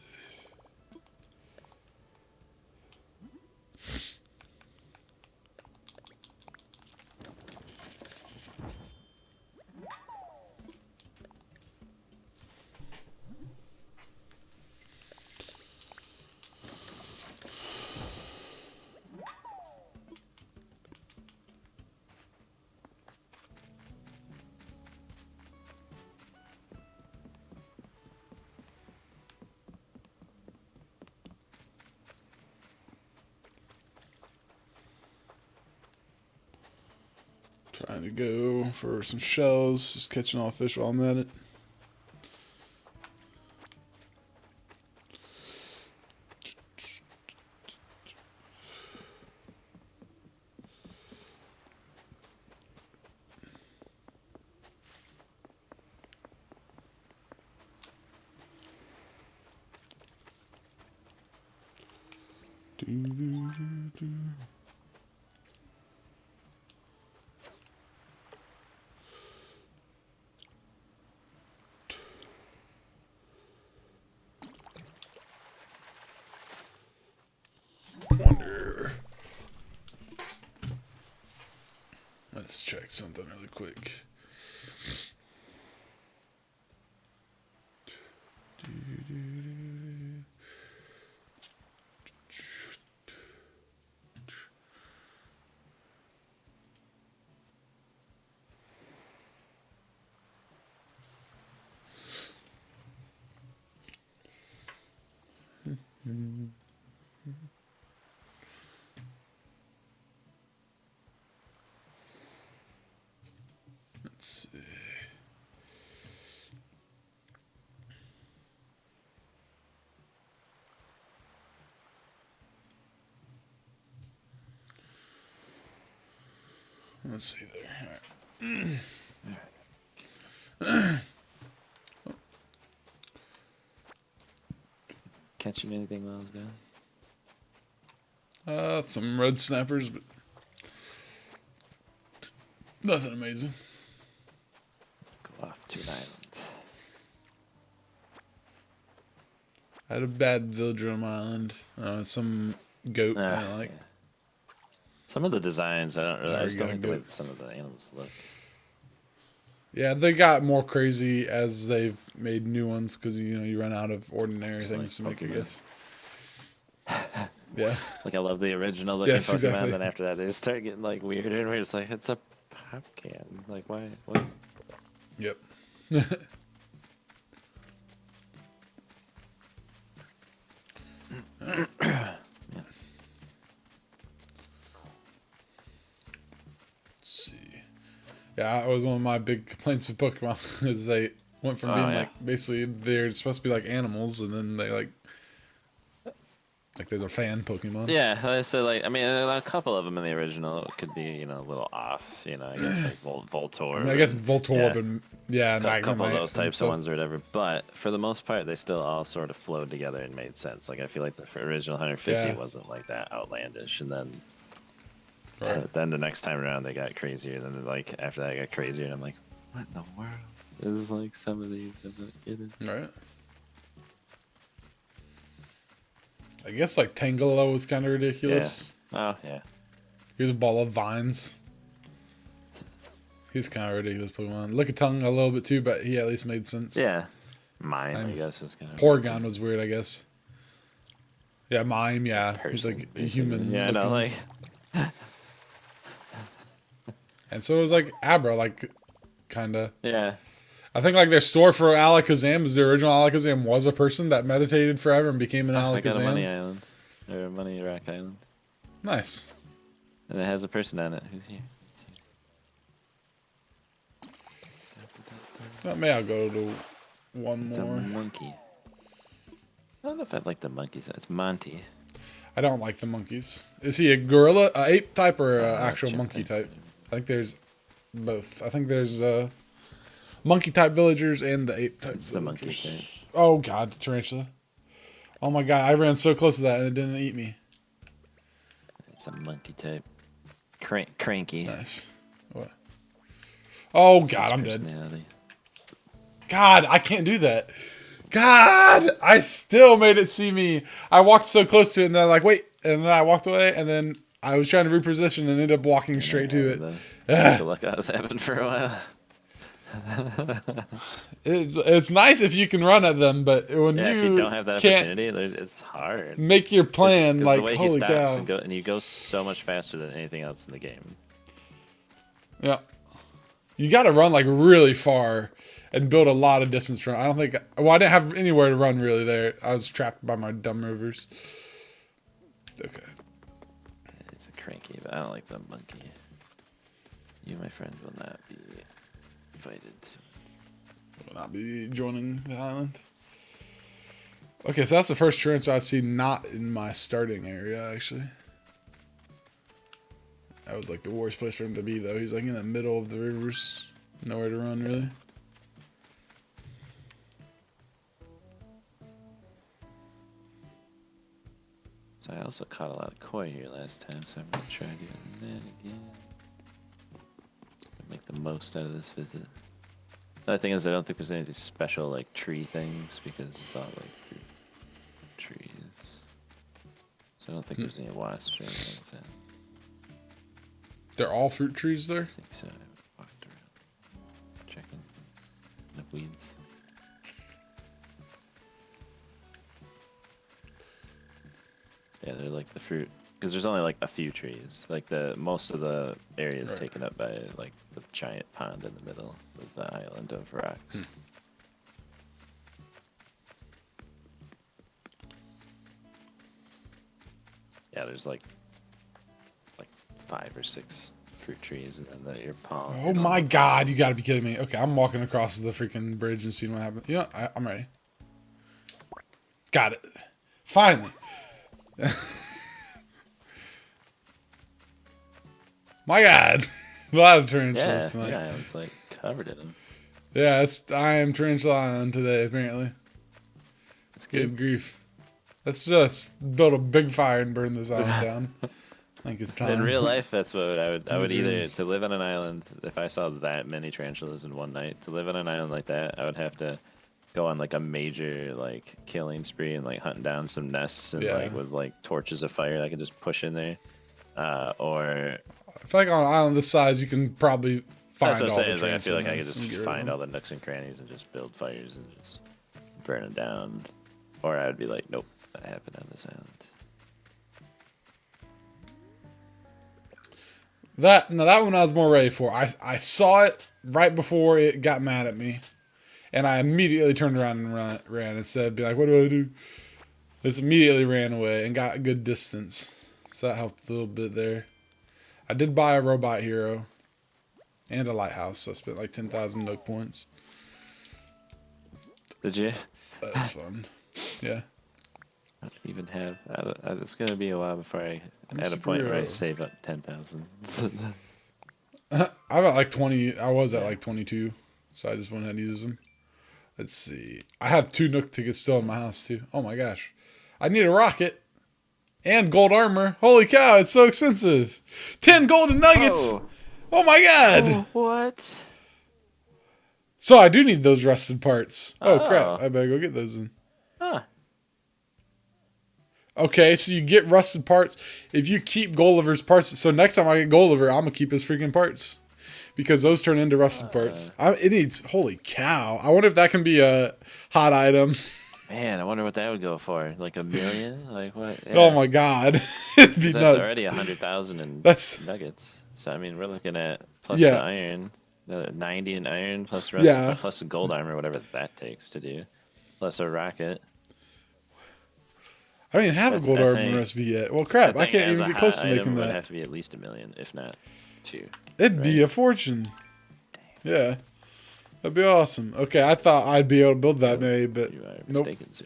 S1: Trying to go for some shells, just catching all the fish while I'm at it. Wonder. Let's check something really quick. Let's see. Let's see there. All right.
S2: Catching anything while I was gone?
S1: Some red snappers, but nothing amazing.
S2: Go off to an island.
S1: I had a bad villager on my island. Some goat I like.
S2: Yeah. Some of the designs, I don't really. I just don't like the way
S1: Goat.
S2: that some of the animals look.
S1: Yeah, they got more crazy as they've made new ones because you run out of ordinary
S2: It's
S1: things
S2: like
S1: to make, I
S2: Pokemon.
S1: guess. Yeah.
S2: Like I love the original looking
S1: Yes,
S2: Pokemon,
S1: exactly.
S2: then after that they just start getting like weirder and weird. It's like it's a pop can. Like why? What?
S1: Yep.
S2: Yeah.
S1: Let's see. Yeah, that was one of my big complaints with Pokemon is they went from being like basically they're supposed to be like animals and then they like there's a fan Pokemon.
S2: Yeah, so like I mean, a couple of them in the original could be a little off. I guess like Voltorb.
S1: I mean, I guess Voltorb and
S2: a couple of
S1: Magnemite
S2: those
S1: and
S2: types of
S1: stuff.
S2: ones or whatever. But for the most part, they still all sort of flowed together and made sense. Like I feel like the original 150
S1: Yeah.
S2: wasn't like that outlandish, and then
S1: Right.
S2: then the next time around they got crazier. Then like after that, it got crazier, and I'm like, what in the world? This is like some of these I'm not getting.
S1: Right. I guess like Tangela was kind of ridiculous.
S2: Yeah. Oh yeah.
S1: Here's a ball of vines. He's kind of ridiculous Pokemon. Lickitung a little bit too, but he at least made sense.
S2: Yeah. Mime, I guess, was kind of.
S1: Porygon was weird, I guess. Yeah, Mime, yeah. He's
S2: Person,
S1: like a
S2: basically.
S1: human.
S2: Yeah, no,
S1: looking.
S2: like.
S1: And so it was like Abra, like, kind of.
S2: Yeah.
S1: I think like their store for Alakazam is the original Alakazam was a person that meditated forever and became an
S2: I got a money
S1: Alakazam.
S2: island. Or a money rock island.
S1: Nice.
S2: And it has a person on it. Who's here?
S1: Maybe I'll go to one
S2: It's
S1: more.
S2: a monkey. I don't know if I like the monkeys. It's Monty.
S1: I don't like the monkeys. Is he a gorilla, ape type, or actual
S2: chimp
S1: monkey
S2: type.
S1: type? I think there's both. I think there's monkey type villagers and the ape type.
S2: It's the monkey
S1: villagers.
S2: type.
S1: Oh god, tarantula! Oh my god, I ran so close to that and it didn't eat me.
S2: It's a monkey type. Cranky.
S1: Nice. What? Oh
S2: That's
S1: god,
S2: his
S1: I'm dead.
S2: personality.
S1: God, I can't do that. God, I still made it see me. I walked so close to it, and then I'm like, wait, and then I walked away, and then I was trying to reposition and ended up walking straight to it.
S2: The luck I was having for a while.
S1: It's nice if you can run at them, but when
S2: Yeah,
S1: you
S2: if you don't have that
S1: can't
S2: opportunity, it's hard.
S1: make your plan,
S2: 'Cause
S1: like,
S2: the way he
S1: holy
S2: stops
S1: cow.
S2: and you go so much faster than anything else in the game.
S1: Yeah. You got to run, like, really far and build a lot of distance from. I don't think. Well, I didn't have anywhere to run really there. I was trapped by my dumb rovers. Okay.
S2: It's a cranky, but I don't like the monkey. You, my friend, will not be invited.
S1: Will not be joining the island. Okay, so that's the first tarantula I've seen not in my starting area, actually. That was like the worst place for him to be, though. He's like in the middle of the rivers. Nowhere to run, really.
S2: So I also caught a lot of koi here last time, so I'm going to try doing that again. Make the most out of this visit. The other thing is I don't think there's anything special like tree things because it's all like fruit trees. So I don't think there's any wasps or anything like that.
S1: They're all fruit trees
S2: I
S1: there?
S2: think so. I walked around checking the weeds. Yeah, they're like the fruit because there's only like a few trees. Like most of the area is taken up by like the giant pond in the middle of the island of rocks. Yeah, there's like 5 or 6 fruit trees, and then your palm.
S1: Oh my god, you gotta be kidding me. Okay, I'm walking across the freaking bridge and seeing what happens. You know, I'm ready. Got it. Finally. My god. A lot of tarantulas tonight.
S2: Yeah, it's like covered in them.
S1: Yeah, I am Tarantula Island today, apparently.
S2: It's
S1: Good
S2: good.
S1: grief. Let's just build a big fire and burn this island down. I think it's time.
S2: In real life, that's what I would either
S1: dreams.
S2: to live on an island. If I saw that many tarantulas in one night, to live on an island like that, I would have to go on like a major like killing spree and like hunting down some nests and like with like torches of fire I could just push in there. Or
S1: I feel like on an island this size, you can probably find
S2: that's what I'm
S1: all
S2: saying.
S1: the
S2: Is like I feel like I could
S1: tarantulas
S2: just
S1: and get rid
S2: find
S1: of
S2: all the nooks and crannies and just build fires and just burn them down. Or I would be like, nope, that happened on this island.
S1: that one I was more ready for. I saw it right before it got mad at me, and I immediately turned around and ran instead of being like, what do I do? Just immediately ran away and got a good distance, so that helped a little bit there. I did buy a robot hero and a lighthouse, so I spent like 10,000 nook points.
S2: Did you?
S1: That's fun. Yeah.
S2: I don't even have. It's gonna be a while before I
S1: I'm
S2: at a point where I
S1: superhero.
S2: save up 10,000.
S1: I'm at like 20. I was at like 22, so I just went ahead and used them. Let's see. I have 2 Nook tickets still in my house too. Oh my gosh. I need a rocket and gold armor. Holy cow, it's so expensive. 10 golden nuggets. Oh my god.
S2: What?
S1: So I do need those rusted parts. Oh crap.
S2: Oh.
S1: I better go get those then.
S2: Huh.
S1: Okay, so you get rusted parts if you keep Gulliver's parts. So next time I get Gulliver, I'm gonna keep his freaking parts because those turn into rusted parts. It needs. Holy cow! I wonder if that can be a hot item.
S2: Man, I wonder what that would go for. Like $1 million? Like what? Yeah.
S1: Oh my god, it'd be
S2: 'Cause
S1: nuts.
S2: that's already 100,000 in
S1: That's-
S2: nuggets. So I mean, we're looking at plus
S1: Yeah.
S2: the iron. Another 90 in iron plus the rest,
S1: Yeah.
S2: plus a gold armor, whatever that takes to do, plus a rocket.
S1: I don't even have a gold armor
S2: think
S1: recipe yet. Well,
S2: I
S1: crap. I
S2: think
S1: can't
S2: as
S1: even
S2: a
S1: get close
S2: hot
S1: to making
S2: item would
S1: that.
S2: have to be at least 1,000,000, if not 2.
S1: It'd be
S2: right?
S1: a fortune. Yeah. That'd be awesome. Okay, I thought I'd be able to build that maybe, but
S2: You are
S1: nope.
S2: mistaken, sir.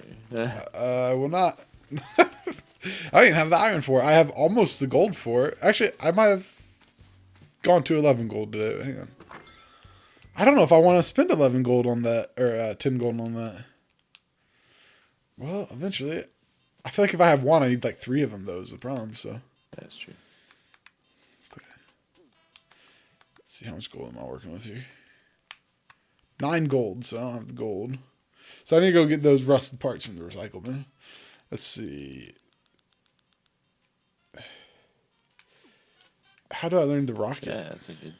S1: I will not. I didn't have the iron for it. I have almost the gold for it. Actually, I might have gone to 11 gold today. Hang on. I don't know if I want to spend 11 gold on that, or 10 gold on that. Well, eventually. I feel like if I have one, I need like 3 of them, though, is the problem, so.
S2: That's true.
S1: Okay. Let's see how much gold am I working with here. 9 gold, so I don't have the gold. So I need to go get those rusted parts from the recycle bin. Let's see. How do I learn the rocket?
S2: Yeah, that's a good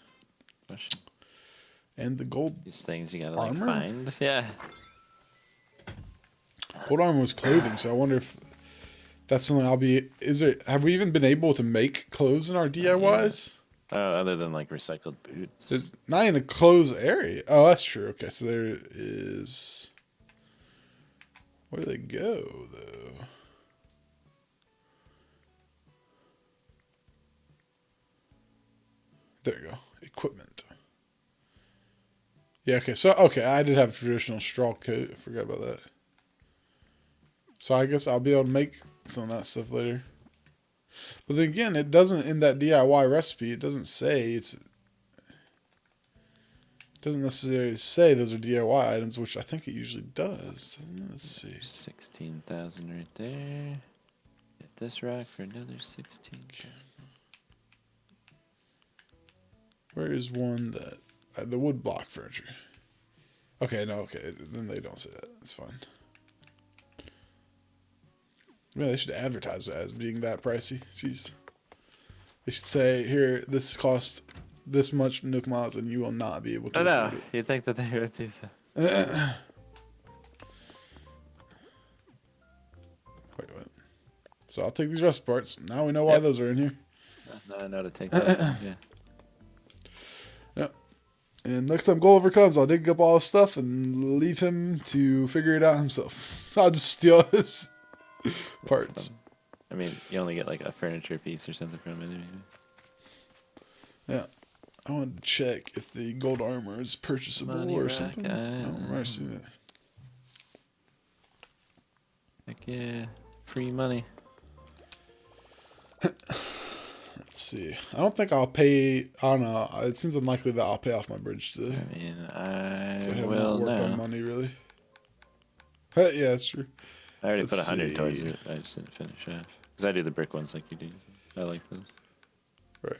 S2: question.
S1: And the gold.
S2: These things you gotta like
S1: Armor?
S2: find. Yeah.
S1: Gold armor was clothing, so I wonder if that's something I'll be. Have we even been able to make clothes in our DIYs?
S2: Other than like recycled boots.
S1: There's not in a clothes area. Oh, that's true. Okay, so there is. Where do they go, though? There you go. Equipment. Yeah, okay. So, okay, I did have traditional straw coat. I forgot about that. So I guess I'll be able to make some of that stuff later. But then again, it doesn't, in that DIY recipe, it doesn't say it's... It doesn't necessarily say those are DIY items, which I think it usually does. Let's see.
S2: 16,000 right there. Get this rack for another 16,000.
S1: Where is one that... the wood block furniture. Okay, no, okay. Then they don't say that. That's fine. Yeah, they should advertise it as being that pricey. Jeez. They should say, here, this costs this much Nook miles, and you will not be able to
S2: I know.
S1: afford it.
S2: You'd think that they would do so.
S1: Wait, what? So I'll take these rust parts. Now we know why those are in here.
S2: Now I know to take that. Yeah.
S1: Yep. And next time Gulliver comes, I'll dig up all his stuff and leave him to figure it out himself. I'll just steal his parts.
S2: I mean, you only get like a furniture piece or something from it anyway.
S1: Yeah. I wanted to check if the gold armor is purchasable
S2: Money
S1: or
S2: rack,
S1: something. I don't remember seeing that.
S2: Heck yeah. Free money.
S1: Let's see. I don't think I'll pay. I don't know. It seems unlikely that I'll pay off my bridge today.
S2: I mean, I
S1: So I have
S2: will
S1: not worked on
S2: now.
S1: money really. Yeah, that's true.
S2: I already
S1: Let's
S2: put 100 towards
S1: see.
S2: it. I just didn't finish off. Because I do the brick ones like you do. I like those.
S1: Right.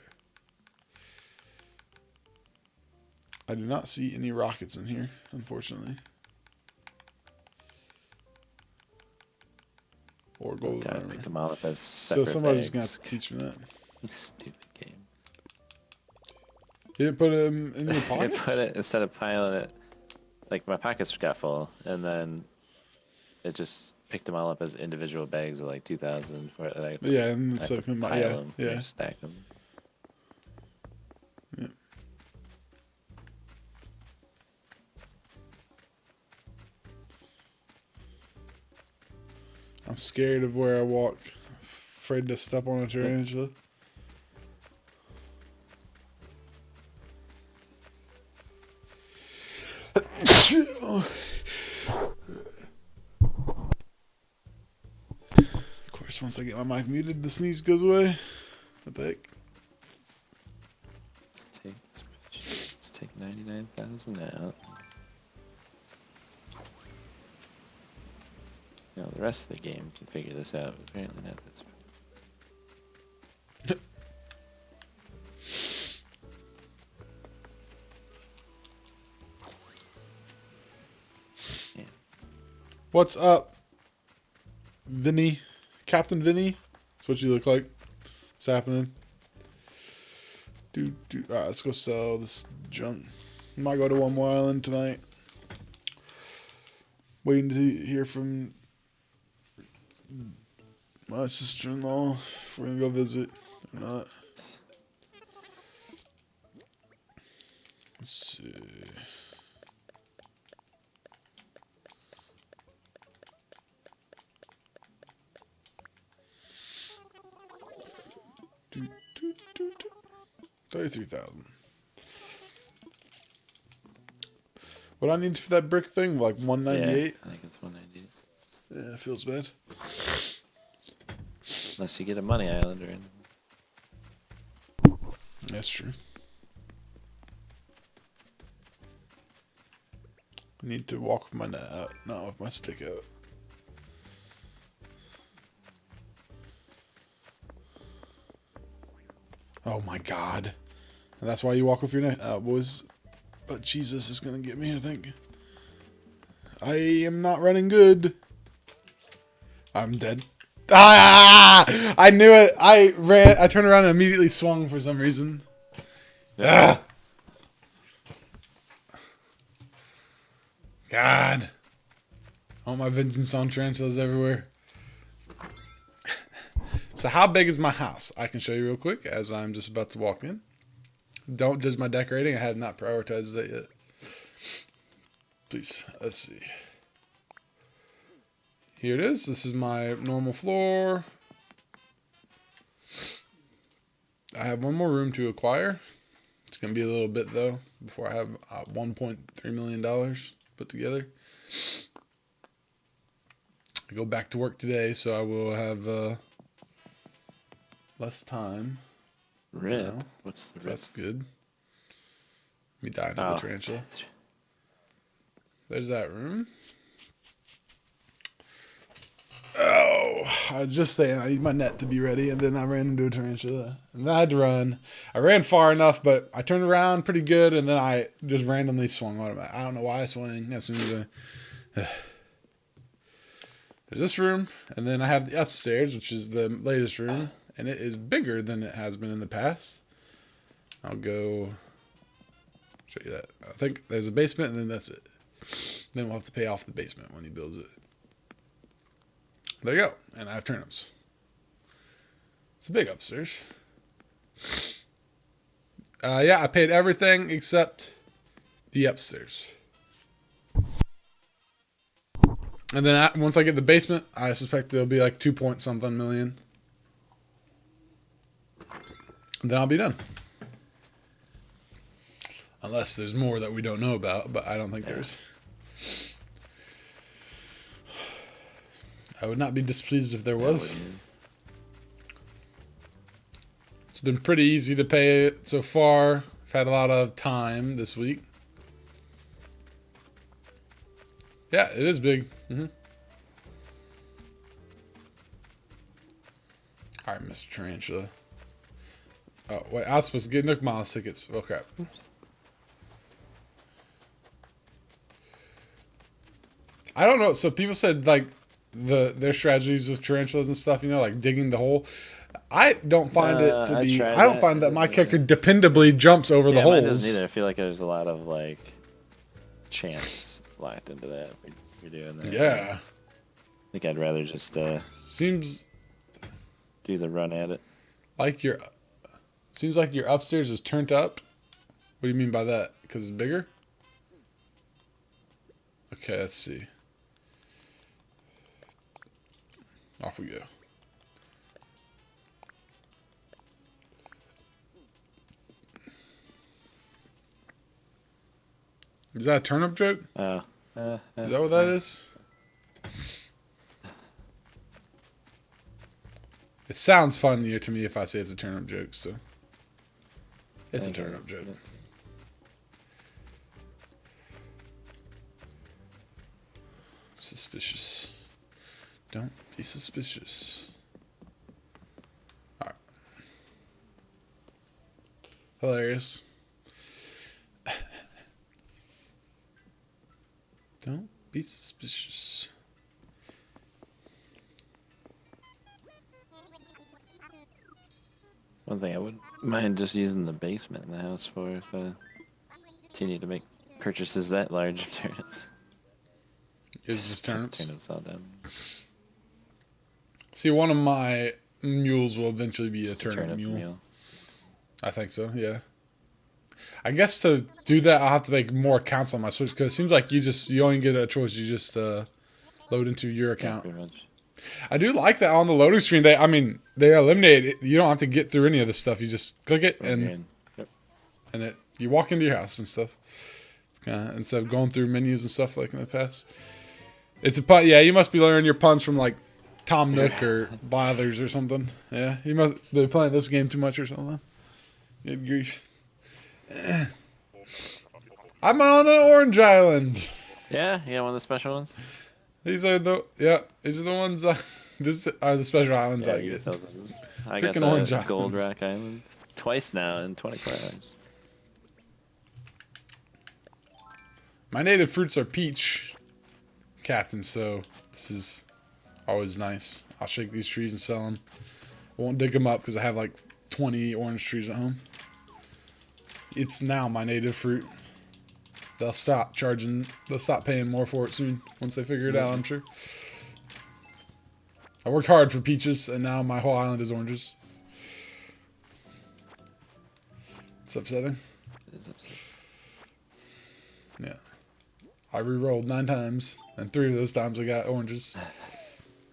S1: I do not see any rockets in here, unfortunately. Or gold
S2: God, I
S1: armor.
S2: picked them all up as
S1: So
S2: separate
S1: somebody's going to
S2: bags.
S1: have to teach me that.
S2: You stupid game.
S1: You didn't put them in your
S2: I
S1: pockets?
S2: put it, instead of piling it, like my pockets got full, and then it just picked them all up as individual bags of like 2,000. For it. Like,
S1: Yeah, and
S2: I
S1: so
S2: have to
S1: yeah,
S2: pile them,
S1: yeah.
S2: or stack them.
S1: Yeah. I'm scared of where I walk. Afraid to step on a tarantula. Of course, once I get my mic muted, the sneeze goes away. What the heck?
S2: Let's take 99,000 out. You know, the rest of the game can figure this out, but apparently not this one. Yeah.
S1: What's up, Vinny? Captain Vinny? That's what you look like. What's happening? Alright, let's go sell this junk. Might go to one more island tonight. Waiting to hear from my sister-in-law if we're gonna go visit or not. Let's see. Do, do, do, do. 33,000. What I need for that brick thing? Like 198?
S2: Yeah, I think it's 198.
S1: Yeah, it feels bad.
S2: Unless you get a money island or anything.
S1: That's true. I need to walk with my net out, not with my stick out. Oh my god. And that's why you walk with your net out, boys. But Jesus is gonna get me, I think. I am not running good. I'm dead. Ah! I knew it. I turned around and immediately swung for some reason.
S2: Yeah.
S1: Ah! God. All my vengeance on tarantulas everywhere. So how big is my house? I can show you real quick as I'm just about to walk in. Don't judge my decorating. I have not prioritized that yet. Please, let's see. Here it is. This is my normal floor. I have one more room to acquire. It's going to be a little bit, though, before I have $1.3 million put together. I go back to work today, so I will have less time.
S2: Rip.
S1: now.
S2: What's the
S1: So
S2: rip?
S1: that's good. Me dying to the tarantula. There's that room. Oh, I was just saying I need my net to be ready, and then I ran into a tarantula. And then I had to run. I ran far enough, but I turned around pretty good, and then I just randomly swung on it. I don't know why I swung as soon as I... There's this room, and then I have the upstairs, which is the latest room, and it is bigger than it has been in the past. I'll go show you that. I think there's a basement, and then that's it. Then we'll have to pay off the basement when he builds it. There you go. And I have turnips. It's a big upstairs. Yeah, I paid everything except the upstairs. And then once I get the basement, I suspect there'll be like 2 point something million. And then I'll be done. Unless there's more that we don't know about, but I don't think there's. I would not be displeased if there was. It's been pretty easy to pay it so far. I've had a lot of time this week. Yeah, it is big. Mm-hmm. All right, Mr. Tarantula. Oh, wait, I was supposed to get Nook Miles tickets. Oh, crap. I don't know. So people said, like, their strategies with tarantulas and stuff, you know, like digging the hole. I don't find it to be... I don't find that my character dependably jumps over the holes.
S2: Mine doesn't either. I feel like there's a lot of, like, chance locked into that if you're doing that.
S1: Yeah.
S2: I think I'd rather just
S1: Seems
S2: do the run at it.
S1: like your... Seems like your upstairs is turned up. What do you mean by that? Because it's bigger? Okay, let's see. Off we go. Is that a turnip joke?
S2: Oh.
S1: Is that what that is? It sounds funnier to me if I say it's a turnip joke, so. It's a turnip joke.
S2: Yeah.
S1: Suspicious. Don't be suspicious. Alright. Hilarious. Don't be suspicious.
S2: One thing I wouldn't mind just using the basement in the house for if continue to make purchases that large of turnips.
S1: Is this turnips?
S2: Turnips all down.
S1: See, one of my mules will eventually be a
S2: Just a
S1: turnip mule.
S2: mule.
S1: I think so, yeah. I guess to do that, I'll have to make more accounts on my Switch because it seems like you only get a choice. You just load into your
S2: Yeah,
S1: account.
S2: pretty much.
S1: I do like that on the loading screen. They eliminate it. You don't have to get through any of this stuff. You just click it and
S2: Yep.
S1: you walk into your house and stuff. It's kind of instead of going through menus and stuff like in the past. It's a pun. Yeah, you must be learning your puns from like Tom Nook or Blathers or something. Yeah, you must be playing this game too much or something. Good grief. I'm on an orange island.
S2: Yeah, you got one of the special ones.
S1: These are the ones. These are the special islands I get.
S2: I got
S1: Freaking
S2: the
S1: orange
S2: Gold
S1: islands.
S2: Rock Islands twice now in 24 hours.
S1: My native fruits are peach, Captain. So this is always nice. I'll shake these trees and sell them. I won't dig them up because I have like 20 orange trees at home. It's now my native fruit. They'll stop charging. They'll stop paying more for it soon once they figure it out. I'm sure. I worked hard for peaches, and now my whole island is oranges. It's upsetting.
S2: It is upsetting.
S1: Yeah. I re-rolled 9 times, and 3 of those times I got oranges.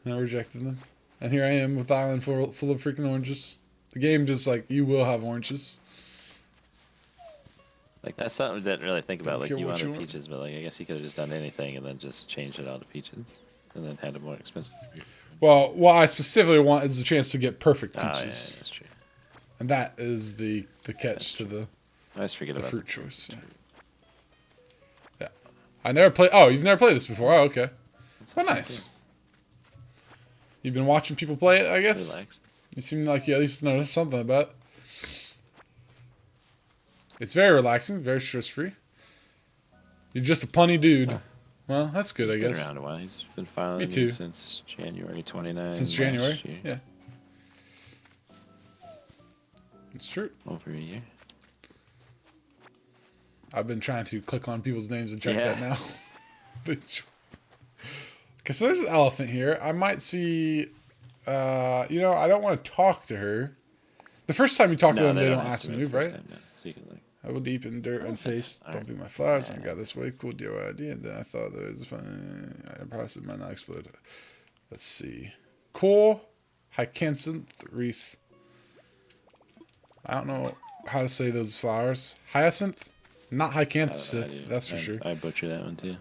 S1: And I rejected them. And here I am with the island full of freaking oranges. The game just like, you will have oranges.
S2: Like, that's something I didn't really think about.
S1: Don't
S2: Like,
S1: care
S2: you
S1: what you
S2: wanted
S1: want.
S2: peaches, but like, I guess you could have just done anything and then just changed it all to peaches, and then had it more expensive.
S1: Well, what I specifically want is the chance to get perfect
S2: Oh, yeah,
S1: peaches.
S2: that's true.
S1: And that is the catch
S2: That's
S1: to the
S2: I always forget about
S1: fruit
S2: the
S1: choice.
S2: fruit.
S1: Yeah. I never played. Oh, you've never played this before? Oh, okay.
S2: It's a
S1: Well,
S2: fun
S1: nice. You've been watching people play it, I
S2: game.
S1: guess?
S2: Relax.
S1: You seem like you at least know something about it. It's very relaxing, very stress-free. You're just a punny dude.
S2: Huh.
S1: Well, that's good,
S2: He's
S1: I
S2: been
S1: guess.
S2: around a while. He's been following
S1: Me too.
S2: since January 29.
S1: Since January.
S2: last year.
S1: Yeah. It's true.
S2: Over a year.
S1: I've been trying to click on people's names and check
S2: Yeah.
S1: that now. Okay, so there's an elephant here. I might see... I don't want to talk to her. The first time you talk to them, they don't ask to move, right?
S2: So you can, like,
S1: I will deep in dirt and
S2: that's-
S1: face. Don't
S2: alright.
S1: be my flowers. I got this way cool deal idea, and then I thought there was a fun. I probably might not explode. Let's see. Cool hyacinth wreath. I don't know how to say those flowers. Hyacinth, not hyacinth. That's for sure.
S2: I butcher that one too.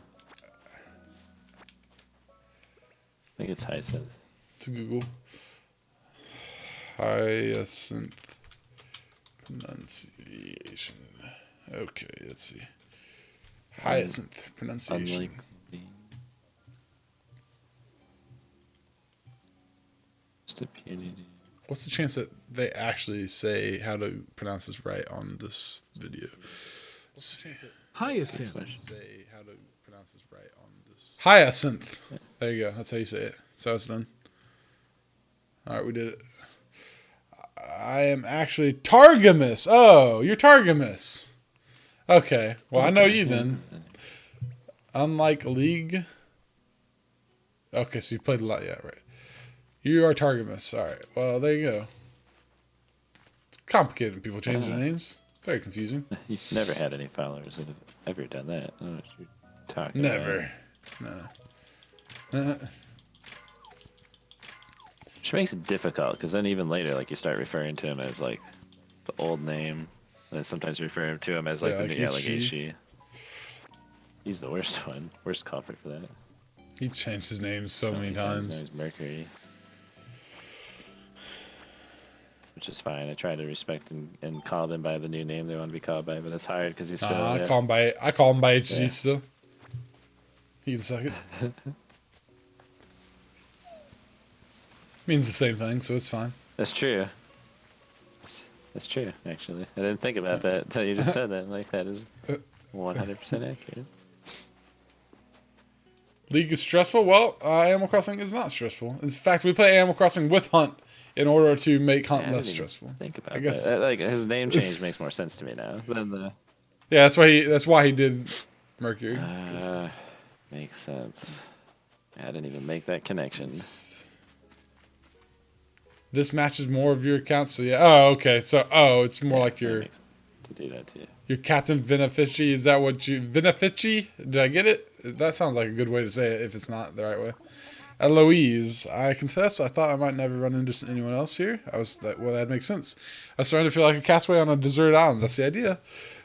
S2: I think it's hyacinth.
S1: To Google. Hyacinth pronunciation. Okay, let's see. Hyacinth pronunciation.
S2: Unlikely. Stupidity.
S1: What's the chance that they actually say how to pronounce this right on this video? Let's see.
S3: Hyacinth.
S1: Say how to pronounce this right on this. Hyacinth. There you go. That's how you say it. So it's done. All right, we did it. I am actually Targamus. Oh, you're Targamus. Okay. Well, I know you then. Unlike League. Okay, so you played a lot. Yeah, right. You are Targamus. All right. Well, there you go. It's complicated when people change their names. Very confusing.
S2: You've never had any followers that have ever done that. I don't know what you're talking
S1: Never.
S2: about.
S1: No.
S2: Which makes it difficult, because then even later, like, you start referring to him as, like, the old name. And then sometimes you refer to him as, like,
S1: Yeah,
S2: the
S1: like
S2: new, like
S1: HG.
S2: HG. He's the worst one. Worst culprit for that.
S1: He changed his name so many
S2: Now
S1: times.
S2: he's Mercury. Which is fine. I try to respect and call them by the new name they want to be called by, but it's hard because he's still.
S1: I call him by HG
S2: Yeah.
S1: still. He can suck it. Means the same thing, so it's fine.
S2: That's true. That's true, actually. I didn't think about that until you just said that. Like, that is 100% accurate.
S1: League is stressful. Well, Animal Crossing is not stressful. In fact, we play Animal Crossing with Hunt in order to make Hunt
S2: Yeah, I
S1: less
S2: didn't even
S1: stressful.
S2: Think about
S1: I guess.
S2: that. Like, his name change makes more sense to me now than the.
S1: Yeah, that's why he did Mercury.
S2: Makes sense. I didn't even make that connection.
S1: This matches more of your accounts, so yeah. Oh, okay. So, it's more like
S2: That
S1: your.
S2: makes sense to do that too.
S1: You're Captain Vinifici. Is that what you... Vinifici? Did I get it? That sounds like a good way to say it if it's not the right way. Eloise, I confess, I thought I might never run into anyone else here. Well, that makes sense. I was starting to feel like a castaway on a deserted island. That's the idea.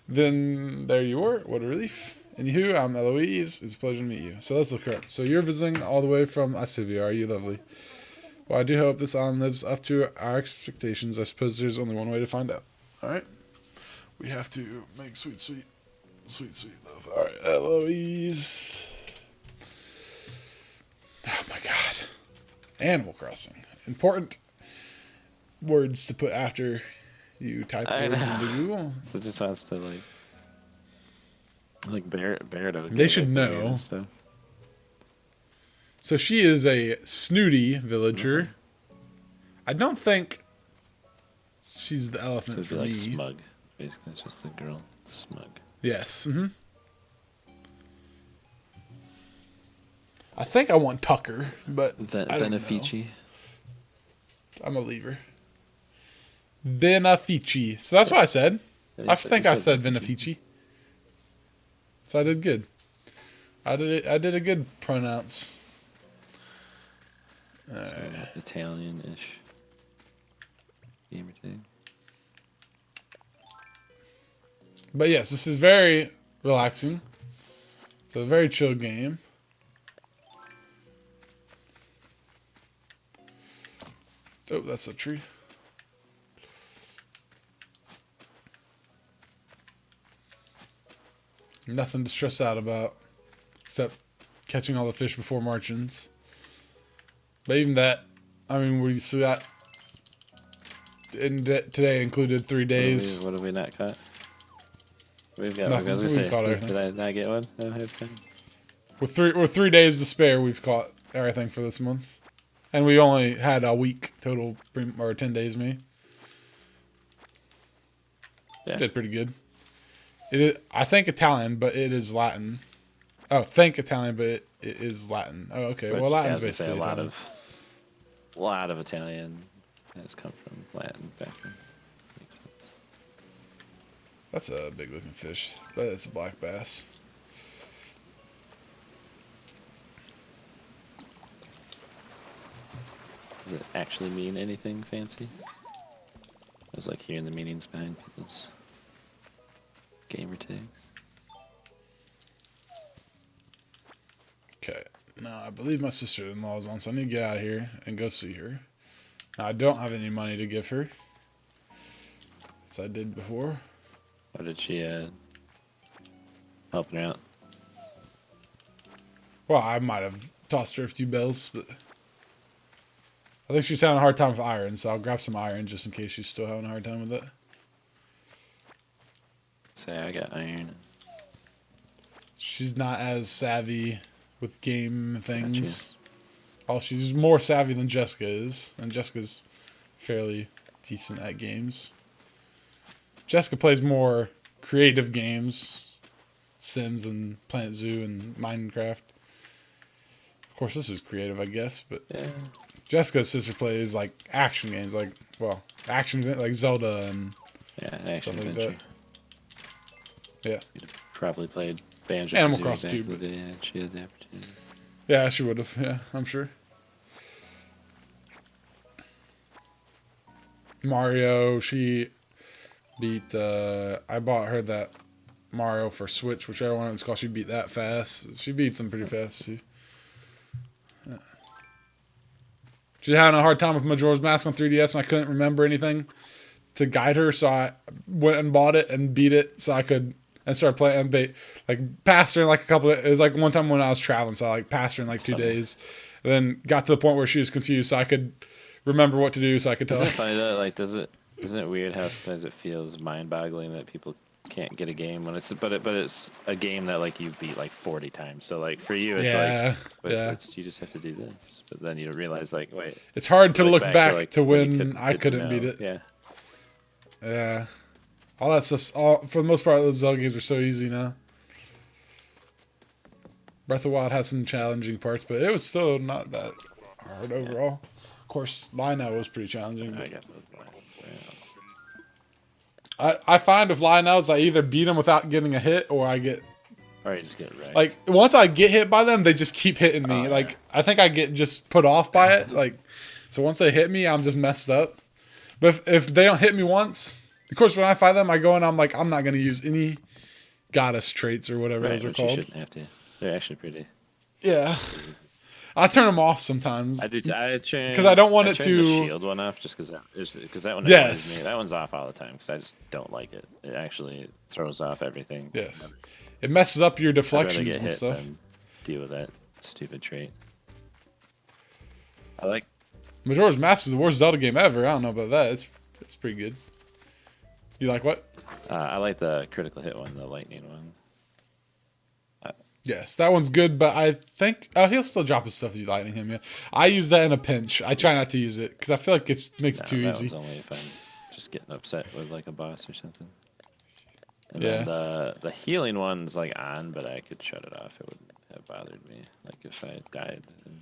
S1: Then there you were. What a relief. Anywho, I'm Eloise. It's a pleasure to meet you. So let's look her up. So you're visiting all the way from Isotopia, are you? Lovely. Well, I do hope this island lives up to our expectations. I suppose there's only one way to find out. All right. We have to make sweet love. All right, Eloise. Oh my God. Animal Crossing. Important words to put after you type words into Google.
S2: So it just wants to like bear it.
S1: They should know.
S2: Stuff.
S1: So she is a snooty villager.
S2: Mm-hmm.
S1: I don't think she's the elephant
S2: So
S1: for
S2: like
S1: me.
S2: smug. Basically, it's just the girl smug.
S1: Yes. Mm-hmm. I think I want Tucker, but I don't know.
S2: Benefici.
S1: I'm a leaver. Benefici. So that's what I said. I think I said Benefici. So I did good. I did a good pronounce.
S2: So Italian-ish. Gamer thing.
S1: But yes, this is very relaxing. It's a very chill game. Oh, that's a tree. Nothing to stress out about, except catching all the fish before Marchins. But even that, I mean, we still got. Today included 3 days.
S2: What have we not caught? We've got.
S1: Nothing.
S2: I was gonna
S1: We've
S2: say,
S1: caught everything.
S2: did I not get one? I don't have time.
S1: With 3 days to spare, we've caught everything for this month. And we only had a week total, or 10 days, maybe.
S2: Yeah.
S1: Did pretty good. It is, I think Italian, but it is Latin. Oh, think Italian, but it is Latin. Oh, okay.
S2: Which,
S1: well,
S2: yeah,
S1: Latin's
S2: I was gonna
S1: basically
S2: say
S1: Italian.
S2: a lot of Italian has come from Latin background. Makes sense.
S1: That's a big looking fish, but it's a black bass.
S2: Does it actually mean anything fancy? I was like hearing the meanings behind people's gamer tags.
S1: Okay. Now, I believe my sister-in-law is on, so I need to get out of here and go see her. Now, I don't have any money to give her, as I did before.
S2: Or did she helping her out?
S1: Well, I might have tossed her a few bells, but I think she's having a hard time with iron, so I'll grab some iron just in case she's still having a hard time with it.
S2: Say I got iron.
S1: She's not as savvy with game things. Oh, she's more savvy than Jessica is, and Jessica's fairly decent at games. Jessica plays more creative games, Sims and Planet Zoo and Minecraft. Of course, this is creative, I guess, but
S2: Yeah.
S1: Jessica's sister plays like action games, like Zelda and
S2: Yeah, action
S1: stuff like
S2: adventure.
S1: that. Yeah.
S2: You'd have probably played Banjo
S1: Animal
S2: Kazooie
S1: Crossing
S2: back
S1: too,
S2: in the
S1: but-
S2: day had she had the opportunity.
S1: Yeah, she would have. Yeah, I'm sure. Mario, she beat. I bought her that Mario for Switch, whichever one it's called. She beat that fast. She beats them pretty fast too. Yeah. She's having a hard time with Majora's Mask on 3DS, and I couldn't remember anything to guide her, so I went and bought it and beat it, so I could and start playing. And like passed her in like a couple. It was like one time when I was traveling, so I like passed her in like 2 days, and then got to the point where she was confused, so I could remember what to do, so I could tell.
S2: Isn't it funny though? Like, isn't it weird how sometimes it feels mind-boggling that people can't get a game when it's but it's a game that like you've beat like 40 times. So like for you, it's
S1: Yeah,
S2: like
S1: yeah.
S2: you just have to do this, but then you realize like wait,
S1: It's hard to
S2: like,
S1: look back
S2: like,
S1: to
S2: when you
S1: when I couldn't beat it.
S2: Yeah,
S1: Yeah. All that's just for the most part, those Zelda games are so easy now. Breath of the Wild has some challenging parts, but it was still not that hard overall. Of course, Lino was pretty challenging.
S2: I
S1: But
S2: got those lines.
S1: I find with Lionels, I either beat them without getting a hit, or I get
S2: Or you just get wrecked.
S1: like once I get hit by them, they just keep hitting me.
S2: Oh,
S1: like
S2: yeah.
S1: I think I get just put off by it. Like so once they hit me, I'm just messed up. But if they don't hit me once, of course when I fight them, I go and I'm like I'm not gonna use any goddess traits or whatever
S2: Right,
S1: those are
S2: which you
S1: called.
S2: shouldn't have to. They're actually pretty.
S1: Yeah, I turn them off sometimes.
S2: I do. I turn
S1: because I don't want it
S2: turn the
S1: to.
S2: shield one off just because that one annoys
S1: Yes.
S2: me. That one's off all the time because I just don't like it. It actually throws off everything.
S1: Yes, it messes up your
S2: I'd rather
S1: deflections
S2: get
S1: and
S2: hit
S1: stuff.
S2: than deal with that stupid trait. I like.
S1: Majora's Mask is the worst Zelda game ever. I don't know about that. It's pretty good. You like what?
S2: I like the critical hit one, the lightning one.
S1: Yes, that one's good, but I think he'll still drop his stuff if you lightning him. Yeah, I use that in a pinch. I try not to use it because I feel like it makes it too
S2: That
S1: easy.
S2: one's only if I'm just getting upset with like a boss or something. And
S1: Yeah.
S2: then the healing one's like on, but I could shut it off. It wouldn't have bothered me. Like if I died. And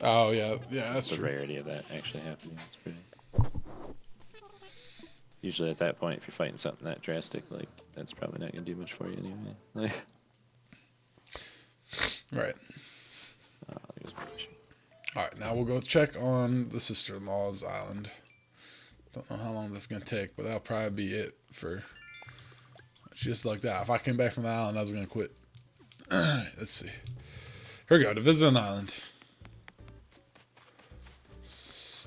S1: Oh yeah, that's
S2: the
S1: true.
S2: rarity of that actually happening. It's pretty. Usually at that point, if you're fighting something that drastic, like that's probably not gonna do much for you anyway. Like,
S1: Right.
S2: there goes my fish.
S1: All right, now we'll go check on the sister-in-law's island. Don't know how long that's gonna take, but that'll probably be it for. Just like that. If I came back from the island, I was gonna quit. Let's see. Here we go. To visit an island.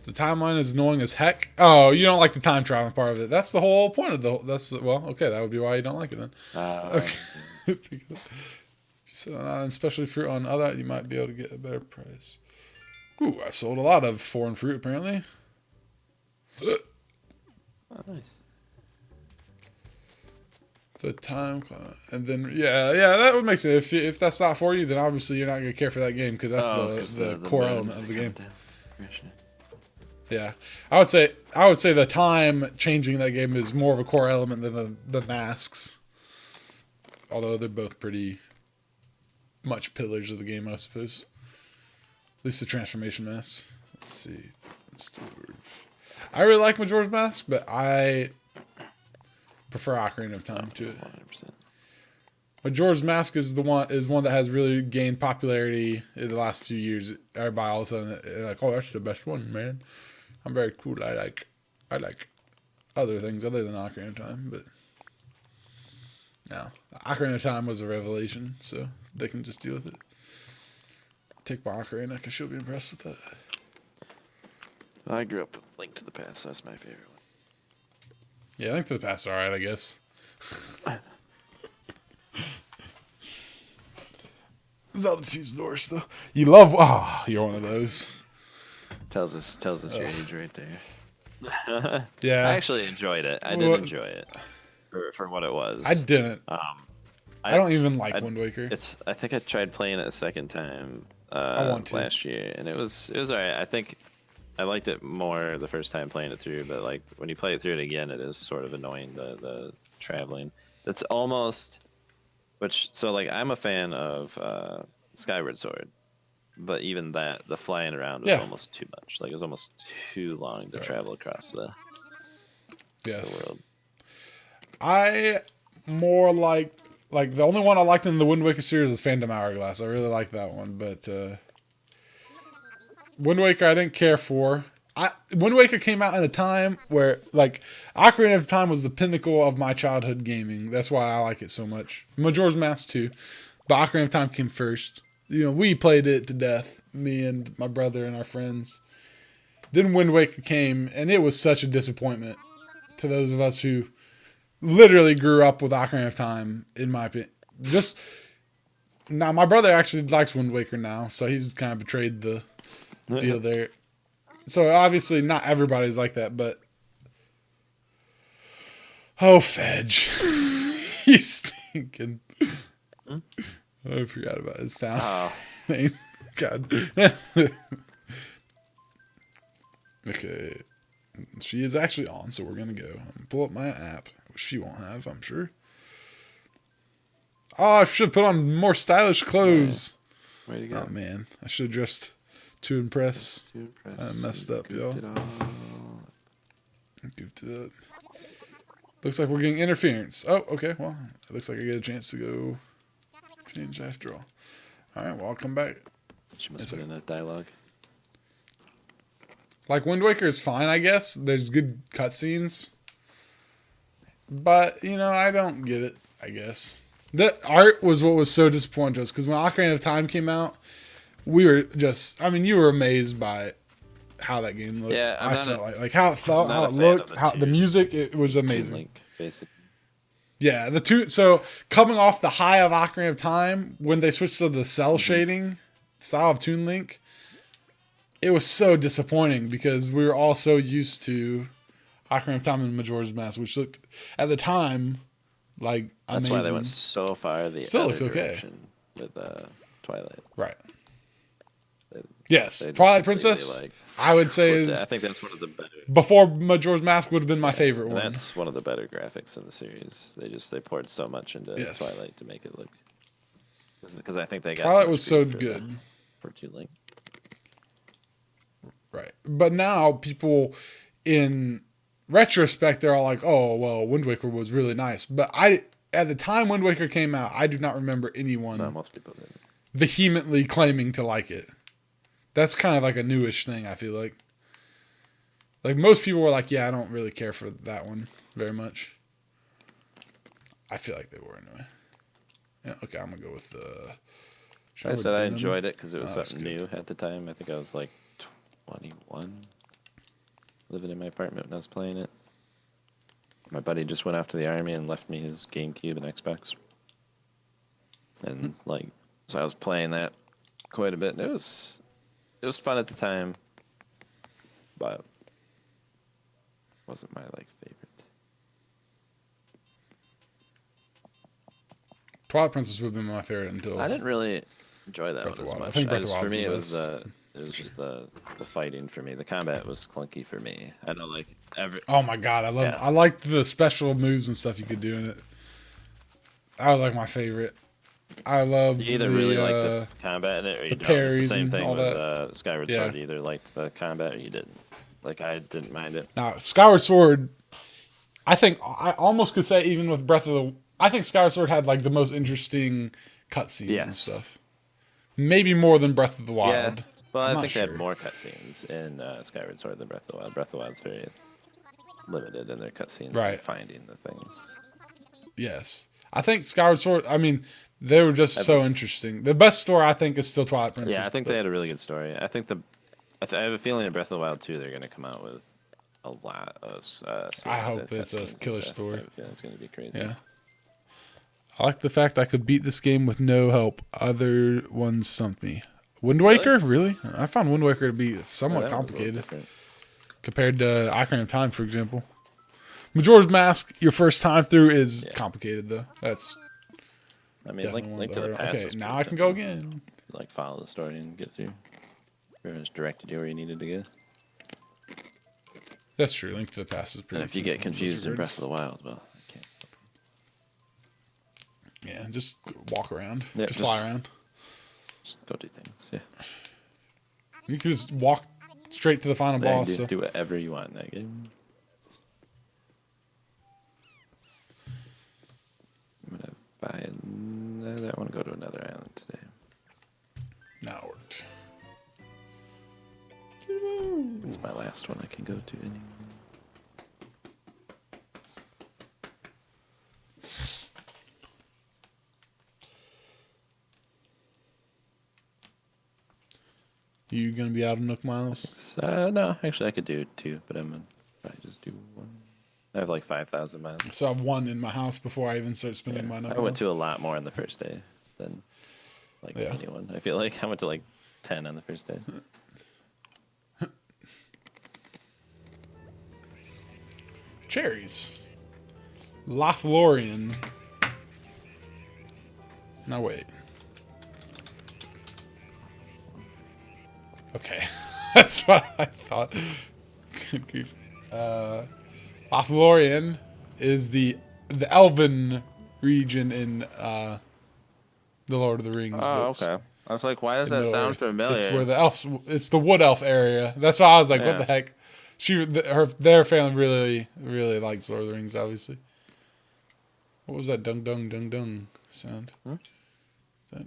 S1: The timeline is annoying as heck. Oh, you don't like the time traveling part of it. That's the whole point of the. Well, okay, that would be why you don't like it then. Okay. So, especially fruit on other, you might be able to get a better price. Ooh, I sold a lot of foreign fruit apparently.
S2: Oh, nice.
S1: The time, and then yeah, that would make sense. If that's not for you, then obviously you're not gonna care for that game because that's the core element of the game. Yeah, I would say the time changing that game is more of a core element than the masks. Although they're both pretty much pillars of the game, I suppose. At least the transformation mask. Let's see. I really like Majora's Mask, but I prefer Ocarina of Time to it.
S2: 100%.
S1: Majora's Mask is one that has really gained popularity in the last few years. Everybody all of a sudden like, oh, that's the best one, man. I'm very cool. I like other things other than Ocarina of Time, but no, Ocarina of Time was a revelation, so they can just deal with it. Take my Ocarina, because she'll be impressed with that.
S2: I grew up with Link to the Past. That's my favorite one.
S1: Yeah, Link to the Past, all right, I guess. Zelda 2's the worst, though. You love. Oh, you're one of those.
S2: Tells us your age right there.
S1: Yeah.
S2: I actually enjoyed it. I did enjoy it for what it was.
S1: I didn't. I don't even like Wind Waker.
S2: I think I tried playing it a second time
S1: I want to.
S2: last year, and it was alright. I think I liked it more the first time playing it through, but like when you play it through it again, it is sort of annoying the traveling. It's almost so like I'm a fan of Skyward Sword, but even that the flying around was almost too much. Like it was almost too long to travel across the world.
S1: I more like the only one I liked in the Wind Waker series is Phantom Hourglass. I really like that one, but Wind Waker I didn't care for. Wind Waker came out in a time where like Ocarina of Time was the pinnacle of my childhood gaming. That's why I like it so much. Majora's Mask too, but Ocarina of Time came first. You know, we played it to death, me and my brother and our friends. Then Wind Waker came, and it was such a disappointment to those of us who literally grew up with Ocarina of Time, in my opinion. Just now, my brother actually likes Wind Waker now, so he's kind of betrayed the deal there. So obviously, not everybody's like that, but Fedge, he's thinking. I forgot about his town name. God. Okay. She is actually on, so we're going to go. I'm gonna pull up my app, which she won't have, I'm sure. Oh, I should have put on more stylish clothes.
S2: Way to go.
S1: Oh, man. I should have dressed to impress. I messed up, y'all. Goofed it up. Looks like we're getting interference. Oh, okay. Well, it looks like I get a chance to go change after all. All right. Well, I'll come back.
S2: She must have been in a dialogue.
S1: Like, Wind Waker is fine, I guess. There's good cutscenes. But, I don't get it, I guess. The art was what was so disappointing to us. Because when Ocarina of Time came out, we were just... I mean, you were amazed by how that game looked.
S2: Yeah,
S1: I felt like how it felt, how it looked, how the music, it was amazing.
S2: Link, basically.
S1: Yeah, so coming off the high of Ocarina of Time, when they switched to the cell shading style of Toon Link, it was so disappointing because we were all so used to Ocarina of Time and Majora's Mask, which looked at the time like amazing.
S2: That's why they went so far the
S1: Still
S2: other
S1: looks okay
S2: direction with Twilight.
S1: Right. Yes, Twilight Princess, I would say is...
S2: I think that's one of the better...
S1: Before Majora's Mask would have been my favorite one.
S2: That's one of the better graphics in the series. They poured so much into Twilight to make it look... Because I think they got...
S1: Twilight was so good.
S2: For Toon Link.
S1: Right. But now people, in retrospect, they're all like, oh, well, Wind Waker was really nice. But at the time Wind Waker came out, I do not remember anyone
S2: most people did.
S1: Vehemently claiming to like it. That's kind of like a newish thing, I feel like. Like, most people were like, yeah, I don't really care for that one very much. I feel like they were anyway. Yeah, okay, I'm going to go with the...
S2: I said I enjoyed it because it was something new at the time. I think I was like 21, living in my apartment when I was playing it. My buddy just went off to the army and left me his GameCube and Xbox. And, so I was playing that quite a bit. And it was fun at the time, but wasn't my favorite.
S1: Twilight Princess would have been my favorite until...
S2: I didn't really enjoy that one as much.
S1: I think Breath of the Wild
S2: for me,
S1: was
S2: it was just the fighting for me. The combat was clunky for me. I don't like every...
S1: Oh my god, I liked the special moves and stuff you could do in it. That was my favorite. I love
S2: you either really liked the combat in it or you don't. It's the same thing with Skyward Sword. You either liked the combat or you didn't. I didn't mind it.
S1: Now, Skyward Sword, I think I almost could say even with Breath of the... I think Skyward Sword had the most interesting cutscenes and stuff. Maybe more than Breath of the Wild.
S2: Yeah. Well, I think they had more cutscenes in Skyward Sword than Breath of the Wild. Breath of the Wild's very limited in their cutscenes and finding the things.
S1: Yes. I think Skyward Sword, they were just so interesting. The best story, I think, is still Twilight Princess.
S2: Yeah, I think they had a really good story. I think I have a feeling in Breath of the Wild 2 they're going to come out with a lot of
S1: I hope it's a killer story.
S2: I have a feeling it's going to be crazy.
S1: Yeah. I like the fact I could beat this game with no help. Other ones stumped me. Wind Waker? Really? I found Wind Waker to be somewhat complicated compared to Ocarina of Time, for example. Majora's Mask, your first time through, is complicated, though. That's...
S2: Link to the Past.
S1: Okay, now I can go again.
S2: Follow the story and get through. Everyone's directed you where you needed to go.
S1: That's true. Link to the Past is pretty.
S2: And if you get confused in Breath of the Wild, well, I can't.
S1: Yeah, just walk around.
S2: Yeah,
S1: just fly around.
S2: Just go do things. Yeah.
S1: You can just walk straight to the final boss.
S2: Do whatever you want in that game. I'm gonna buy another. I want to go to another island today.
S1: Now it worked.
S2: It's my last one I can go to anyway.
S1: You gonna be out of Nook Miles?
S2: No, actually I could do 2, but I'm gonna probably just do 1. I have 5,000 miles.
S1: So I have 1 in my house before I even start spending my Nook Miles.
S2: I went to a lot more on the first day than anyone. I feel like I went to 10 on the first day.
S1: Cherries. Lothlorien. Now wait. Okay. That's what I thought. Lothlorien is the Elven region in the Lord of the Rings books.
S2: Okay. I was like, why does that sound familiar?
S1: It's where the elves. It's the Wood Elf area. That's why I was like, what the heck? Their family really likes Lord of the Rings, obviously. What was that dung dung dung dung sound?
S2: Hmm?
S1: That.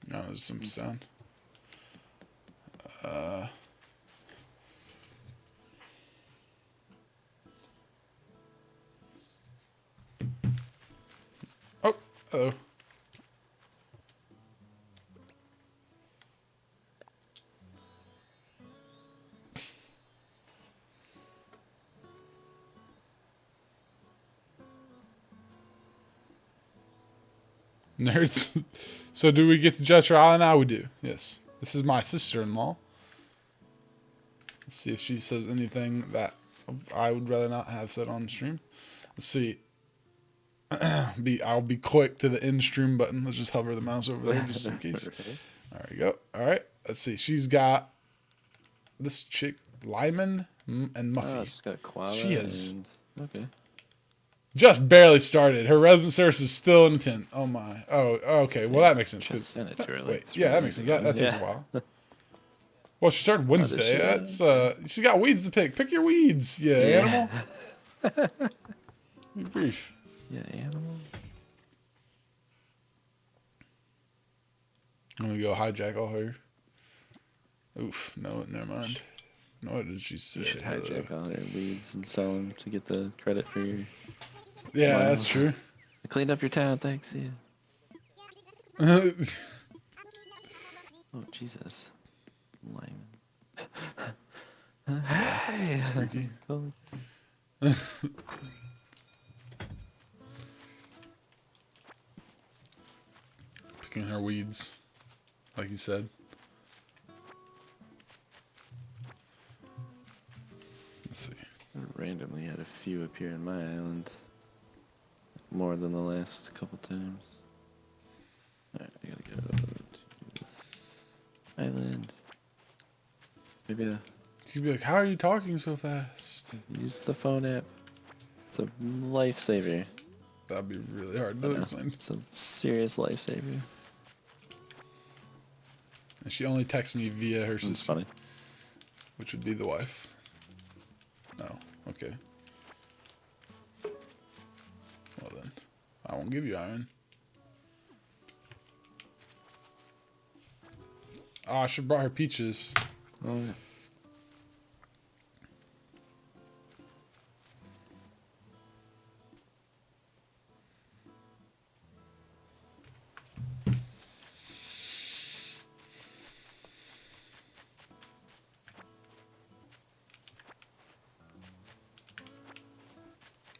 S1: No, there's some sound. Oh, hello. Nerds. So do we get to judge her island? Now we do. Yes. This is my sister-in-law. Let's see if she says anything that I would rather not have said on stream. Let's see. I'll be quick to the end stream button. Let's just hover the mouse over there just in case. There we go. All right. Let's see. She's got this chick, Lyman and Muffy.
S2: Oh, she's got koala.
S1: She has
S2: Okay.
S1: just barely started. Her resident service is still in the tent. Oh my. Oh, okay. Well, that makes sense.
S2: Just sent it to her.
S1: Wait. Yeah, that makes sense. That takes a while. Well, she started Wednesday. That's she got weeds to pick. Pick your weeds, animal. Be brief.
S2: Yeah, animal.
S1: I'm gonna go hijack all her. Oof. No, never mind. No, what did she say?
S2: You should hijack all her weeds and sell them to get the credit for your.
S1: Yeah,
S2: miles.
S1: that's true.
S2: I cleaned up your town, thanks. Yeah. Oh Jesus. Lyman. Hey.
S1: Freaky. Picking her weeds, like you said. Let's see.
S2: I randomly had a few appear in my island. More than the last couple times. Alright, I gotta go to island. Maybe
S1: She'd be like, "How are you talking so fast?"
S2: use the phone app. It's a lifesaver.
S1: That'd be really hard to explain.
S2: It's a serious lifesaver.
S1: And she only texts me via her
S2: It's
S1: sister,
S2: funny.
S1: which would be the wife. No, okay. Well then, I won't give you iron. Oh, I should have brought her peaches.
S2: Oh yeah.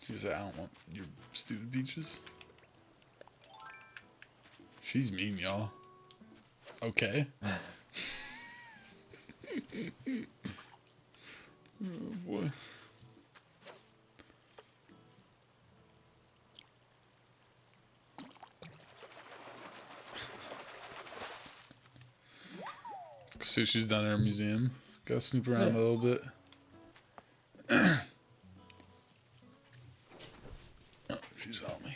S1: She said, "I don't want your stupid peaches." She's mean, y'all. Okay. Oh boy. Let's go see what she's done in her museum. Go snoop around a little bit. Oh, she's found me.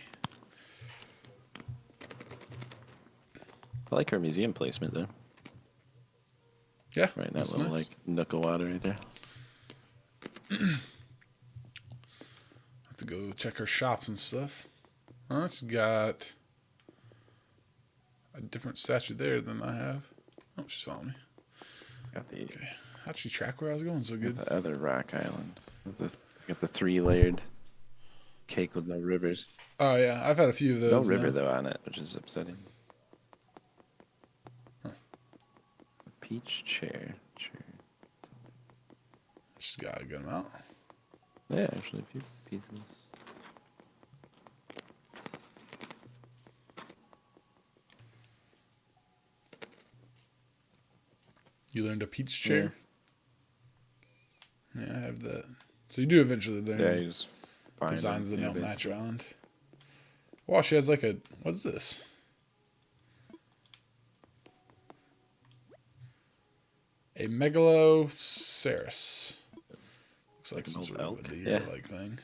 S2: I like her museum placement though.
S1: Yeah.
S2: Right in that
S1: that's
S2: little
S1: nice.
S2: like nook of water right there.
S1: Have to go check her shops and stuff. Oh, it's got a different statue there than I have. Oh, she's following me.
S2: Got the
S1: Okay. How'd she track where I was going so good?
S2: the other rock island. Got the 3-layered cake with no rivers.
S1: Oh, yeah. I've had a few of
S2: No
S1: those.
S2: river
S1: now.
S2: though on it, which is upsetting.
S1: Huh.
S2: Peach chair.
S1: She's got a good amount.
S2: Yeah, actually a few pieces.
S1: You learned a peach chair? Yeah, I have that. So you do eventually learn
S2: Yeah, you just find
S1: designs that
S2: them,
S1: don't
S2: yeah,
S1: match
S2: basically.
S1: around. Wow, she has like a... What's this? A megaloceros. Looks like some
S2: old
S1: sort of
S2: elk.
S1: a
S2: Yeah.
S1: deer-like thing.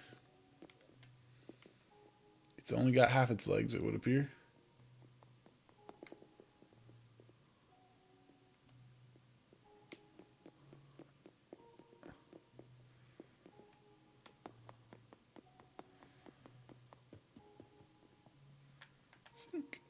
S1: It's only got half its legs, it would appear. Sink.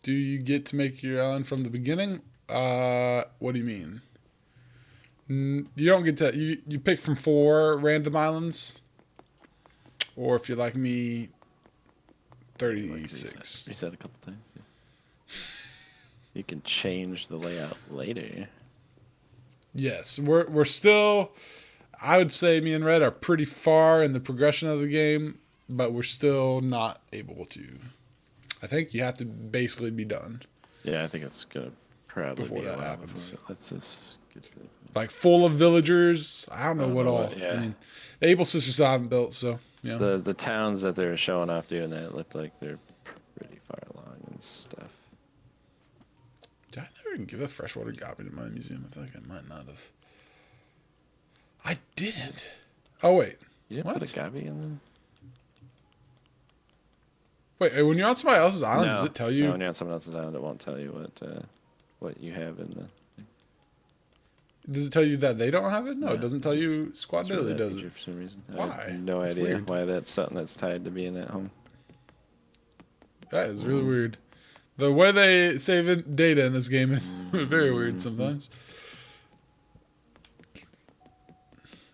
S1: Do you get to make your island from the beginning? What do you mean? You don't get to. You pick from 4 random islands, or if you're like me, 36.
S2: Reset a couple times. Yeah. You can change the layout later.
S1: Yes, we're still. I would say me and Red are pretty far in the progression of the game, but we're still not able to. I think you have to basically be done.
S2: Yeah, I think it's gonna probably
S1: Before
S2: be
S1: that
S2: a while
S1: happens.
S2: before that's just good for the
S1: Like full of villagers. I don't know what all.
S2: yeah.
S1: I mean, the Able Sisters still haven't built, so yeah.
S2: The towns that they're showing off doing that looked like they're pretty far along and stuff.
S1: Did I never give a freshwater goblin to my museum? I feel like I might not have. I didn't. Oh wait.
S2: You didn't
S1: What?
S2: put a gobby in them?
S1: Wait, when you're on somebody else's island, does it tell you?
S2: No, when you're on someone else's island, it won't tell you what you have in the.
S1: Does it tell you that they don't have it? No,
S2: Yeah,
S1: it doesn't tell you. Squad
S2: It's
S1: Daily
S2: that
S1: does
S2: feature
S1: it.
S2: for some reason. I
S1: Why?
S2: have no
S1: That's
S2: idea
S1: weird.
S2: why that's something that's tied to being at home.
S1: That is really weird. The way they save data in this game is very weird sometimes.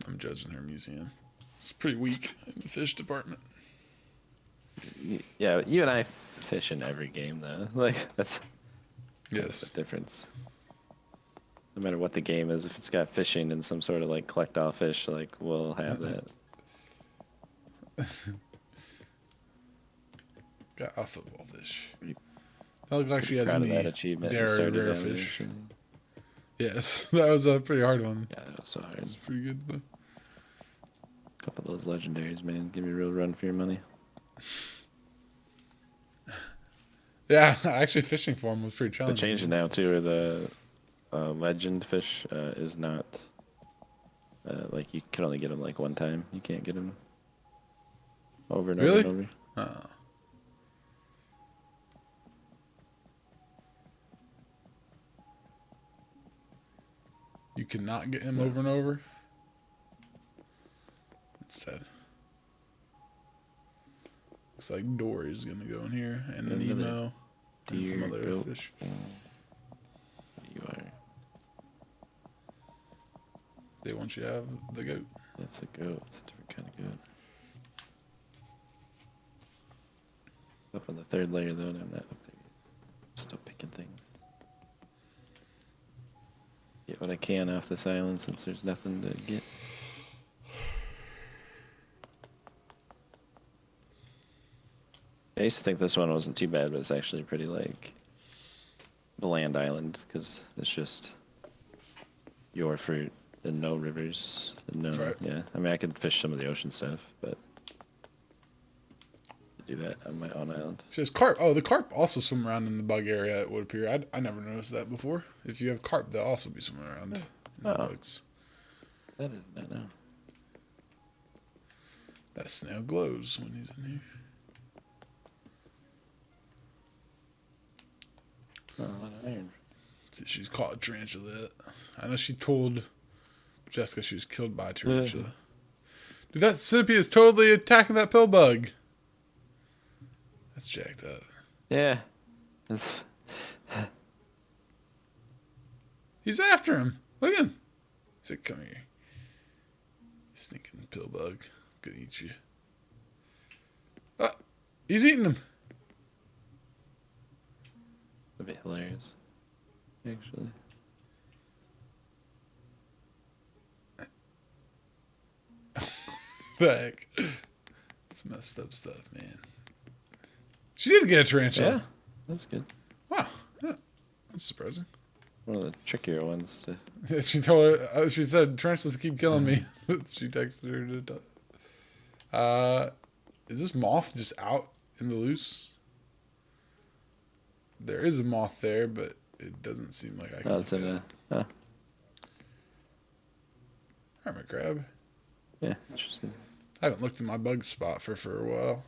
S1: I'm judging her museum. It's pretty weak in the fish department.
S2: Yeah, you and I fish in every game though. Like that's
S1: Yes.
S2: the difference. No matter what the game is, if it's got fishing and some sort of like collect all fish, like we'll have that.
S1: Got a football fish. That looks like she has
S2: Proud of
S1: any
S2: that achievement.
S1: very
S2: Started
S1: rare
S2: down there,
S1: fish.
S2: actually.
S1: Yes, that was a pretty hard one.
S2: Yeah, that was so hard.
S1: It's pretty good though.
S2: A couple of those legendaries, man. Give me a real run for your money.
S1: Yeah, actually fishing for them was pretty
S2: They're
S1: challenging.
S2: changing now too, where the legend fish is not like you can only get them like one time. You can't get them over and over
S1: Really?
S2: and over.
S1: You cannot get him over and over. It's sad. Looks like Dory's gonna go in here, and
S2: Another
S1: Nemo, and some
S2: Deer,
S1: other
S2: goat
S1: fish.
S2: thing. You are.
S1: They want you to have the goat.
S2: It's a goat. It's a different kind of goat. Up on the 3rd layer though, and I'm not up there yet. I'm still picking things. Get what I can off this island since there's nothing to get. I used to think this one wasn't too bad, but it's actually pretty like the land island because it's just your fruit and no rivers and no.
S1: Right.
S2: Yeah, I mean I could fish some of the ocean stuff, but do that on my own island.
S1: She has carp. Oh, the carp also swim around in the bug area, it would appear. I never noticed that before. If you have carp, they'll also be swimming around in the
S2: Oh.
S1: bugs.
S2: That I did not know.
S1: That snail glows when he's in here.
S2: Oh, a lot of iron.
S1: She's caught a tarantula. I know she told Jessica she was killed by a tarantula. Dude, that centipede is totally attacking that pill bug. That's jacked up.
S2: Yeah. It's,
S1: He's after him. Look at him. He said, come here. You stinking pill bug. I'm gonna eat you. Ah, he's eating him.
S2: a bit hilarious, actually.
S1: The heck? It's messed up stuff, man. She did get a tarantula.
S2: Yeah, that's good.
S1: Wow. Yeah. That's surprising.
S2: One of the trickier ones to.
S1: She told her, she said, tarantulas keep killing me. She texted her to is this moth just out in the loose? There is a moth there, but it doesn't seem like I can.
S2: Oh, it's in a. Oh,
S1: hermit crab.
S2: yeah, interesting.
S1: I haven't looked in my bug spot for a while.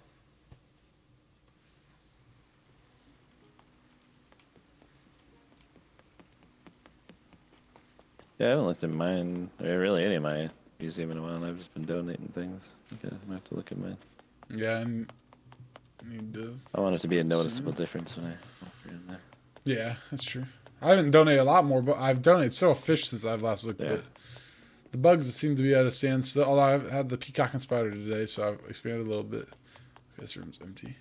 S2: Yeah, I haven't looked at mine, or really any of my museum in a while, and I've just been donating things. Okay, I'm gonna have to look at mine.
S1: Yeah, and need to.
S2: I want it to be a noticeable difference when I walk around there.
S1: Yeah, that's true. I haven't donated a lot more, but I've donated several fish since I've last looked.
S2: Yeah.
S1: But the bugs seem to be at a standstill. Although I've had the peacock and spider today, so I've expanded a little bit. This room's empty.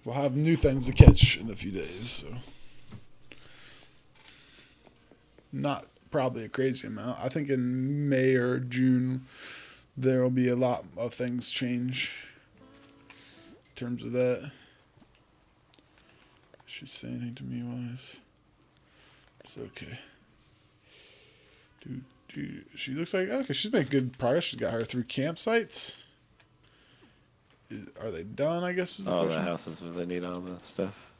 S1: We'll have new things to catch in a few days, so not probably a crazy amount. I think in May or June there will be a lot of things change in terms of that. Should say anything to me wise. It's okay. She looks like okay. She's making good progress. She's got her 3 campsites. Are they done? I guess is the question.
S2: The houses where they need all the stuff.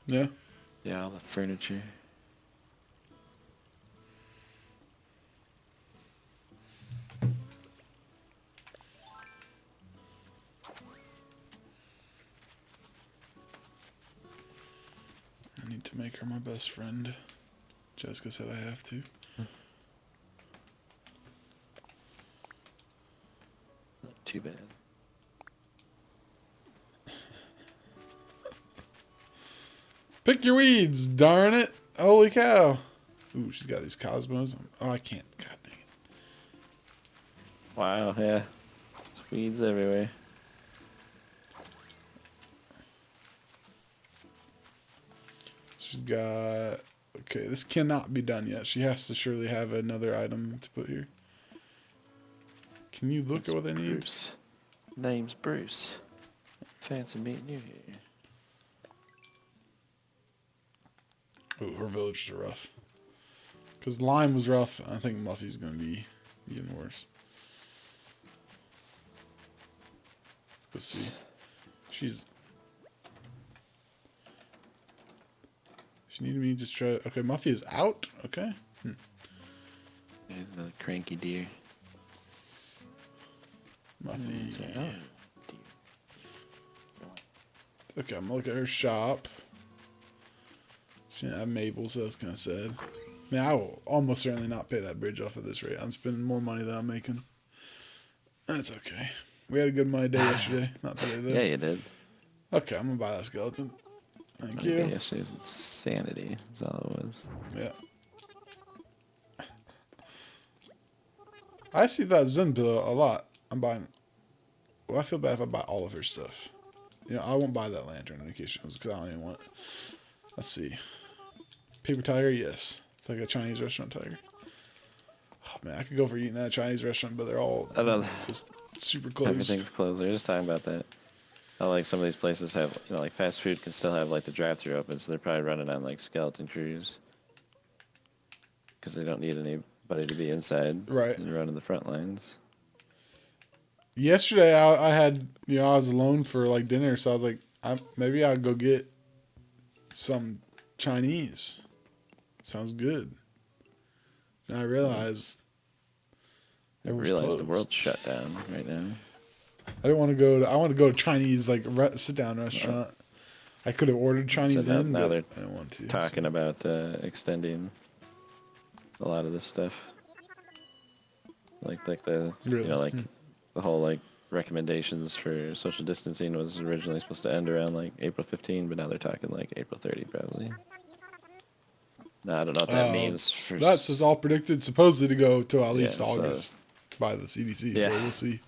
S1: Yeah.
S2: Yeah, all the furniture.
S1: I need to make her my best friend. Jessica said I have to.
S2: Not too bad.
S1: Pick your weeds, darn it. Holy cow. Ooh, she's got these cosmos. Oh, I can't. God dang it.
S2: Wow, yeah. There's weeds everywhere.
S1: She's got... Okay, this cannot be done yet. She has to surely have another item to put here. Can you look at what they need?
S2: Bruce. Name's Bruce. Fancy meeting you here.
S1: Ooh, her villages are rough. Because Lime was rough. I think Muffy's going to be even worse. Let's go see. She needed me to just try... Okay, Muffy is out? Okay.
S2: He's another cranky deer.
S1: Muffy.
S2: Oh, deer.
S1: Okay, I'm going to look at her shop. She didn't have Mabel, so that's kind of sad. Man, I will almost certainly not pay that bridge off at this rate. I'm spending more money than I'm making. That's okay. We had a good money day yesterday. Not today, though.
S2: Yeah, you did.
S1: Okay, I'm going to buy that skeleton. Thank you.
S2: Yesterday's insanity. That's all it was.
S1: Yeah. I see that Zen pillow a lot. I'm buying... Well, I feel bad if I buy all of her stuff. You know, I won't buy that lantern in case because I don't even want it. Let's see. Paper tiger, yes. It's like a Chinese restaurant tiger. Oh, man, I could go for eating at a Chinese restaurant, but they're all just super closed.
S2: Everything's closed. We were just talking about that. How, like, some of these places have, you know, like, fast food can still have, like, the drive-thru open, so they're probably running on, like, skeleton crews. Because they don't need anybody to be inside.
S1: Right.
S2: And running the front lines.
S1: Yesterday, I had, you know, I was alone for, like, dinner, so I was like, maybe I'll go get some Chinese. Sounds good. And I realized
S2: I realized the world's shut down right now.
S1: I didn't want to go to. I want to go to Chinese like sit down restaurant. I could have ordered Chinese
S2: so now
S1: but
S2: they're
S1: I don't want to.
S2: Talking about extending a lot of this stuff, like the
S1: Really?
S2: you know like the whole like recommendations for social distancing was originally supposed to end around like April 15, but now they're talking like April 30 probably. No, I don't know what that means.
S1: That's all predicted supposedly to go till at least
S2: so-
S1: August by the CDC.
S2: Yeah.
S1: So we'll see.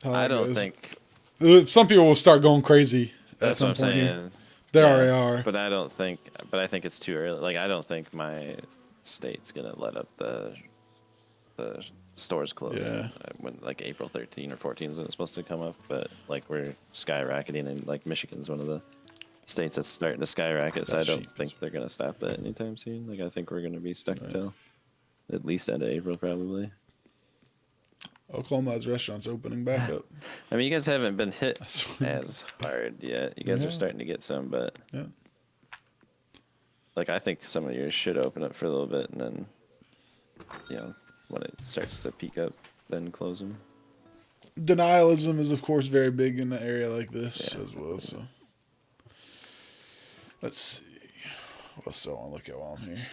S1: How
S2: I
S1: that
S2: don't
S1: goes.
S2: think
S1: Some people will start going crazy.
S2: that's what I'm saying.
S1: They
S2: Yeah,
S1: already are.
S2: But I don't think. But I think it's too early. Like I don't think my state's gonna let up the stores closing.
S1: Yeah.
S2: When like April 13 or 14 is when it's supposed to come up. But like we're skyrocketing, and like Michigan's one of the states that's starting to skyrocket. So I
S1: That's
S2: don't
S1: cheap.
S2: think they're gonna stop that anytime soon. Like I think we're gonna be stuck till at least end of April probably.
S1: Oklahoma has restaurants opening back up.
S2: I mean, you guys haven't been hit
S1: That's-
S2: as hard yet. You guys
S1: Yeah.
S2: are starting to get some, but
S1: Yeah.
S2: like I think some of yours should open up for a little bit, and then, you know, when it starts to peak up, then close them.
S1: Denialism is, of course, very big in an area like this
S2: Yeah.
S1: as well. So let's see. What else do I want to look at while I'm here?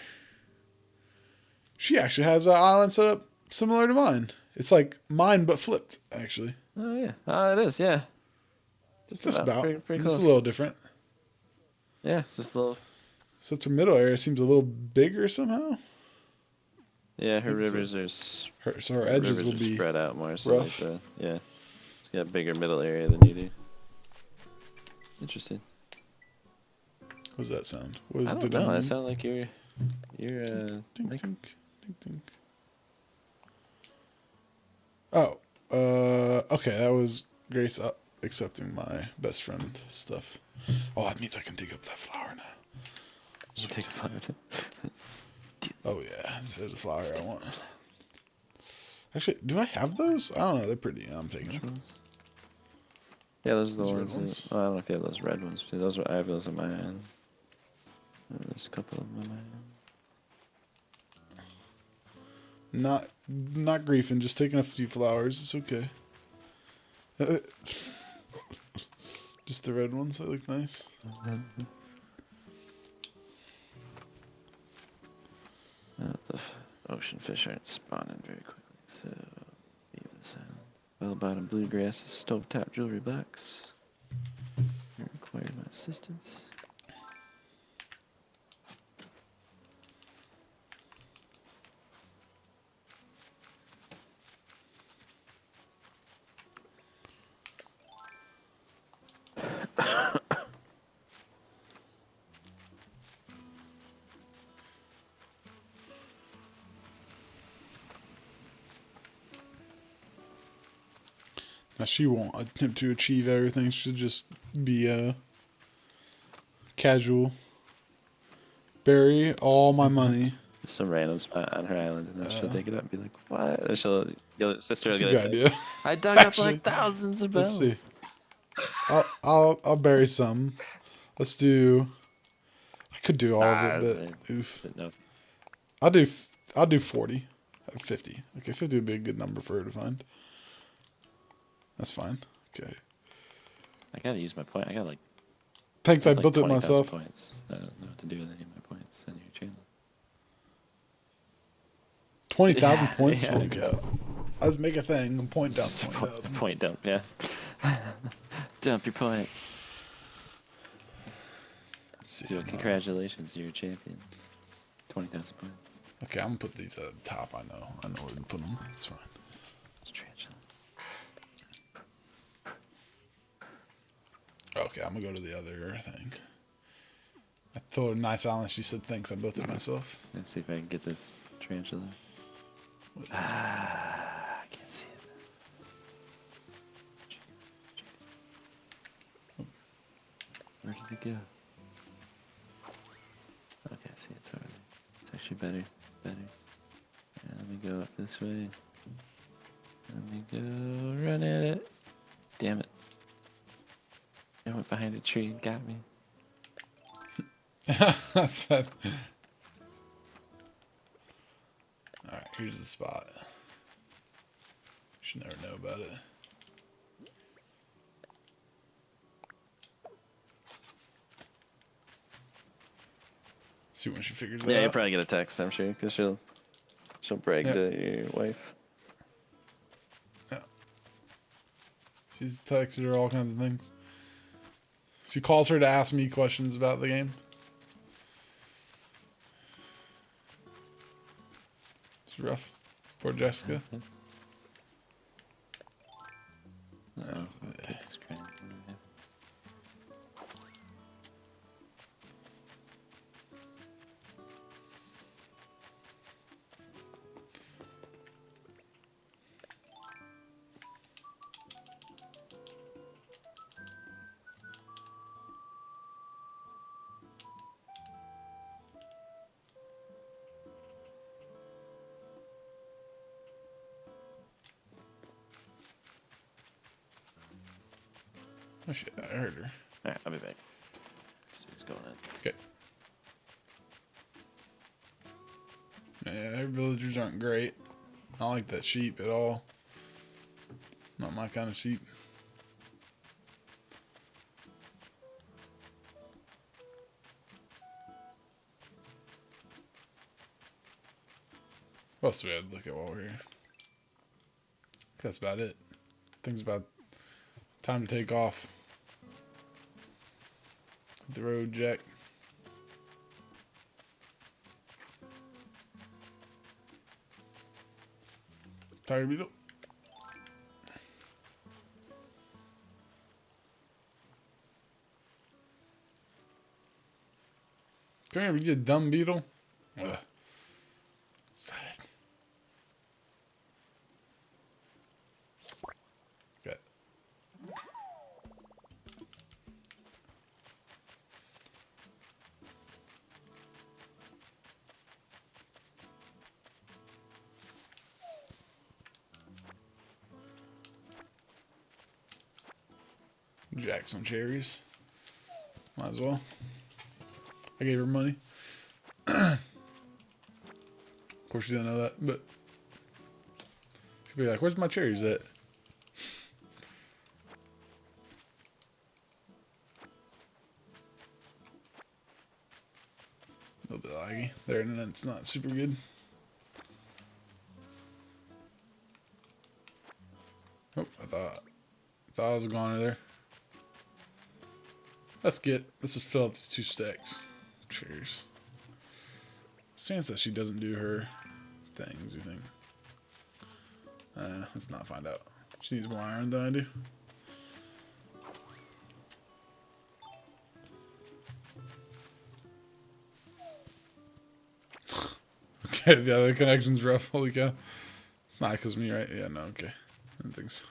S1: She actually has an island set up similar to mine. It's like mine, but flipped, actually.
S2: Oh yeah. It is. Yeah.
S1: Just about.
S2: Pretty
S1: Just
S2: close.
S1: a little different.
S2: Yeah, just a little.
S1: Except the middle area seems a little bigger somehow.
S2: Yeah, her
S1: think so.
S2: rivers are.
S1: So her edges
S2: Rivers
S1: will
S2: are
S1: be
S2: spread out more. So
S1: rough.
S2: like yeah, she's got a bigger middle area than you do. Interesting.
S1: What does that sound? What
S2: I
S1: does
S2: don't know.
S1: mean?
S2: That sounds like you're
S1: Ding,
S2: like,
S1: ding, ding, ding. Oh, okay. That was Grace accepting my best friend stuff. Oh, that means I can dig up that flower now.
S2: you take a flower.
S1: Oh yeah, there's a flower I want. Actually, do I have those? I don't know. They're pretty. I'm taking
S2: Which
S1: them.
S2: ones? Yeah, those are the
S1: These red
S2: ones.
S1: ones?
S2: I don't know if you have those red ones too. I have those on my end. There's a couple of them on my end.
S1: Not griefing. Just taking a few flowers. It's okay. Just the red ones that look nice.
S2: The ocean fish aren't spawning very quickly, so leave this island. Bell-bottom bluegrass, stovetop jewelry box. You require my assistance.
S1: Now she won't attempt to achieve everything. She'll just be casual. Bury all my money.
S2: Just some random spot on her island, and then she'll dig it up and be like, "What?" And she'll yell, sister will
S1: That's a
S2: get
S1: good
S2: it.
S1: idea.
S2: I dug
S1: Actually,
S2: up like thousands of
S1: let's
S2: bells.
S1: see. I'll bury some. Let's do. I could do all of it, but oof.
S2: No.
S1: I'll do 40. 50. Okay, 50 would be a good number for her to find. That's fine. Okay.
S2: I gotta use my point. I got like.
S1: Thanks, I
S2: like
S1: built it
S2: 20,000
S1: myself.
S2: points. I don't know what to do with any of my points on your channel.
S1: 20,000 points?
S2: Yeah.
S1: Holy cow. Let's make a thing and point down
S2: Just
S1: 20,000.
S2: point dump, yeah. Dump your points.
S1: Let's see.
S2: Dude, congratulations, you're a champion. 20,000 points.
S1: Okay, I'm gonna put these at the top. I know where to put them. It's fine.
S2: It's tarantula.
S1: Okay, I'm gonna go to the other thing. I told her nice island. She said thanks. I built it myself.
S2: Let's see if I can get this tarantula. I can't see it. Where did it go? Okay, I see it's over there. It's actually better. It's better. Yeah, let me go up this way. Let me go run at it. Damn it. It went behind a tree and got me.
S1: That's fine. Alright, here's the spot. You should never know about it. See when she figures it
S2: Yeah,
S1: out.
S2: you'll probably get a text, I'm sure, because she'll brag to your wife.
S1: Yeah. She's texted her all kinds of things. She calls her to ask me questions about the game. It's rough. Poor Jessica.
S2: Uh-oh. Take the screen.
S1: Oh shit, I heard her.
S2: Alright, I'll be back. See what's going on.
S1: Okay. Yeah, her villagers aren't great. I don't like that sheep at all. Not my kind of sheep. What else do we have to look at while we're here? That's about it. Things about time to take off. The road jack. Tiger beetle. Come here, we get a dumb beetle. Ugh. Stop it. Good. Jack some cherries. Might as well. I gave her money. Of course she didn't know that, but she'd be like, "Where's my cherries at?" A little bit laggy there, and it's not super good. Oh, I thought I was going there. Let's just fill up these 2 stacks. Cheers. Chance that she doesn't do her things, you think? Let's not find out. She needs more iron than I do. Okay, yeah, the connection's rough. Holy cow. It's not because of me, right? Yeah, no, okay. I didn't think so.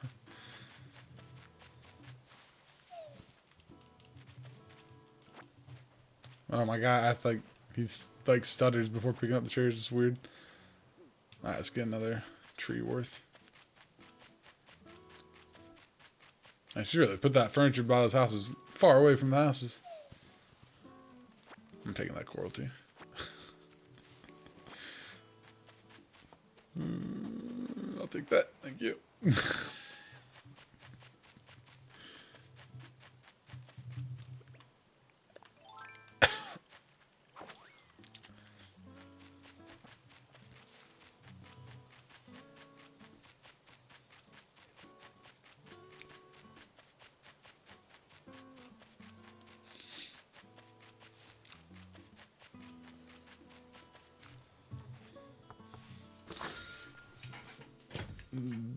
S1: Oh my god, I think he's like stutters before picking up the cherries. It's weird. Alright, let's get another tree worth. I should really put that furniture by those houses far away from the houses. I'm taking that coral too. I'll take that. Thank you.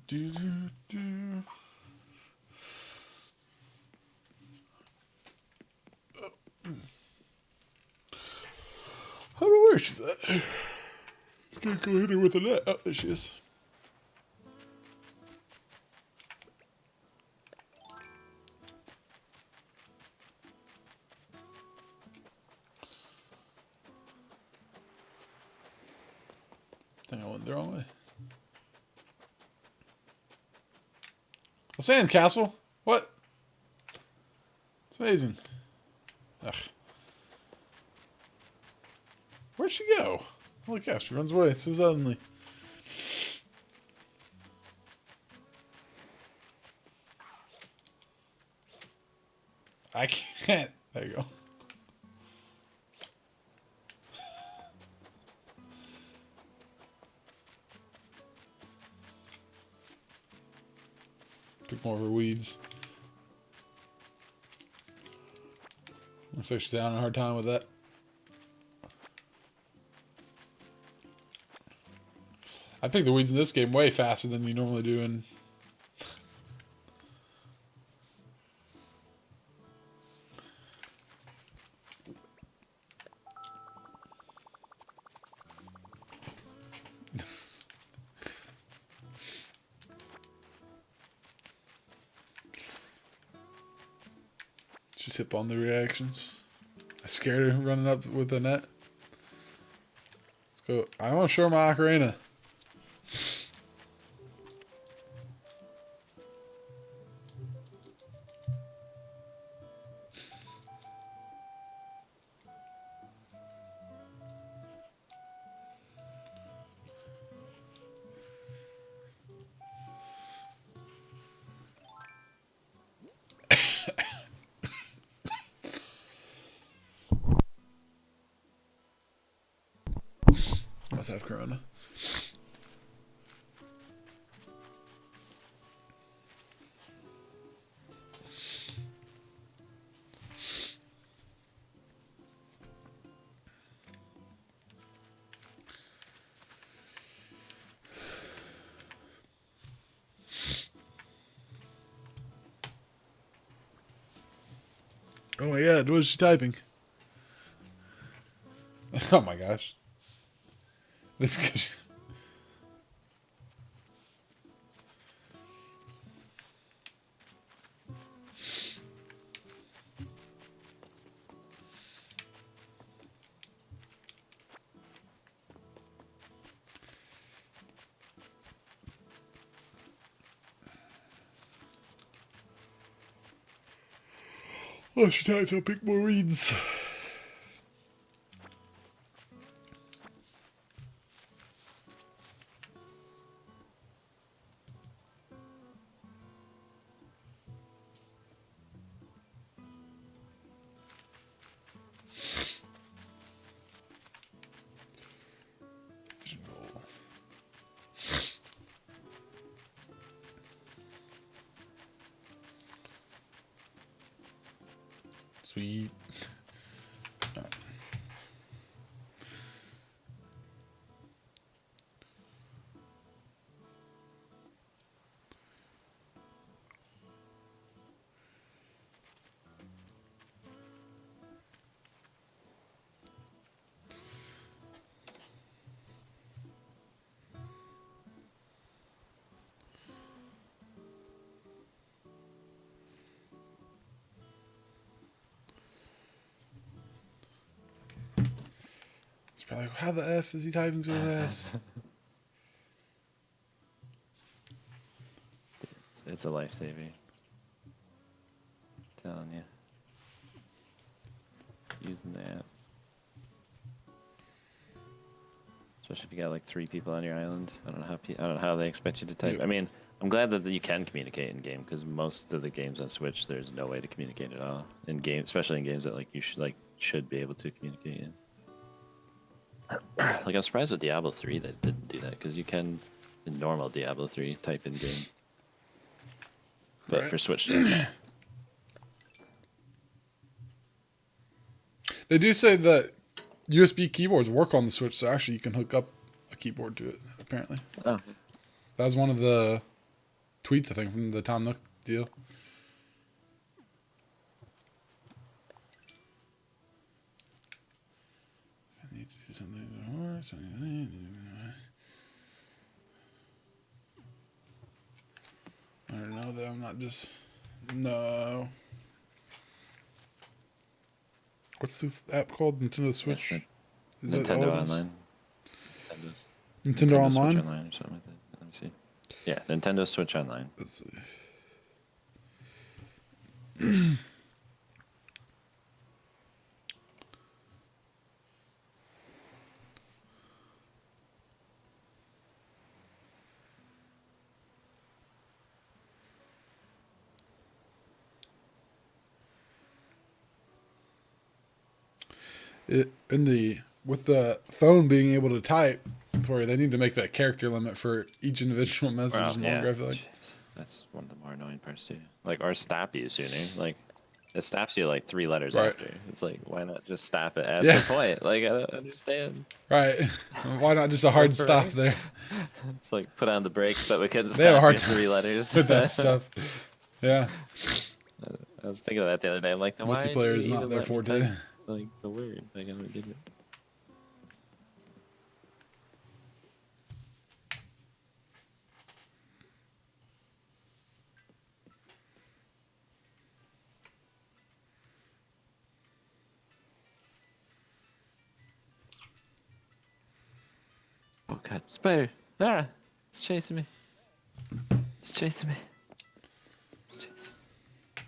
S1: Do, do, do. I don't know where she's at. Let's go hit her with a net. Oh, there she is. I think I went the wrong way. A sand castle? What? It's amazing. Ugh. Where'd she go? Holy cow, she runs away so suddenly. I can't. There you go. Pick more of her weeds. Looks like she's having a hard time with that. I pick the weeds in this game way faster than you normally do in... Just hip on the reactions. I scared her running up with the net. Let's go. I want to show her my ocarina. Must have corona. Oh my god, what is she typing? Oh my gosh. This. Oh, she types, I'll pick more reads. Sweet. It's probably like, how the F is he typing so fast?
S2: It's a lifesaver. Telling you. Using the app. Especially if you got like 3 people on your island. I don't know how they expect you to type.
S1: Yeah.
S2: I mean, I'm glad that you can communicate in game because most of the games on Switch, there's no way to communicate at all in game, especially in games that like you should be able to communicate in. Like I'm surprised with Diablo 3 that didn't do that because you can in normal Diablo 3 type in game, but
S1: Right.
S2: for Switch, no.
S1: They do say that USB keyboards work on the Switch, so actually you can hook up a keyboard to it, apparently.
S2: Oh,
S1: That was one of the tweets, I think, from the Tom Nook deal. I need to do something. I don't know that I'm not just... No. What's this app called? Nintendo Switch?
S2: yes,
S1: Is that
S2: Nintendo
S1: all it is?
S2: Online.
S1: Nintendo Online?
S2: Switch Online or something like that. Let me see. Yeah, Nintendo Switch Online.
S1: Let's see. With the phone being able to type for you, they need to make that character limit for each individual message
S2: Well,
S1: longer, I feel like.
S2: Jeez. That's one of the more annoying parts too. Like, or stop you sooner. Like, it stops you like 3 letters
S1: Right.
S2: after. It's like, why not just stop it at
S1: Yeah.
S2: the point? Like, I don't understand.
S1: Right. Why not just a hard stop
S2: Right.
S1: there
S2: It's like put on the brakes, but we couldn't
S1: They have a
S2: stop
S1: hard
S2: your
S1: time
S2: 3 letters.
S1: with that stuff? Yeah.
S2: I was thinking of that the other day. I'm like, then why did
S1: Multiplayer
S2: you
S1: is not
S2: even
S1: their
S2: let me
S1: forte.
S2: type, like the word? Like, I don't get it. Oh god, spider! Ah, it's chasing me. It's chasing me. It's chasing me.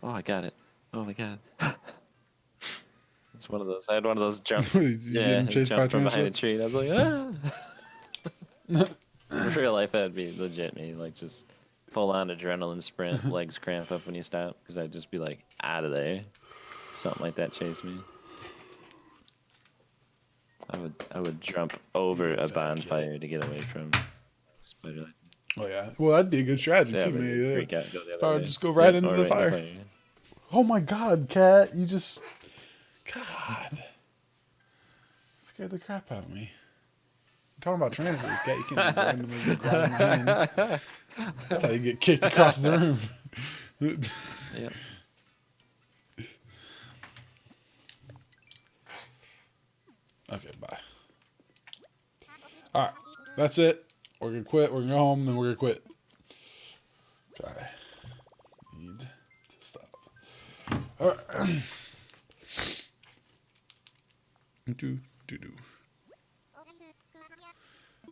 S2: Oh, I got it. Oh my god. It's one of those. I had one of those jump.
S1: You
S2: Yeah,
S1: getting chased by
S2: jump from behind a
S1: tarantula?
S2: tree. And I was like, ah. In real life, that'd be legit me. Like just full on adrenaline sprint, legs cramp up when you stop, because I'd just be like out of there. Something like that chase me. I would jump over a bonfire to get away from spider.
S1: Oh, yeah. Well, that'd be a good strategy,
S2: Yeah,
S1: too,
S2: but you'd
S1: man.
S2: freak out, go the other
S1: Probably
S2: way.
S1: just go right
S2: Yeah,
S1: into
S2: or
S1: the
S2: right in
S1: fire. Oh, my God, cat. You just... God. Scared the crap out of me. talking about translators, cat. You can't randomly grab my hands. That's how you get kicked across the room.
S2: Yep.
S1: Okay, bye. All right, that's it. We're gonna quit. We're gonna go home, then we're gonna quit. Okay. Need to stop. All right. Do.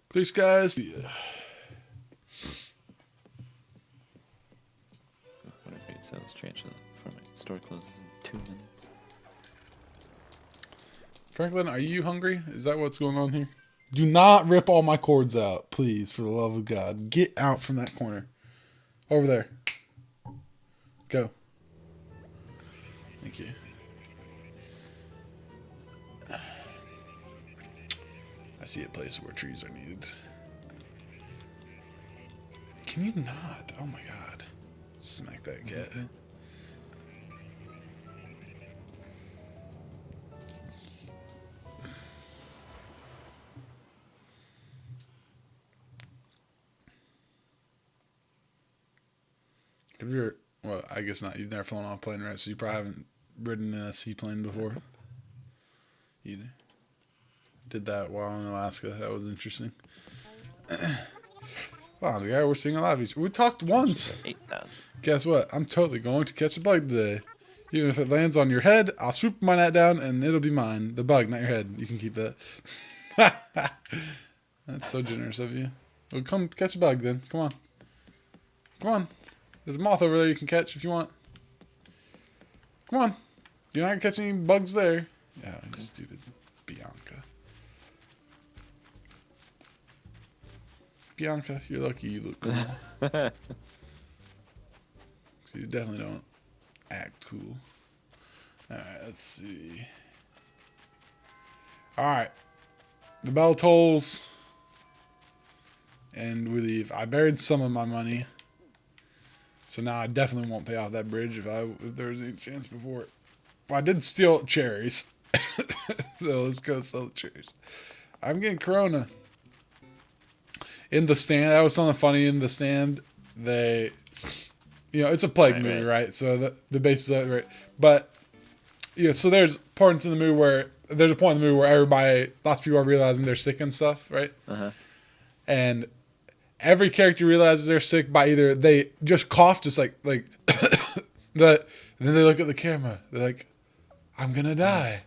S1: Clear skies. Yeah.
S2: What if it sells Tarantula for my store closes in 2 minutes?
S1: Franklin, are you hungry? Is that what's going on here? Do not rip all my cords out, please, for the love of God. Get out from that corner. Over there. Go. Thank you. I see a place where trees are needed. Can you not? Oh my God. Smack that cat. Have you ever, well, I guess not. You've never flown on a plane, right? So you probably haven't ridden in a seaplane before. Either. Did that while in Alaska. That was interesting. Wow, the guy we're seeing a lot of each. We talked once.
S2: 8,000.
S1: Guess what? I'm totally going to catch a bug today. Even if it lands on your head, I'll swoop my net down and it'll be mine. The bug, not your head. You can keep that. That's so generous of you. Well, come catch a bug then. Come on. Come on. There's a moth over there you can catch if you want. Come on. You're not going to catch any bugs there. Yeah, stupid Bianca. Bianca, you're lucky you look cool. So you definitely don't act cool. Alright, let's see. Alright. The bell tolls. And we leave. I buried some of my money. So now I definitely won't pay off that bridge if there was any chance before it. Well, I did steal cherries. So let's go sell the cherries. I'm getting Corona. In the stand, that was something funny. In the stand, they, it's a plague movie, right? So the basis of it, right? But, so there's parts in the movie where, there's a point in the movie where lots of people are realizing they're sick and stuff, right? Uh-huh. And every character realizes they're sick by either they just cough, just like, and then they look at the camera. They're like, I'm going to die.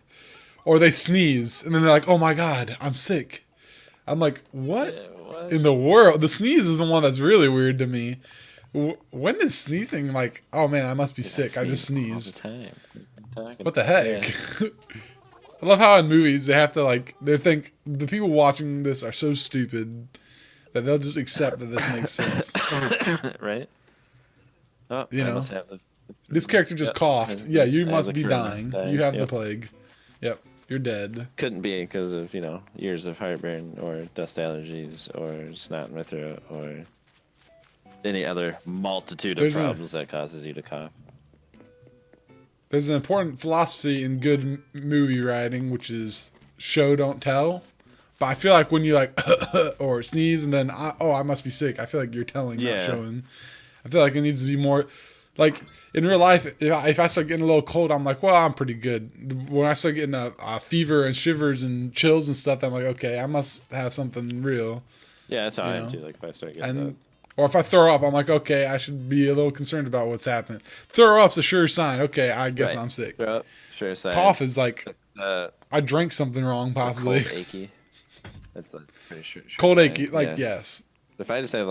S1: Or they sneeze, and then they're like, oh my God, I'm sick. I'm like, what in the world? The sneeze is the one that's really weird to me. When is sneezing like, oh man, I must be sick. I just sneezed.
S2: All the time.
S1: What the heck? Yeah. I love how in movies they have to they think the people watching this are so stupid that they'll just accept that this makes sense.
S2: Right? Oh, must have
S1: this character just coughed. Yeah, you must be dying. You have the plague. Yep. You're dead.
S2: Couldn't be because of, years of heartburn or dust allergies or snot in my throat or any other multitude of problems that causes you to cough.
S1: There's an important philosophy in good movie writing, which is show, don't tell. But I feel like when you or sneeze and then, I must be sick, I feel like you're telling, not showing. I feel like it needs to be more, in real life, if I start getting a little cold, I'm like, well, I'm pretty good. When I start getting a fever and shivers and chills and stuff, I'm like, okay, I must have something real.
S2: Yeah, that's how I am too. Like if I start getting that.
S1: Or if I throw up, I'm like, okay, I should be a little concerned about what's happening. Throw up's a sure sign. Okay, I guess I'm sick.
S2: Throw up, sure sign.
S1: Cough is like, I drank something wrong, possibly.
S2: Cold achy. That's pretty sure
S1: cold
S2: sign.
S1: achy, yes.
S2: If I just have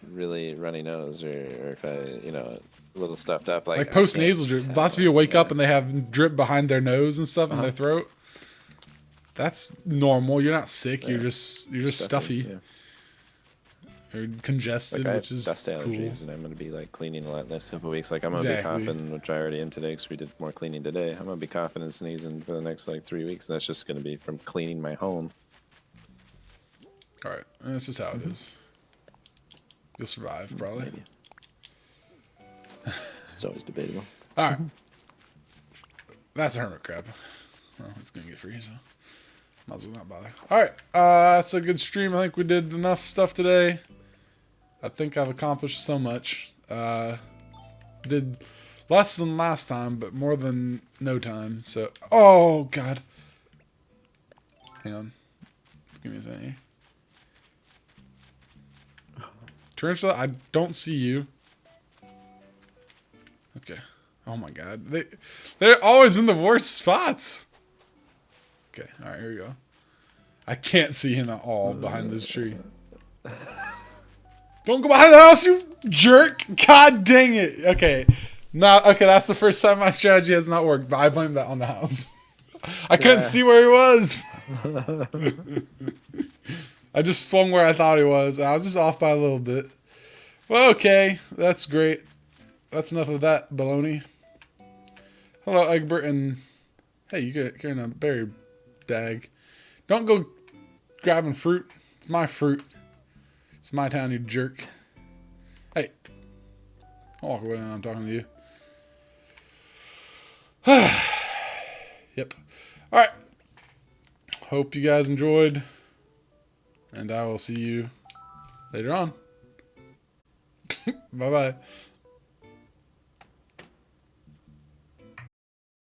S2: really runny nose, or if I, a little stuffed up, like
S1: post nasal drip. Lots of people wake up and they have drip behind their nose and stuff in their throat. That's normal. You're not sick. You're just stuffy. Yeah. Or congested, which is
S2: dust allergies, and I'm going to be cleaning a lot in the next couple of weeks. I'm going to be coughing, which I already am today because we did more cleaning today. I'm going to be coughing and sneezing for the next 3 weeks, and that's just going to be from cleaning my home.
S1: All right, and this is how it is. You'll survive, probably.
S2: Maybe. It's always debatable.
S1: All right. That's a hermit crab. Well, it's going to get free, so. Might as well not bother. Alright, that's a good stream. I think we did enough stuff today. I think I've accomplished so much. Did less than last time, but more than no time. So, oh god. Hang on. Give me a second here. Tarantula, I don't see you. Okay. Oh my god. They're always in the worst spots. Okay, alright, here we go. I can't see him at all behind this tree. Don't go behind the house, you jerk! God dang it! Okay. Now, okay, that's the first time my strategy has not worked, but I blame that on the house. I couldn't see where he was. I just swung where I thought he was. I was just off by a little bit. Well, okay, that's great. That's enough of that baloney. Hello, Egbert, and hey, you're carrying a berry bag. Don't go grabbing fruit. It's my fruit. It's my town, you jerk. Hey, I'll walk away when I'm talking to you. Yep. All right. Hope you guys enjoyed, and I will see you later on. Bye-bye.